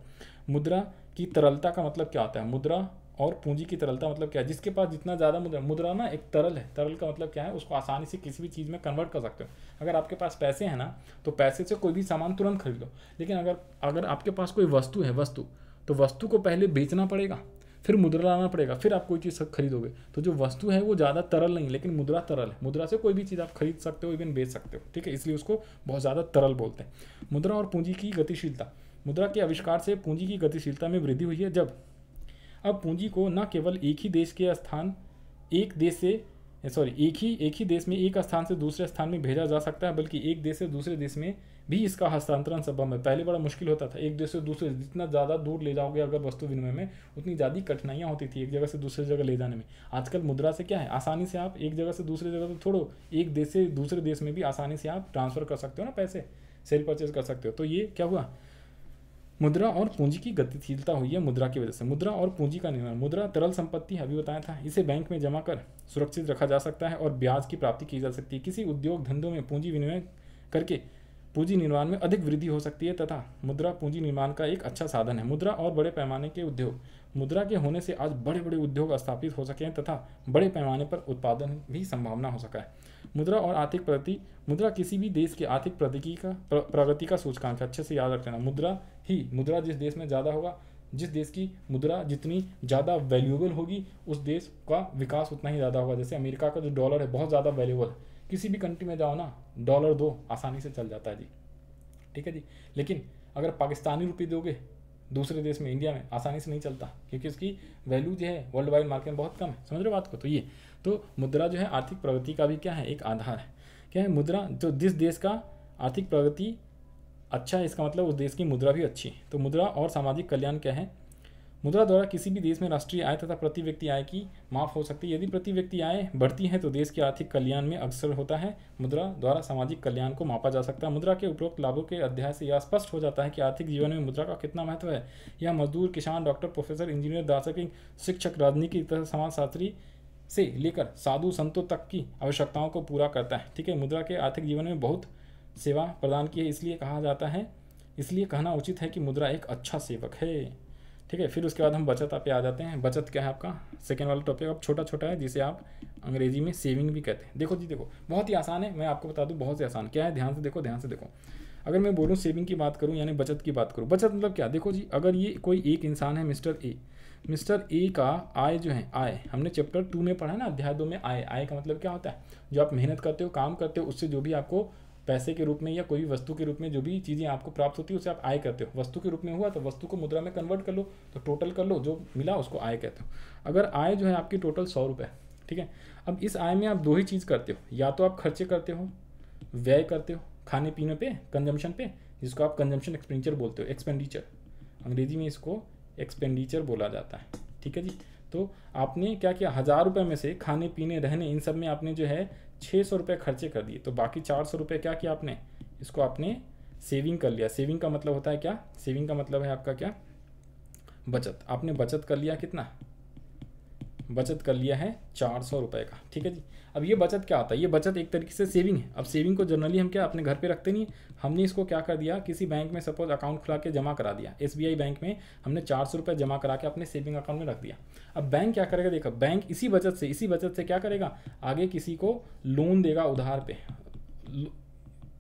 मुद्रा की तरलता का मतलब क्या होता है, मुद्रा और पूंजी की तरलता मतलब क्या है, जिसके पास जितना ज़्यादा मुद्रा ना एक तरल है। तरल का मतलब क्या है, उसको आसानी से किसी भी चीज़ में कन्वर्ट कर सकते हो। अगर आपके पास पैसे हैं ना, तो पैसे से कोई भी सामान तुरंत खरीद लो। लेकिन अगर आपके पास कोई वस्तु है, तो वस्तु को पहले बेचना पड़ेगा, फिर मुद्रा लाना पड़ेगा, फिर आप कोई चीज़ खरीदोगे। तो जो वस्तु है वो ज़्यादा तरल नहीं, लेकिन मुद्रा तरल है। मुद्रा से कोई भी चीज़ आप खरीद सकते हो, इवन बेच सकते हो, ठीक है। इसलिए उसको बहुत ज़्यादा तरल बोलते हैं। मुद्रा और पूंजी की गतिशीलता, मुद्रा के आविष्कार से पूंजी की गतिशीलता में वृद्धि हुई है। जब अब पूंजी को न केवल एक ही देश में एक स्थान से दूसरे स्थान में भेजा जा सकता है, बल्कि एक देश से दूसरे देश में भी इसका हस्तांतरण संभव है। पहले बड़ा मुश्किल होता था, एक देश से दूसरे, जितना ज़्यादा दूर ले जाओगे अगर वस्तु विनिमय में, उतनी ज़्यादा कठिनाइयाँ होती थी एक जगह से दूसरी जगह ले जाने में। आजकल मुद्रा से क्या है, आसानी से आप एक जगह से दूसरी जगह तो छोड़ो, एक देश से दूसरे देश में भी आसानी से आप ट्रांसफ़र कर सकते हो ना, पैसे सेल परचेज कर सकते हो। तो ये क्या हुआ, मुद्रा और पूंजी की गतिशीलता हुई है मुद्रा की वजह से। मुद्रा और पूंजी का निर्माण, मुद्रा तरल संपत्ति अभी बताया था, इसे बैंक में जमा कर सुरक्षित रखा जा सकता है और ब्याज की प्राप्ति की जा सकती है। किसी उद्योग धंधों में पूंजी विनिमय करके पूंजी निर्माण में अधिक वृद्धि हो सकती है तथा मुद्रा पूंजी निर्माण का एक अच्छा साधन है। मुद्रा और बड़े पैमाने के उद्योग, मुद्रा के होने से आज बड़े बड़े उद्योग स्थापित हो सके हैं तथा बड़े पैमाने पर उत्पादन भी संभावना हो सका है। मुद्रा और आर्थिक प्रगति, मुद्रा किसी भी देश की आर्थिक प्रगति का सूचकांक है। अच्छे से याद रखना, मुद्रा जिस देश में ज़्यादा होगा, जिस देश की मुद्रा जितनी ज़्यादा वैल्यूएबल होगी उस देश का विकास उतना ही ज़्यादा होगा। जैसे अमेरिका का जो डॉलर है बहुत ज़्यादा वैल्यूएबल है, किसी भी कंट्री में जाओ ना, डॉलर दो आसानी से चल जाता है जी, ठीक है जी। लेकिन अगर पाकिस्तानी रुपये दोगे दूसरे देश में, इंडिया में, आसानी से नहीं चलता, क्योंकि उसकी वैल्यू जो है वर्ल्ड वाइड मार्केट में बहुत कम है। समझ रहे हो बात को? तो मुद्रा जो है आर्थिक प्रगति का भी क्या है, एक आधार है। क्या है? मुद्रा, जो जिस देश का आर्थिक प्रगति अच्छा है इसका मतलब उस देश की मुद्रा भी अच्छी है। तो मुद्रा और सामाजिक कल्याण क्या है? मुद्रा द्वारा किसी भी देश में राष्ट्रीय आय तथा प्रति व्यक्ति आय की माप हो सकती है। यदि प्रति व्यक्ति आय बढ़ती है तो देश के आर्थिक कल्याण में अग्रसर होता है। मुद्रा द्वारा सामाजिक कल्याण को मापा जा सकता है। मुद्रा के उपरोक्त लाभों के अध्याय से यह स्पष्ट हो जाता है कि आर्थिक जीवन में मुद्रा का कितना महत्व है। यह मजदूर, किसान, डॉक्टर, प्रोफेसर, इंजीनियर, दार्शनिक, शिक्षक, राजनीतिक तथा समाजशास्त्री से लेकर साधु संतों तक की आवश्यकताओं को पूरा करता है। ठीक है, मुद्रा के आर्थिक जीवन में बहुत सेवा प्रदान की है, इसलिए कहा जाता है, इसलिए कहना उचित है कि मुद्रा एक अच्छा सेवक है। ठीक है, फिर उसके बाद हम बचत पे आ जाते हैं। बचत क्या है आपका सेकेंड वाला टॉपिक। अब छोटा छोटा है जिसे आप अंग्रेजी में सेविंग भी कहते हैं। देखो जी, देखो बहुत ही आसान है, मैं आपको बता दूं बहुत ही आसान क्या है। ध्यान से देखो, ध्यान से देखो। अगर मैं बोलूँ सेविंग की बात करूँ यानी बचत की बात करूँ, बचत मतलब क्या? देखो जी, अगर ये कोई एक इंसान है मिस्टर ए का आय जो है, आय हमने चैप्टर 2 में पढ़ा है ना, अध्याय 2 में आय का मतलब क्या होता है? जो आप मेहनत करते हो, काम करते हो, उससे जो भी आपको पैसे के रूप में या कोई भी वस्तु के रूप में जो भी चीज़ें आपको प्राप्त होती है उसे आप आय कहते हो। वस्तु के रूप में हुआ तो वस्तु को मुद्रा में कन्वर्ट कर लो, तो टोटल कर लो, जो मिला उसको आय कहते हो। अगर आय जो है आपकी टोटल 100 रुपये, ठीक है। अब इस आय में आप दो ही चीज़ करते हो, या तो आप खर्चे करते हो, व्यय करते हो खाने पीने पे, कंजम्पशन पे, जिसको आप कंजम्पशन एक्सपेंडिचर बोलते हो, एक्सपेंडिचर, अंग्रेजी में इसको एक्सपेंडिचर बोला जाता है। ठीक है जी। तो आपने क्या किया, 1000 रुपये में से खाने पीने रहने इन सब में आपने जो है 600 रुपये खर्चे कर दिए, तो बाकी 400 रुपये क्या किया आपने, इसको आपने सेविंग कर लिया। सेविंग का मतलब होता है क्या? सेविंग का मतलब है आपका क्या? बचत। आपने बचत कर लिया कितना? बचत कर लिया है 400 रुपये का। ठीक है जी। अब ये बचत क्या होता है? ये बचत एक तरीके से सेविंग है। अब सेविंग को जनरली हम क्या अपने घर पे रखते नहीं, हमने इसको क्या कर दिया, किसी बैंक में सपोज अकाउंट खुला के जमा करा दिया। SBI बैंक में हमने 400 रुपये जमा करा के अपने सेविंग अकाउंट में रख दिया। अब बैंक क्या करेगा, देखो बैंक इसी बचत से क्या करेगा, आगे किसी को लोन देगा उधार पे,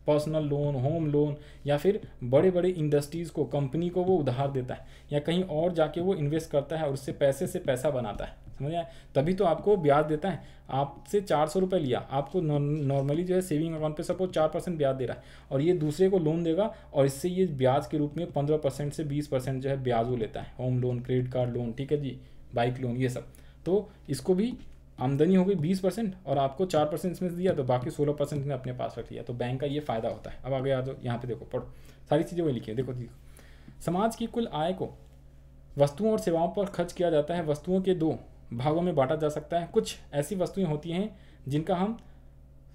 पर्सनल लोन, होम लोन, या फिर बड़े बड़े इंडस्ट्रीज़ को, कंपनी को वो उधार देता है, या कहीं और जाके वो इन्वेस्ट करता है और उससे पैसे से पैसा बनाता है। समझ आया? तभी तो आपको ब्याज देता है। आपसे 400 रुपये लिया, आपको नॉर्मली जो है सेविंग अकाउंट पे सपोज 4% ब्याज दे रहा है, और ये दूसरे को लोन देगा और इससे ये ब्याज के रूप में 15% से 20% जो है ब्याज वो लेता है। Home loan, credit card loan, ठीक है जी, बाइक लोन, ये सब। तो इसको भी आमदनी हो गई 20% और आपको 4% इसमें से दिया, तो बाकी 16% ने अपने पास रख लिया। तो बैंक का ये फ़ायदा होता है। अब आगे आ जाओ, यहाँ पे देखो, पढ़ो, सारी चीज़ें वही लिखी है। देखो, समाज की कुल आय को वस्तुओं और सेवाओं पर खर्च किया जाता है। वस्तुओं के दो भागों में बांटा जा सकता है। कुछ ऐसी वस्तुएं होती हैं जिनका हम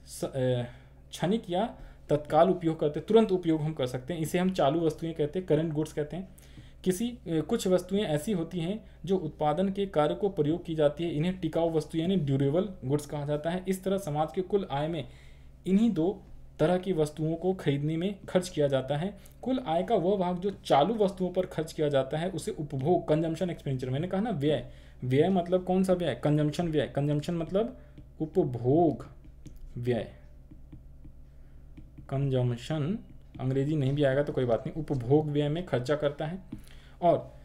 क्षणिक या तत्काल उपयोग करते हैं, तुरंत उपयोग हम कर सकते हैं, इसे हम चालू वस्तुएं कहते हैं, करंट गुड्स कहते हैं। कुछ वस्तुएं ऐसी होती हैं जो उत्पादन के कार्य को प्रयोग की जाती है, इन्हें टिकाऊ वस्तु यानी ड्यूरेबल गुड्स कहा जाता है। इस तरह समाज के कुल आय में इन्हीं दो तरह की वस्तुओं को खरीदने में खर्च किया जाता है। कुल आय का वह भाग जो चालू वस्तुओं पर खर्च किया जाता है उसे उपभोग, कंजम्पशन एक्सपेंडिचर, मैंने कहा ना व्यय, व्यय मतलब कौन सा व्यय, कंजम्पशन व्यय, कंजम्पशन मतलब उपभोग व्यय, कंजम्पशन अंग्रेजी नहीं भी आएगा तो कोई बात नहीं, उपभोग व्यय में खर्चा करता है। और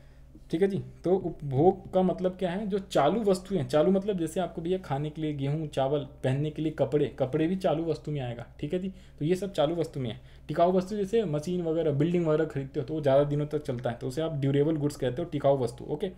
ठीक है जी, तो उपभोग का मतलब क्या है, जो चालू वस्तुएं, चालू मतलब जैसे आपको भैया खाने के लिए गेहूं, चावल, पहनने के लिए कपड़े, कपड़े भी चालू वस्तु में आएगा। ठीक है जी, तो ये सब चालू वस्तु में है। टिकाऊ वस्तु जैसे मशीन वगैरह, बिल्डिंग वगैरह खरीदते हो तो वो ज़्यादा दिनों तक चलता है, तो उसे आप ड्यूरेबल गुड्स कहते हो, टिकाऊ वस्तु। ओके,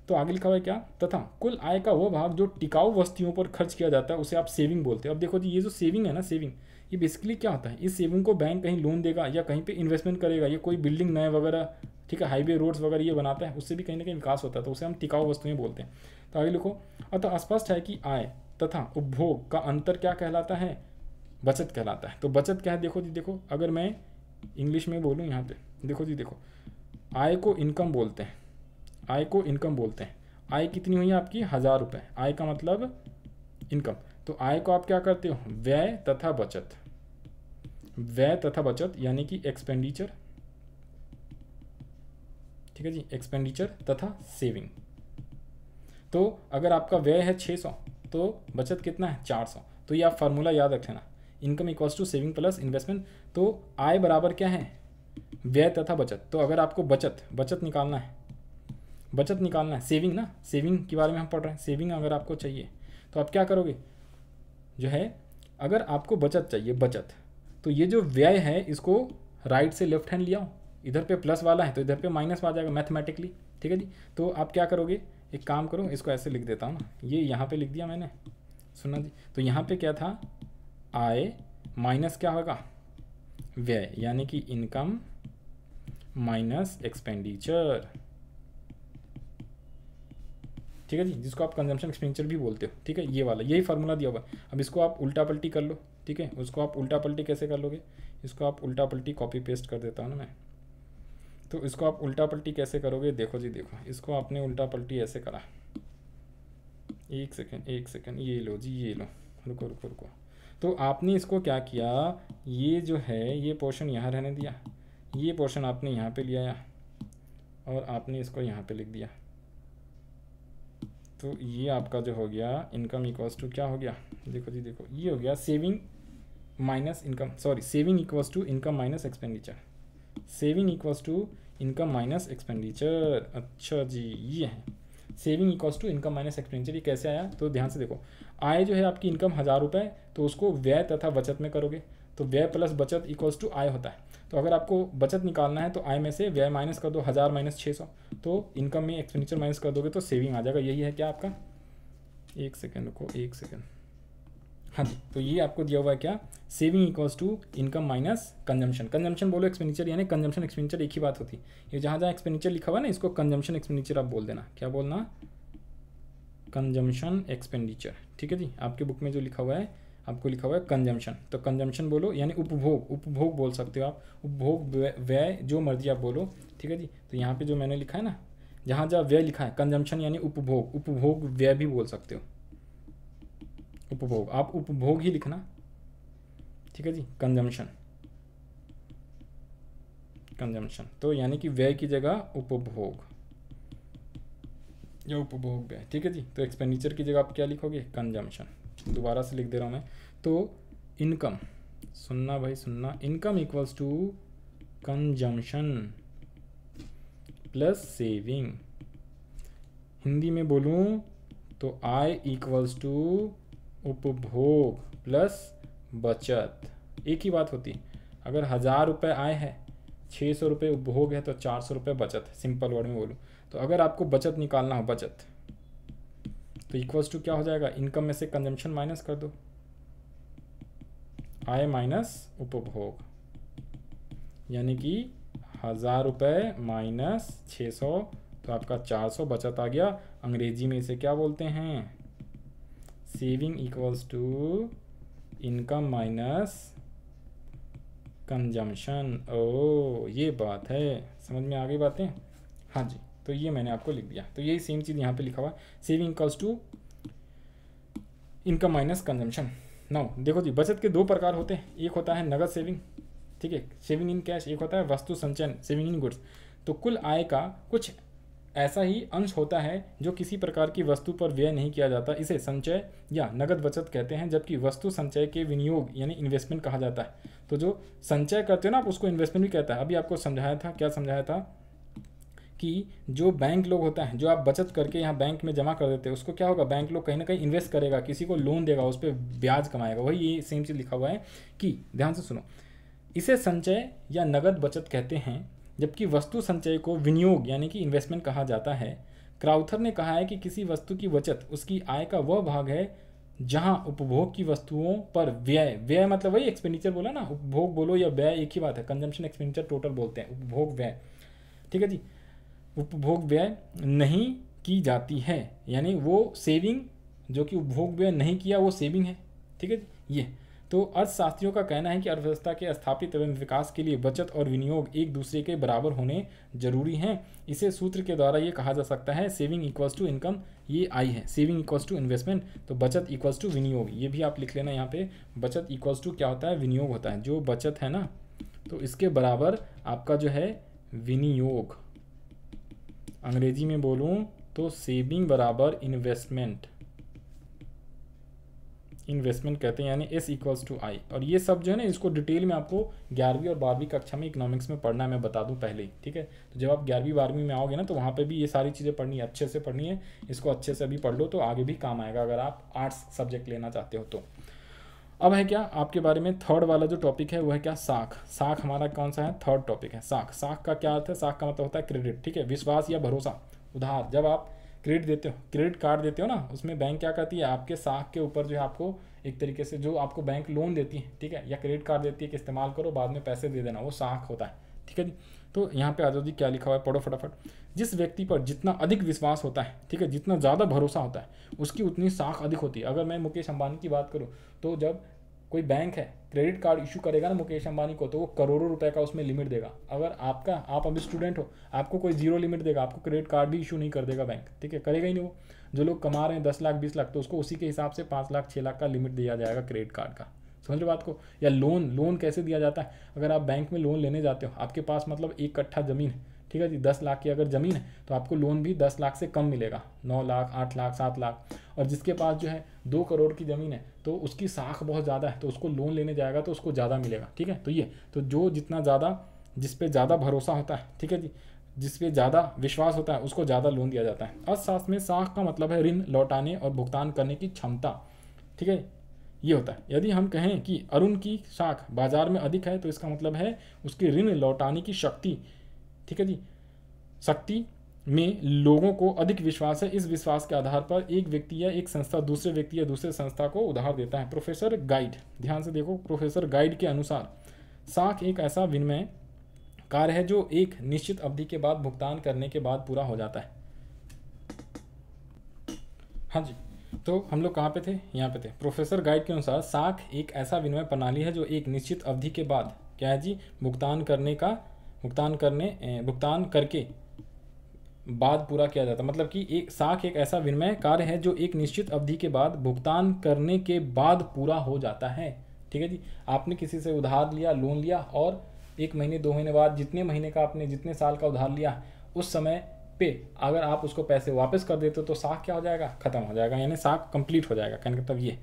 तो आगे लिखा हुआ है क्या, तथा कुल आय का वो भाग जो टिकाऊ वस्तुओं पर खर्च किया जाता है उसे आप सेविंग बोलते हैं। अब देखो जी, ये जो सेविंग है ना, सेविंग ये बेसिकली क्या होता है, इस सेविंग को बैंक कहीं लोन देगा या कहीं पे इन्वेस्टमेंट करेगा, या कोई बिल्डिंग नए वगैरह, ठीक है, हाईवे रोड्स वगैरह ये बनाता है, उससे भी कहीं ना कहीं विकास होता है, तो उसे हम टिकाऊ वस्तुएं बोलते हैं। तो आगे लिखो, अतः स्पष्ट है कि आय तथा उपभोग का अंतर क्या कहलाता है, बचत कहलाता है। तो बचत क्या है, देखो जी, देखो अगर मैं इंग्लिश में बोलूँ यहाँ पे, देखो जी, देखो आय को इनकम बोलते हैं, आय को इनकम बोलते हैं। आय कितनी हुई है आपकी, 1000 रुपये, आय का मतलब इनकम। तो आय को आप क्या करते हो, व्यय तथा बचत, व्यय तथा बचत यानी कि एक्सपेंडिचर, ठीक है जी, एक्सपेंडिचर तथा सेविंग। तो अगर आपका व्यय है 600 तो बचत कितना है 400, तो ये आप फार्मूला याद रख लेना, income equals to saving plus investment. तो आय बराबर क्या है, व्यय तथा बचत। तो अगर आपको बचत निकालना है, बचत निकालना है, सेविंग ना, सेविंग के बारे में हम पढ़ रहे हैं, सेविंग अगर आपको चाहिए तो आप क्या करोगे, जो है अगर आपको बचत चाहिए बचत, तो ये जो व्यय है इसको राइट से लेफ्ट हैंड लिया, इधर पे प्लस वाला है तो इधर पे माइनस आ जाएगा मैथमेटिकली, ठीक है जी। तो आप क्या करोगे, एक काम करो, इसको ऐसे लिख देता हूँ ना, ये यहाँ पे लिख दिया मैंने, सुनना जी। तो यहाँ पे क्या था, आय माइनस क्या होगा, व्यय, यानी कि इनकम माइनस एक्सपेंडिचर, ठीक है जी, जिसको आप कंजम्पशन एक्सपेंडिचर भी बोलते हो, ठीक है, ये वाला यही फार्मूला दिया हुआ है। अब इसको आप उल्टा पल्टी कर लो, ठीक है, उसको आप उल्टा पल्टी कैसे कर लोगे, इसको आप उल्टा पल्टी कॉपी पेस्ट कर देता हूँ ना मैं। तो इसको आप उल्टा पल्टी कैसे करोगे, देखो जी देखो, इसको आपने उल्टा पल्टी ऐसे करा, एक सेकेंड, ये लो जी, ये लो, रुको। तो आपने इसको क्या किया, ये जो है ये पोर्शन यहाँ रहने दिया, ये पोर्शन आपने यहाँ पे लिया और आपने इसको यहाँ पे लिख दिया। तो ये आपका जो हो गया इनकम इक्वल्स टू क्या हो गया, देखो जी देखो, ये हो गया saving minus income, sorry saving equals to income minus expenditure, saving equals to income minus expenditure. अच्छा जी, ये है saving equals to income minus expenditure. ये कैसे आया, तो ध्यान से देखो, आय जो है आपकी इनकम 1000 रुपये, तो उसको व्यय तथा बचत में करोगे, तो व्यय प्लस बचत इक्वल्स टू आय होता है। तो अगर आपको बचत निकालना है तो आय में से व्यय माइनस कर दो, 1000 माइनस 600, तो इनकम में एक्सपेंडिचर माइनस कर दोगे तो सेविंग आ जाएगा। यही है क्या आपका, एक सेकेंड रुको, एक सेकेंड, हाँ जी। तो ये आपको दिया हुआ है क्या, saving equals to income minus consumption. Consumption बोलो एक्सपेंडिचर, यानी कंजम्पशन एक्सपेंडिचर एक ही बात होती है। ये जहाँ जहाँ एक्सपेंडिचर लिखा हुआ है ना, इसको कंजम्पशन एक्सपेंडिचर आप बोल देना। क्या बोलना, कंजम्पशन एक्सपेंडिचर, ठीक है जी। आपके बुक में जो लिखा हुआ है, आपको लिखा हुआ है कंजम्पशन, तो कंजम्पशन बोलो, यानी उपभोग बोल सकते हो आप, उपभोग व्यय जो मर्जी आप बोलो, ठीक है जी। तो यहाँ पे जो मैंने लिखा है ना, जहाँ जहाँ व्यय लिखा है कंजम्पशन यानी उपभोग व्यय भी बोल सकते हो, उपभोग, आप उपभोग ही लिखना, ठीक है जी। कंजम्पशन, तो यानी कि व्यय की जगह उपभोग या उपभोग व्यय, ठीक है जी। तो एक्सपेंडिचर की जगह आप क्या लिखोगे, कंजम्पशन। दोबारा से लिख दे रहा हूँ मैं, तो इनकम, सुनना भाई सुनना, income equals to consumption plus saving. Hindi में बोलूँ तो आय इक्वल्स टू उपभोग प्लस बचत, एक ही बात होती है। अगर 1000 रुपये आय है, 600 रुपये उपभोग है, तो 400 रुपये बचत है, सिंपल वर्ड में बोलूँ तो। अगर आपको बचत निकालना हो, बचत, तो इक्वल्स टू क्या हो जाएगा, इनकम में से कंजम्पशन माइनस कर दो, आय माइनस उपभोग, यानी कि 1000 रुपये माइनस 600, तो आपका 400 बचत आ गया। अंग्रेजी में इसे क्या बोलते हैं, saving equals to income minus consumption. ओ ये बात है, समझ में आ गई बातें, हाँ जी। तो ये मैंने आपको लिख दिया, तो यही सेम चीज़ यहाँ पे लिखा हुआ है, saving equals to income minus consumption. Now देखो जी, बचत के दो प्रकार होते हैं, एक होता है नगद सेविंग, ठीक है, सेविंग इन कैश, एक होता है वस्तु संचयन, सेविंग इन गुड्स। तो कुल आय का कुछ ऐसा ही अंश होता है जो किसी प्रकार की वस्तु पर व्यय नहीं किया जाता, इसे संचय या नगद बचत कहते हैं, जबकि वस्तु संचय के विनियोग यानी इन्वेस्टमेंट कहा जाता है। तो जो संचय करते हो ना आप, उसको इन्वेस्टमेंट भी कहता है। अभी आपको समझाया था, क्या समझाया था, कि जो बैंक लोग होता है, जो आप बचत करके यहाँ बैंक में जमा कर देते हैं, उसको क्या होगा, बैंक लोग कहीं ना कहीं इन्वेस्ट करेगा, किसी को लोन देगा, उस पर ब्याज कमाएगा, वही ये सेम चीज़ लिखा हुआ है। कि ध्यान से सुनो, इसे संचय या नगद बचत कहते हैं, जबकि वस्तु संचय को विनियोग यानी कि इन्वेस्टमेंट कहा जाता है। क्राउथर ने कहा है कि किसी वस्तु की बचत उसकी आय का वह भाग है जहां उपभोग की वस्तुओं पर व्यय मतलब वही एक्सपेंडिचर बोला ना, उपभोग बोलो या व्यय एक ही बात है, कंजम्पशन एक्सपेंडिचर टोटल बोलते हैं, उपभोग व्यय, ठीक है जी। उपभोग व्यय नहीं की जाती है, यानी वो सेविंग जो कि उपभोग व्यय नहीं किया वो सेविंग है, ठीक है जी। ये तो अर्थशास्त्रियों का कहना है कि अर्थव्यवस्था के स्थापित एवं विकास के लिए बचत और विनियोग एक दूसरे के बराबर होने जरूरी हैं। इसे सूत्र के द्वारा ये कहा जा सकता है सेविंग इक्वल्स टू इनकम, ये आई है, सेविंग इक्वल्स टू इन्वेस्टमेंट, तो बचत इक्वल्स टू विनियोग, ये भी आप लिख लेना यहाँ पे, बचत इक्वल्स टू क्या होता है, विनियोग होता है। जो बचत है ना तो इसके बराबर आपका जो है विनियोग, अंग्रेजी में बोलूँ तो सेविंग बराबर इन्वेस्टमेंट, इन्वेस्टमेंट कहते हैं, यानी S इक्वल्स टू आई। और ये सब जो है ना इसको डिटेल में आपको 11वीं और 12वीं कक्षा में इकोनॉमिक्स में पढ़ना है, मैं बता दूं पहले ही, ठीक है। तो जब आप 11वीं 12वीं में आओगे ना तो वहाँ पे भी ये सारी चीज़ें पढ़नी है, अच्छे से पढ़नी है, इसको अच्छे से अभी पढ़ लो तो आगे भी काम आएगा अगर आप आर्ट्स सब्जेक्ट लेना चाहते हो तो। अब है क्या आपके बारे में थर्ड वाला जो टॉपिक है वो है क्या, साख। साख हमारा कौन सा है, थर्ड टॉपिक है साख। साख का क्या अर्थ है, साख का मतलब होता है क्रेडिट, ठीक है, विश्वास या भरोसा, उधार। जब आप क्रेडिट देते हो, क्रेडिट कार्ड देते हो ना, उसमें बैंक क्या करती है, आपके साख के ऊपर जो है आपको एक तरीके से जो आपको बैंक लोन देती है, ठीक है, या क्रेडिट कार्ड देती है कि इस्तेमाल करो बाद में पैसे दे देना, वो साख होता है, ठीक है जी। तो यहाँ पे आ जाओ जी, क्या लिखा हुआ है पढ़ो फटाफट। जिस व्यक्ति पर जितना अधिक विश्वास होता है, ठीक है, जितना ज़्यादा भरोसा होता है उसकी उतनी साख अधिक होती है। अगर मैं मुकेश अंबानी की बात करूँ तो जब कोई बैंक है क्रेडिट कार्ड इशू करेगा ना मुकेश अंबानी को, तो वो करोड़ों रुपए का उसमें लिमिट देगा। अगर आप अभी स्टूडेंट हो, आपको कोई जीरो लिमिट देगा, आपको क्रेडिट कार्ड भी इशू नहीं कर देगा बैंक, ठीक है, करेगा ही नहीं वो। जो लोग कमा रहे हैं 10 लाख 20 लाख तो उसको उसी के हिसाब से 5 लाख 6 लाख का लिमिट दिया जाएगा क्रेडिट कार्ड का, समझ लो बात को। या लोन कैसे दिया जाता है, अगर आप बैंक में लोन लेने जाते हो, आपके पास मतलब 1 कट्ठा ज़मीन है, ठीक है जी, 10 लाख की अगर ज़मीन है तो आपको लोन भी 10 लाख से कम मिलेगा, 9 लाख 8 लाख 7 लाख। और जिसके पास जो है 2 करोड़ की ज़मीन है तो उसकी साख बहुत ज़्यादा है तो उसको लोन लेने जाएगा तो उसको ज़्यादा मिलेगा, ठीक है। तो ये तो जो जितना ज़्यादा, जिस पे ज़्यादा भरोसा होता है, ठीक है जी, जिस पे ज़्यादा विश्वास होता है उसको ज़्यादा लोन दिया जाता है। अर्थशास्त्र में साख का मतलब है ऋण लौटाने और भुगतान करने की क्षमता, ठीक है, ये होता है। यदि हम कहें कि अरुण की साख बाजार में अधिक है तो इसका मतलब है उसकी ऋण लौटाने की शक्ति, ठीक है जी, शक्ति में लोगों को अधिक विश्वास है। इस विश्वास के आधार पर एक व्यक्ति या एक संस्था दूसरे व्यक्ति या दूसरे संस्था को उधार देता है। प्रोफेसर गाइड, ध्यान से देखो, प्रोफेसर गाइड के अनुसार साख एक ऐसा विनिमय कार्य है जो एक निश्चित अवधि के बाद भुगतान करने के बाद पूरा हो जाता है। हाँ जी, तो हम लोग कहाँ पे थे, यहाँ पे थे। प्रोफेसर गाइड के अनुसार साख एक ऐसा विनिमय प्रणाली है जो एक निश्चित अवधि के बाद क्या है जी, भुगतान करके बाद पूरा किया जाता है। मतलब कि एक साख एक ऐसा विनिमय कार्य है जो एक निश्चित अवधि के बाद भुगतान करने के बाद पूरा हो जाता है, ठीक है जी। आपने किसी से उधार लिया, लोन लिया, और 1 महीने 2 महीने बाद जितने महीने का आपने जितने साल का उधार लिया उस समय पे अगर आप उसको पैसे वापस कर देते हो तो साख क्या हो जाएगा, खत्म हो जाएगा, यानी साख कंप्लीट हो जाएगा। कहने का मतलब ये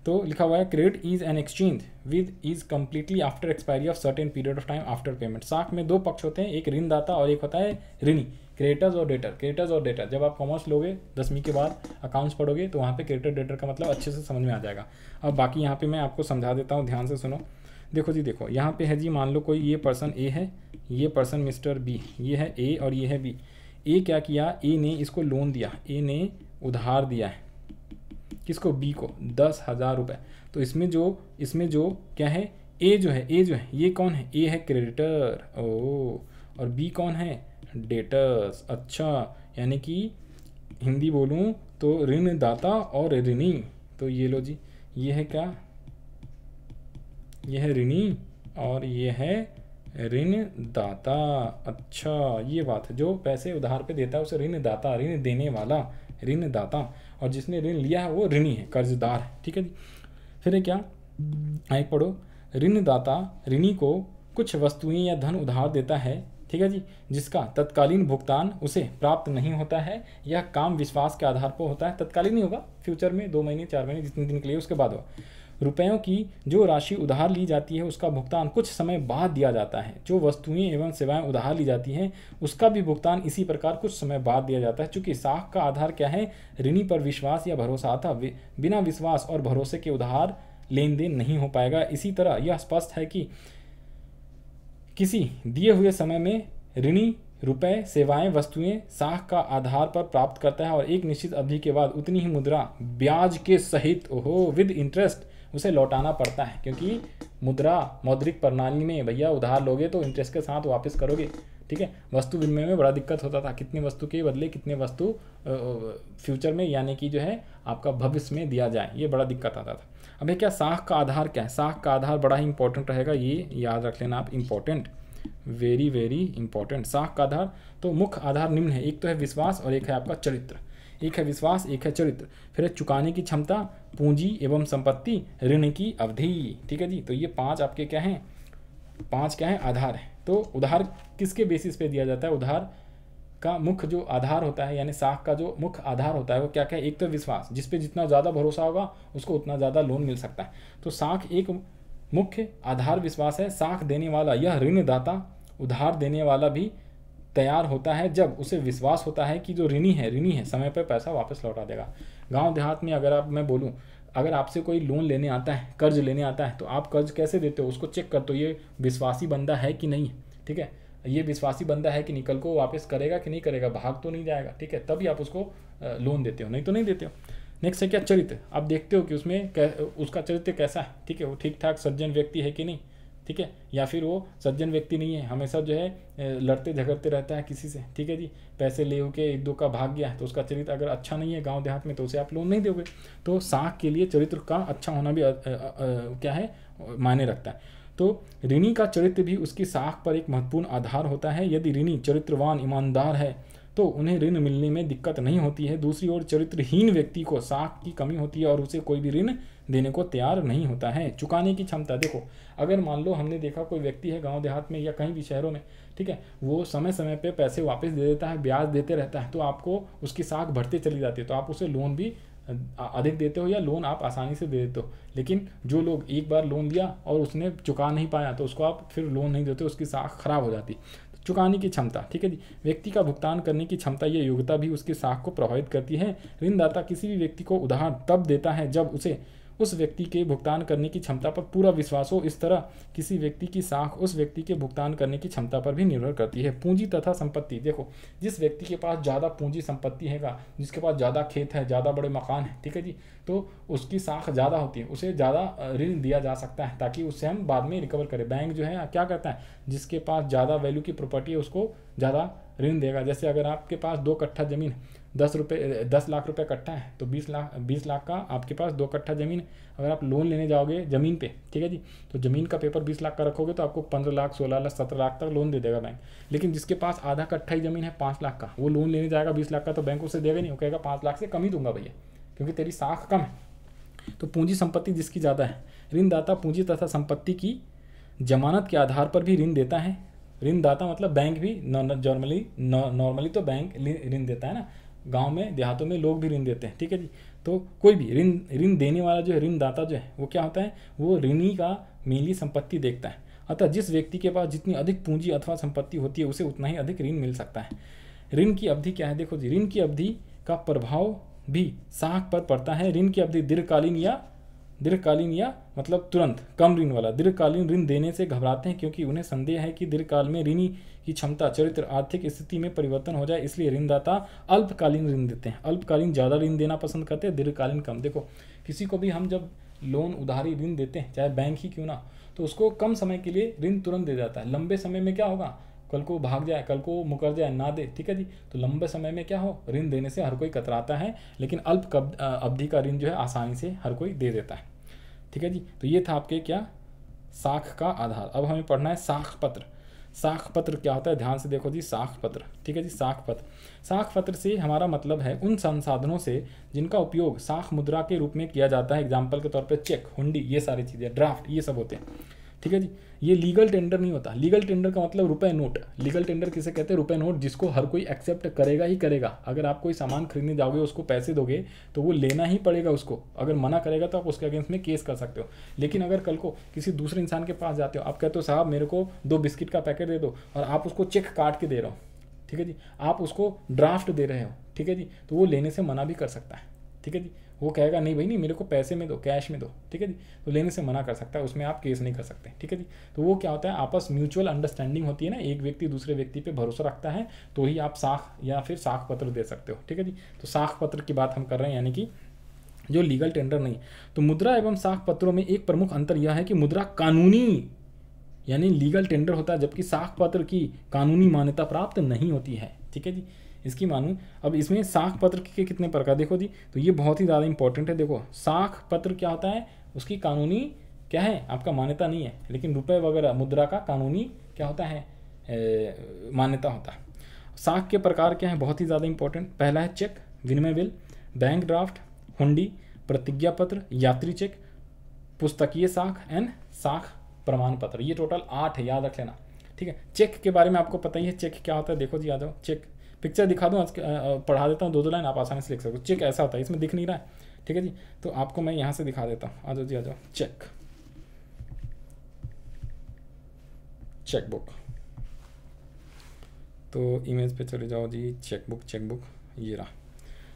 तो लिखा हुआ है credit is an exchange with is completely after expiry of certain period of time after payment. साख में 2 पक्ष होते हैं, एक ऋणदाता और एक होता है ऋणी, क्रेडिटर्स और डेटर। क्रेडिटर्स और डेटर जब आप कॉमर्स लोगे 10वीं के बाद अकाउंट्स पढ़ोगे तो वहाँ पे क्रेडिटर डेटर का मतलब अच्छे से समझ में आ जाएगा। अब बाकी यहाँ पे मैं आपको समझा देता हूँ, ध्यान से सुनो। देखो जी, देखो यहाँ पे है जी, मान लो कोई ये पर्सन ए है, ये पर्सन मिस्टर बी, ये है ए और ये है बी। ए क्या किया, ए ने इसको लोन दिया, ए ने उधार दिया है किसको, बी को 10,000 रुपये। तो इसमें जो क्या है, ए जो है ये कौन है, ए है क्रेडिटर, और बी कौन है, डेटर्स। अच्छा, यानी कि हिंदी बोलूँ तो ऋणदाता और ऋणी। तो ये लो जी, ये है क्या, ये है ऋणी और ये है ऋणदाता। अच्छा, ये बात है, जो पैसे उधार पे देता है उसे ऋणदाता, ऋण देने वाला ऋणदाता, और जिसने ऋण लिया है वो ऋणी है, कर्जदार है, ठीक है जी। फिर है क्या, आगे पढ़ो। ऋणदाता ऋणी को कुछ वस्तुएं या धन उधार देता है, ठीक है जी, जिसका तत्कालीन भुगतान उसे प्राप्त नहीं होता है। यह काम विश्वास के आधार पर होता है, तत्कालीन नहीं होगा, फ्यूचर में 2 महीने 4 महीने जितने दिन के लिए उसके बाद होगा। रुपयों की जो राशि उधार ली जाती है उसका भुगतान कुछ समय बाद दिया जाता है। जो वस्तुएं एवं सेवाएं उधार ली जाती हैं उसका भी भुगतान इसी प्रकार कुछ समय बाद दिया जाता है। चूंकि साख का आधार क्या है, ऋणी पर विश्वास या भरोसा था, बिना विश्वास और भरोसे के उधार लेन देन नहीं हो पाएगा। इसी तरह यह स्पष्ट है कि किसी दिए हुए समय में ऋणी रुपए, सेवाएं, वस्तुएं साख का आधार पर प्राप्त करता है और एक निश्चित अवधि के बाद उतनी ही मुद्रा ब्याज के सहित विद इंटरेस्ट उसे लौटाना पड़ता है। क्योंकि मौद्रिक प्रणाली में भैया उधार लोगे तो इंटरेस्ट के साथ वापस करोगे, ठीक है। वस्तु विनिमय में बड़ा दिक्कत होता था, कितने वस्तु के बदले कितने वस्तु फ्यूचर में यानी कि जो है आपका भविष्य में दिया जाए, ये बड़ा दिक्कत आता था। अब क्या साख का आधार क्या है? साख का आधार बड़ा ही इंपॉर्टेंट रहेगा, ये याद रख लेना आप, इंपॉर्टेंट, वेरी वेरी इंपॉर्टेंट। साख का आधार, तो मुख्य आधार निम्न है, एक तो है विश्वास और एक है आपका चरित्र। एक है विश्वास, एक है चरित्र, फिर है चुकाने की क्षमता, पूंजी एवं संपत्ति, ऋण की अवधि। ठीक है जी, तो ये 5 आपके क्या हैं, 5 क्या है, आधार है। तो उधार किसके बेसिस पे दिया जाता है? उधार का मुख्य जो आधार होता है, यानी साख का जो मुख्य आधार होता है वो क्या क्या है? एक तो विश्वास, जिस पे जितना ज़्यादा भरोसा होगा उसको उतना ज़्यादा लोन मिल सकता है। तो साख एक मुख्य आधार विश्वास है। साख देने वाला यह ऋणदाता उधार देने वाला भी तैयार होता है जब उसे विश्वास होता है कि जो ऋणी है समय पर पैसा वापस लौटा देगा। गांव देहात में अगर मैं बोलूँ, अगर आपसे कोई लोन लेने आता है, कर्ज लेने आता है, तो आप कर्ज कैसे देते हो? उसको चेक करते हो, ये विश्वासी बंदा है कि नहीं, ठीक है, ये विश्वासी बंदा है कि नहीं, कल को वापस करेगा कि नहीं करेगा, भाग तो नहीं जाएगा, ठीक है, तभी आप उसको लोन देते हो, नहीं तो नहीं देते हो। नेक्स्ट है क्या? चरित्र। आप देखते हो कि उसमें उसका चरित्र कैसा है, ठीक है, वो ठीक ठाक सज्जन व्यक्ति है कि नहीं, ठीक है, या फिर वो सज्जन व्यक्ति नहीं है, हमेशा जो है लड़ते झगड़ते रहता है किसी से, ठीक है जी, पैसे ले होके एक दो का भाग गया है, तो उसका चरित्र अगर अच्छा नहीं है गांव देहात में तो उसे आप लोन नहीं दोगे। तो साख के लिए चरित्र का अच्छा होना भी क्या है, मायने रखता है। तो ऋणी का चरित्र भी उसकी साख पर एक महत्वपूर्ण आधार होता है। यदि ऋणी चरित्रवान ईमानदार है तो उन्हें ऋण मिलने में दिक्कत नहीं होती है। दूसरी ओर चरित्रहीन व्यक्ति को साख की कमी होती है और उसे कोई भी ऋण देने को तैयार नहीं होता है। चुकाने की क्षमता, देखो अगर मान लो हमने देखा कोई व्यक्ति है गांव देहात में या कहीं भी शहरों में, ठीक है, वो समय समय पे पैसे वापस दे देता है, ब्याज देते रहता है, तो आपको उसकी साख बढ़ते चली जाती है, तो आप उसे लोन भी अधिक देते हो या लोन आप आसानी से दे देते हो। लेकिन जो लोग एक बार लोन लिया और उसने चुका नहीं पाया तो उसको आप फिर लोन नहीं देते, उसकी साख खराब हो जाती। चुकाने की क्षमता, ठीक है जी, व्यक्ति का भुगतान करने की क्षमता या योग्यता भी उसकी साख को प्रभावित करती है। ऋणदाता किसी भी व्यक्ति को उधार तब देता है जब उसे उस व्यक्ति के भुगतान करने की क्षमता पर पूरा विश्वास हो। इस तरह किसी व्यक्ति की साख उस व्यक्ति के भुगतान करने की क्षमता पर भी निर्भर करती है। पूंजी तथा संपत्ति, देखो जिस व्यक्ति के पास ज़्यादा पूंजी संपत्ति हैगा, जिसके पास ज़्यादा खेत है, ज़्यादा बड़े मकान है, ठीक है जी, तो उसकी साख ज़्यादा होती है, उसे ज़्यादा ऋण दिया जा सकता है ताकि उससे हम बाद में रिकवर करें। बैंक जो है क्या करता है, जिसके पास ज़्यादा वैल्यू की प्रॉपर्टी है उसको ज़्यादा ऋण देगा। जैसे अगर आपके पास 2 कट्ठा ज़मीन 10 लाख रुपए कट्ठा है तो 20 लाख का आपके पास 2 कट्ठा ज़मीन, अगर आप लोन लेने जाओगे ज़मीन पे, ठीक है जी, तो ज़मीन का पेपर 20 लाख का रखोगे तो आपको 15 लाख 16 लाख 17 लाख तक लोन दे देगा बैंक। लेकिन जिसके पास आधा कट्ठा ही ज़मीन है 5 लाख का, वो लोन लेने जाएगा 20 लाख का, तो बैंक उसे देगा नहीं, वो कहेगा 5 लाख से कम ही दूंगा भैया, क्योंकि तेरी साख कम है। तो पूंजी संपत्ति जिसकी ज़्यादा है, ऋणदाता पूंजी तथा संपत्ति की जमानत के आधार पर भी ऋण देता है। ऋणदाता मतलब बैंक भी नॉर्मली तो बैंक ऋण देता है ना, गांव में देहातों में लोग भी ऋण देते हैं, ठीक है जी। तो कोई भी ऋण देने वाला जो है, ऋणदाता जो है वो क्या होता है, वो ऋणी का मेनली संपत्ति देखता है। अतः जिस व्यक्ति के पास जितनी अधिक पूंजी अथवा संपत्ति होती है उसे उतना ही अधिक ऋण मिल सकता है। ऋण की अवधि क्या है, देखो जी, ऋण की अवधि का प्रभाव भी साख पर पड़ता है। ऋण की अवधि दीर्घकालीन या मतलब तुरंत कम ऋण वाला। दीर्घकालीन ऋण देने से घबराते हैं क्योंकि उन्हें संदेह है कि दीर्घकाल में ऋणी की क्षमता, चरित्र, आर्थिक स्थिति में परिवर्तन हो जाए, इसलिए ऋणदाता अल्पकालीन ऋण देते हैं। अल्पकालीन ज़्यादा ऋण देना पसंद करते हैं, दीर्घकालीन कम। देखो किसी को भी हम जब लोन उधारी ऋण देते हैं, चाहे बैंक ही क्यों ना, तो उसको कम समय के लिए ऋण तुरंत दे जाता है। लंबे समय में क्या होगा, कल को भाग जाए, कल को मुकर जाए, ना दे, ठीक है जी, तो लंबे समय में क्या हो, ऋण देने से हर कोई कतराता है, लेकिन अल्प अवधि का ऋण जो है आसानी से हर कोई दे देता है, ठीक है जी। तो ये था आपके क्या, साख का आधार। अब हमें पढ़ना है साख पत्र। साख पत्र क्या होता है, ध्यान से देखो जी, साख पत्र, ठीक है जी, साख पत्र। साख पत्र से हमारा मतलब है उन संसाधनों से जिनका उपयोग साख मुद्रा के रूप में किया जाता है। एग्जाम्पल के तौर पे चेक, हुंडी, ये सारी चीज़ें, ड्राफ्ट, ये सब होते हैं, ठीक है जी। ये लीगल टेंडर नहीं होता। लीगल टेंडर का मतलब रुपए नोट। लीगल टेंडर किसे कहते हैं, रुपए नोट, जिसको हर कोई एक्सेप्ट करेगा ही करेगा। अगर आप कोई सामान खरीदने जाओगे, उसको पैसे दोगे तो वो लेना ही पड़ेगा उसको। अगर मना करेगा तो आप उसके अगेंस्ट में केस कर सकते हो। लेकिन अगर कल को किसी दूसरे इंसान के पास जाते हो, आप कहते हो साहब मेरे को 2 बिस्किट का पैकेट दे दो, और आप उसको चेक काट के दे रहे हो, ठीक है जी, आप उसको ड्राफ्ट दे रहे हो, ठीक है जी, तो वो लेने से मना भी कर सकता है, ठीक है जी। वो कहेगा नहीं भाई, नहीं, मेरे को पैसे में दो, कैश में दो, ठीक है जी, तो लेने से मना कर सकता है, उसमें आप केस नहीं कर सकते, ठीक है जी। तो वो क्या होता है, आपस म्यूचुअल अंडरस्टैंडिंग होती है ना, एक व्यक्ति दूसरे व्यक्ति पे भरोसा रखता है तो ही आप साख या फिर साख पत्र दे सकते हो, ठीक है जी। तो साख पत्र की बात हम कर रहे हैं, यानी कि जो लीगल टेंडर नहीं। तो मुद्रा एवं साख पत्रों में एक प्रमुख अंतर यह है कि मुद्रा कानूनी यानी लीगल टेंडर होता है, जबकि साख पत्र की कानूनी मान्यता प्राप्त नहीं होती है, ठीक है जी। इसकी मानूं, अब इसमें साख पत्र के कितने प्रकार देखो जी, तो ये बहुत ही ज़्यादा इंपॉर्टेंट है। देखो साख पत्र क्या होता है, उसकी कानूनी क्या है आपका मान्यता नहीं है, लेकिन रुपए वगैरह मुद्रा का कानूनी क्या होता है मान्यता होता है। साख के प्रकार क्या है, बहुत ही ज़्यादा इंपॉर्टेंट। पहला है चेक, विनिमय बिल, बैंक ड्राफ्ट, हुंडी, प्रतिज्ञा पत्र, यात्री चेक, पुस्तकीय साख एंड साख प्रमाण पत्र। ये टोटल 8 है, याद रख लेना, ठीक है। चेक के बारे में आपको पता ही है, चेक क्या होता है। देखो जी आ जाओ, चेक पिक्चर दिखा दूँ, आज पढ़ा देता हूँ 2 लाइन, आप आसानी से लिख सकते हो। चेक ऐसा होता है, इसमें दिख नहीं रहा है, ठीक है जी, तो आपको मैं यहाँ से दिखा देता हूँ। आ जाओ जी आ जाओ, चेक, चेकबुक, तो इमेज पे चले जाओ जी, चेकबुक, चेकबुक ये रहा।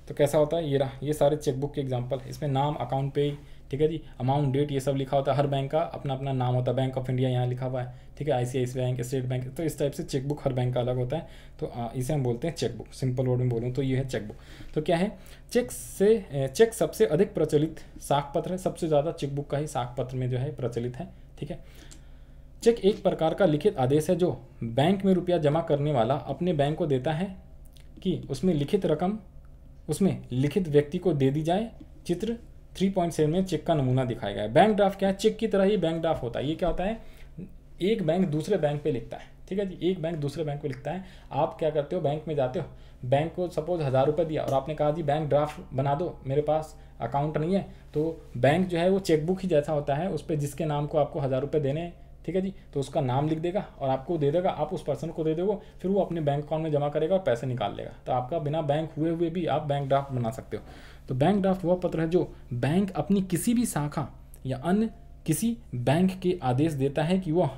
तो कैसा होता है, ये रहा, ये सारे चेकबुक के एग्जांपल है। इसमें नाम, अकाउंट पे, ठीक है जी, अमाउंट, डेट, ये सब लिखा होता है। हर बैंक का अपना अपना नाम होता है। बैंक ऑफ इंडिया यहाँ लिखा हुआ है, ठीक है, ICICI बैंक, स्टेट बैंक, तो इस टाइप से चेकबुक हर बैंक का अलग होता है। तो इसे हम बोलते हैं चेकबुक। सिंपल वर्ड में बोलूँ तो ये है चेकबुक। तो क्या है, चेक सबसे अधिक प्रचलित साख पत्र है। सबसे ज़्यादा चेकबुक का ही साख पत्र में जो है प्रचलित है, ठीक है। चेक एक प्रकार का लिखित आदेश है जो बैंक में रुपया जमा करने वाला अपने बैंक को देता है कि उसमें लिखित रकम उसमें लिखित व्यक्ति को दे दी जाए। चित्र 3.7 में चेक का नमूना दिखाया गया है। बैंक ड्राफ्ट क्या है, चेक की तरह ही बैंक ड्राफ्ट होता है। ये क्या होता है, एक बैंक दूसरे बैंक पे लिखता है, ठीक है जी, एक बैंक दूसरे बैंक पे लिखता है। आप क्या करते हो, बैंक में जाते हो, बैंक को सपोज 1000 रुपये दिया और आपने कहा जी बैंक ड्राफ्ट बना दो, मेरे पास अकाउंट नहीं है। तो बैंक जो है वो चेकबुक ही जैसा होता है, उस पर जिसके नाम को आपको 1000 रुपये देने, ठीक है जी, तो उसका नाम लिख देगा और आपको दे देगा, आप उस पर्सन को दे दोगे, फिर वो अपने बैंक अकाउंट में जमा करेगा और पैसे निकाल लेगा। तो आपका बिना बैंक हुए भी आप बैंक ड्राफ्ट बना सकते हो। तो बैंक ड्राफ्ट वह पत्र है जो बैंक अपनी किसी भी शाखा या अन्य किसी बैंक के आदेश देता है कि वह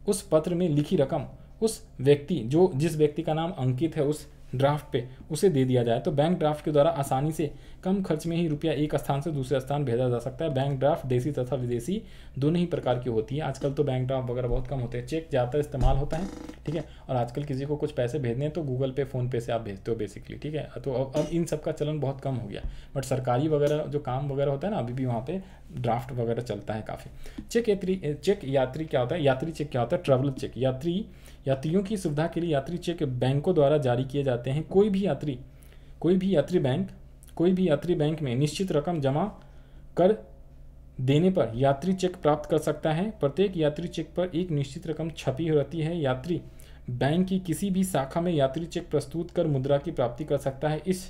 उस पत्र में लिखी रकम उस व्यक्ति जिस व्यक्ति का नाम अंकित है उस ड्राफ्ट पे उसे दे दिया जाए। तो बैंक ड्राफ्ट के द्वारा आसानी से कम खर्च में ही रुपया एक स्थान से दूसरे स्थान भेजा जा सकता है। बैंक ड्राफ्ट देसी तथा विदेशी दोनों ही प्रकार की होती है। आजकल तो बैंक ड्राफ्ट वगैरह बहुत कम होते हैं, चेक ज़्यादातर इस्तेमाल होता है, ठीक है। और आजकल किसी को कुछ पैसे भेजने हैं तो गूगल पे, फ़ोन पे से आप भेजते हो बेसिकली, ठीक है। तो अब इन सब का चलन बहुत कम हो गया, बट सरकारी वगैरह जो काम वगैरह होता है ना, अभी भी वहाँ पे ड्राफ्ट वगैरह चलता है काफ़ी। चेक यात्री क्या होता है, यात्री चेक क्या होता है, ट्रैवलर चेक, यात्रियों की सुविधा के लिए यात्री चेक बैंकों द्वारा जारी किए जाते हैं। कोई भी यात्री बैंक में निश्चित रकम जमा कर देने पर यात्री चेक प्राप्त कर सकता है। प्रत्येक यात्री चेक पर एक निश्चित रकम छपी रहती है। यात्री बैंक की किसी भी शाखा में यात्री चेक प्रस्तुत कर मुद्रा की प्राप्ति कर सकता है। इस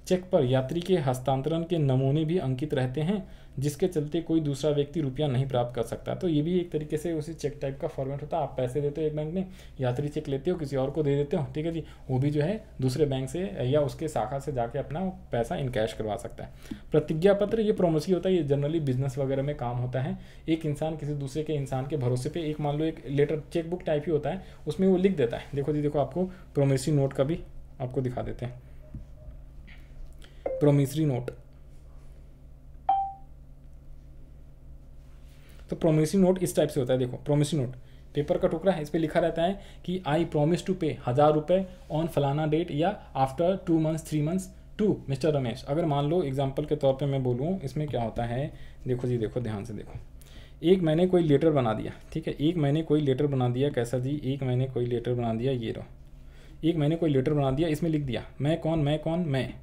चेक पर यात्री के हस्तांतरण के नमूने भी अंकित रहते हैं, जिसके चलते कोई दूसरा व्यक्ति रुपया नहीं प्राप्त कर सकता। तो ये भी एक तरीके से उसी चेक टाइप का फॉर्मेट होता है। आप पैसे देते हो एक बैंक में, यात्री चेक लेते हो, किसी और को दे देते हो, ठीक है जी, वो भी जो है दूसरे बैंक से या उसके शाखा से जाके अपना पैसा इनकैश करवा सकता है। प्रतिज्ञा पत्र, ये प्रोमिसरी होता है, ये जनरली बिजनेस वगैरह में काम होता है। एक इंसान किसी दूसरे के इंसान के भरोसे पे एक मान लो एक लेटर चेकबुक टाइप ही होता है, उसमें वो लिख देता है। देखो जी, देखो आपको प्रोमिसरी नोट का भी आपको दिखा देते हैं। प्रोमिसरी नोट, तो प्रोमिसरी नोट इस टाइप से होता है। देखो प्रोमिसरी नोट पेपर का टुकड़ा है, इस पर लिखा रहता है कि आई प्रोमिस टू पे 1000 रुपये ऑन फलाना डेट या after 2 months 3 months to mister Ramesh. अगर मान लो एग्जांपल के तौर पे मैं बोलूँ, इसमें क्या होता है, देखो जी, देखो ध्यान से देखो। एक मैंने कोई लेटर बना दिया, ठीक है, एक मैंने कोई लेटर बना दिया, कैसा जी, एक मैंने कोई लेटर बना दिया, ये रहो, एक मैंने कोई लेटर बना दिया, इसमें लिख दिया मैं कौन, मैं,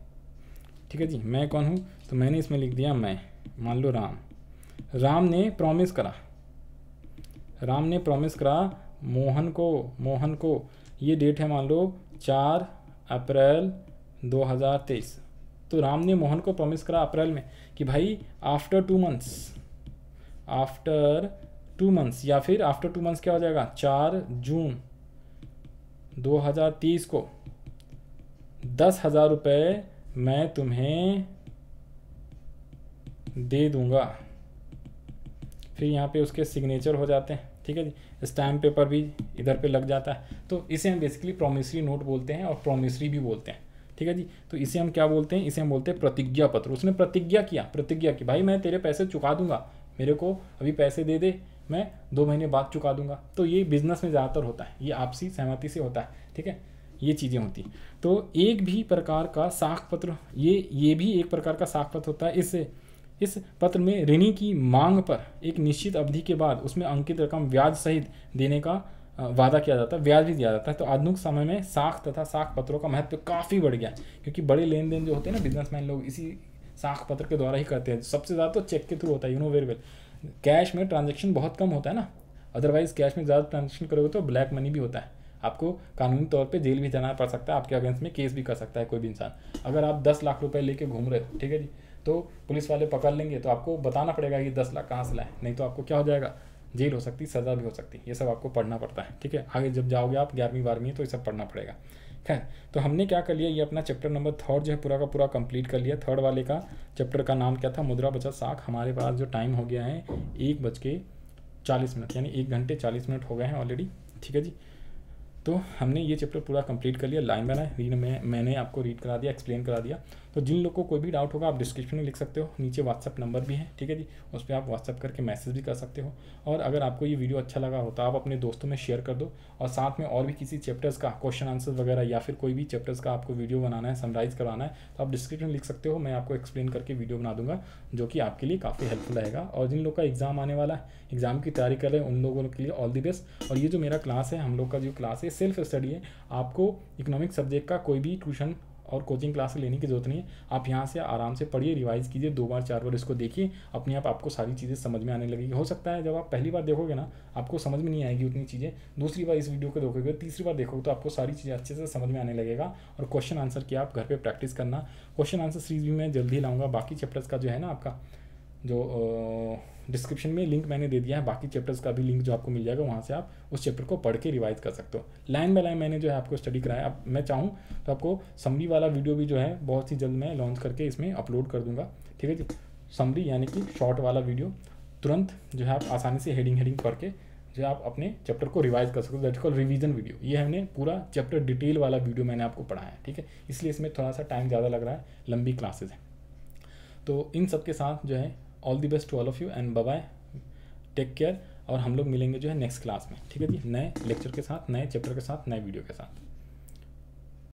ठीक है जी, मैं कौन हूँ, तो मैंने इसमें लिख दिया मैं, मान लो राम ने प्रॉमिस करा मोहन को ये डेट है मान लो 4 अप्रैल 2023। तो राम ने मोहन को प्रॉमिस करा अप्रैल में कि भाई आफ्टर 2 मंथ्स या फिर आफ्टर 2 मंथ्स क्या हो जाएगा, 4 जून 2023 को 10,000 रुपये मैं तुम्हें दे दूंगा। फिर यहाँ पे उसके सिग्नेचर हो जाते हैं, ठीक है जी, स्टैम्प पेपर भी इधर पे लग जाता है। तो इसे हम बेसिकली प्रोमिसरी नोट बोलते हैं और प्रोमिसरी भी बोलते हैं, ठीक है जी। तो इसे हम क्या बोलते हैं, इसे हम बोलते हैं प्रतिज्ञा पत्र। उसने प्रतिज्ञा की भाई मैं तेरे पैसे चुका दूंगा, मेरे को अभी पैसे दे दे, मैं 2 महीने बाद चुका दूंगा। तो ये बिजनेस में ज़्यादातर होता है, ये आपसी सहमति से होता है, ठीक है, ये चीज़ें होती। तो एक भी प्रकार का साख पत्र, ये भी एक प्रकार का साख पत्र होता है। इस पत्र में ऋणी की मांग पर एक निश्चित अवधि के बाद उसमें अंकित रकम ब्याज सहित देने का वादा किया जाता है, ब्याज भी दिया जाता है। तो आधुनिक समय में साख तथा साख पत्रों का महत्व काफ़ी बढ़ गया है, क्योंकि बड़े लेन देन जो होते हैं ना, बिजनेसमैन लोग इसी साख पत्र के द्वारा ही करते हैं। सबसे ज़्यादा तो चेक के थ्रू होता है, you know very well. Cash में ट्रांजेक्शन बहुत कम होता है ना, अदरवाइज़ कैश में ज़्यादा ट्रांजेक्शन करोगे तो ब्लैक मनी भी होता है, आपको कानूनी तौर पे जेल भी जाना पड़ सकता है, आपके अगेंस्ट में केस भी कर सकता है कोई भी इंसान। अगर आप 10 लाख रुपए लेके घूम रहे हो, ठीक है जी, तो पुलिस वाले पकड़ लेंगे तो आपको बताना पड़ेगा कि 10 लाख कहाँ से लाए, नहीं तो आपको क्या हो जाएगा, जेल हो सकती है, सज़ा भी हो सकती है। ये सब आपको पढ़ना पड़ता है, ठीक है। आगे जब जाओगे आप 11वीं 12वीं तो ये सब पढ़ना पड़ेगा। खैर, तो हमने क्या कर लिया, ये अपना चैप्टर नंबर 3 जो है पूरा का पूरा कंप्लीट कर लिया। 3 वाले का चैप्टर का नाम क्या था, मुद्रा बचत साख। हमारे पास जो टाइम हो गया है 1:40 यानी 1 घंटे 40 मिनट हो गए हैं ऑलरेडी, ठीक है जी। तो हमने ये चैप्टर पूरा कंप्लीट कर लिया, लाइन बाय लाइन मैंने आपको रीड करा दिया, एक्सप्लेन करा दिया। तो जिन लोगों को कोई भी डाउट होगा आप डिस्क्रिप्शन में लिख सकते हो, नीचे व्हाट्सअप नंबर भी है, ठीक है जी, उस पर आप व्हाट्सअप करके मैसेज भी कर सकते हो। और अगर आपको ये वीडियो अच्छा लगा हो तो आप अपने दोस्तों में शेयर कर दो, और साथ में और भी किसी चैप्टर्स का क्वेश्चन आंसर वगैरह या फिर कोई भी चैप्टर्स का आपको वीडियो बनाना है, समराइज़ करवाना है, तो आप डिस्क्रिप्शन में लिख सकते हो, मैं आपको एक्सप्लेन करके वीडियो बना दूंगा, जो कि आपके लिए काफ़ी हेल्पफुल रहेगा। और जिन लोग का एग्ज़ाम आने वाला है, एग्ज़ाम की तैयारी कर रहे हैं, उन लोगों के लिए ऑल द बेस्ट। और ये जो मेरा क्लास है, हम लोग का जो क्लास है सेल्फ स्टडी है, आपको इकोनॉमिक सब्जेक्ट का कोई भी ट्यूशन और कोचिंग क्लास लेने की जरूरत नहीं है। आप यहाँ से आराम से पढ़िए, रिवाइज कीजिए, 2 बार 4 बार इसको देखिए, अपने आप आपको सारी चीज़ें समझ में आने लगेगी। हो सकता है जब आप पहली बार देखोगे ना आपको समझ में नहीं आएगी उतनी चीज़ें, दूसरी बार इस वीडियो को देखोगे, तीसरी बार देखोगे तो आपको सारी चीज़ें अच्छे से समझ में आने लगेगा। और क्वेश्चन आंसर की आप घर पर प्रैक्टिस करना। क्वेश्चन आंसर सीरीज भी मैं जल्दी लाऊंगा। बाकी चैप्टर्स का जो है ना, आपका जो डिस्क्रिप्शन में लिंक मैंने दे दिया है, बाकी चैप्टर्स का भी लिंक जो आपको मिल जाएगा, वहाँ से आप उस चैप्टर को पढ़ के रिवाइज कर सकते हो। लाइन बाय लाइन मैंने जो है आपको स्टडी कराया। अब मैं चाहूँ तो आपको समरी वाला वीडियो भी जो है बहुत ही जल्द मैं लॉन्च करके इसमें अपलोड कर दूंगा, ठीक है जी। समरी यानी कि शॉर्ट वाला वीडियो, तुरंत जो है आप आसानी से हेडिंग पढ़ के जो आप अपने चैप्टर को रिवाइज कर सकते हो, दैट कॉल रिवीजन वीडियो। ये हमने पूरा चैप्टर डिटेल वाला वीडियो मैंने आपको पढ़ाया है, ठीक है, इसलिए इसमें थोड़ा सा टाइम ज़्यादा लग रहा है, लंबी क्लासेज है। तो इन सब के साथ जो है all the best to all of you and bye bye, take care. और हम लोग मिलेंगे जो है नेक्स्ट क्लास में, ठीक है जी, नए लेक्चर के साथ, नए चैप्टर के साथ, नए वीडियो के साथ।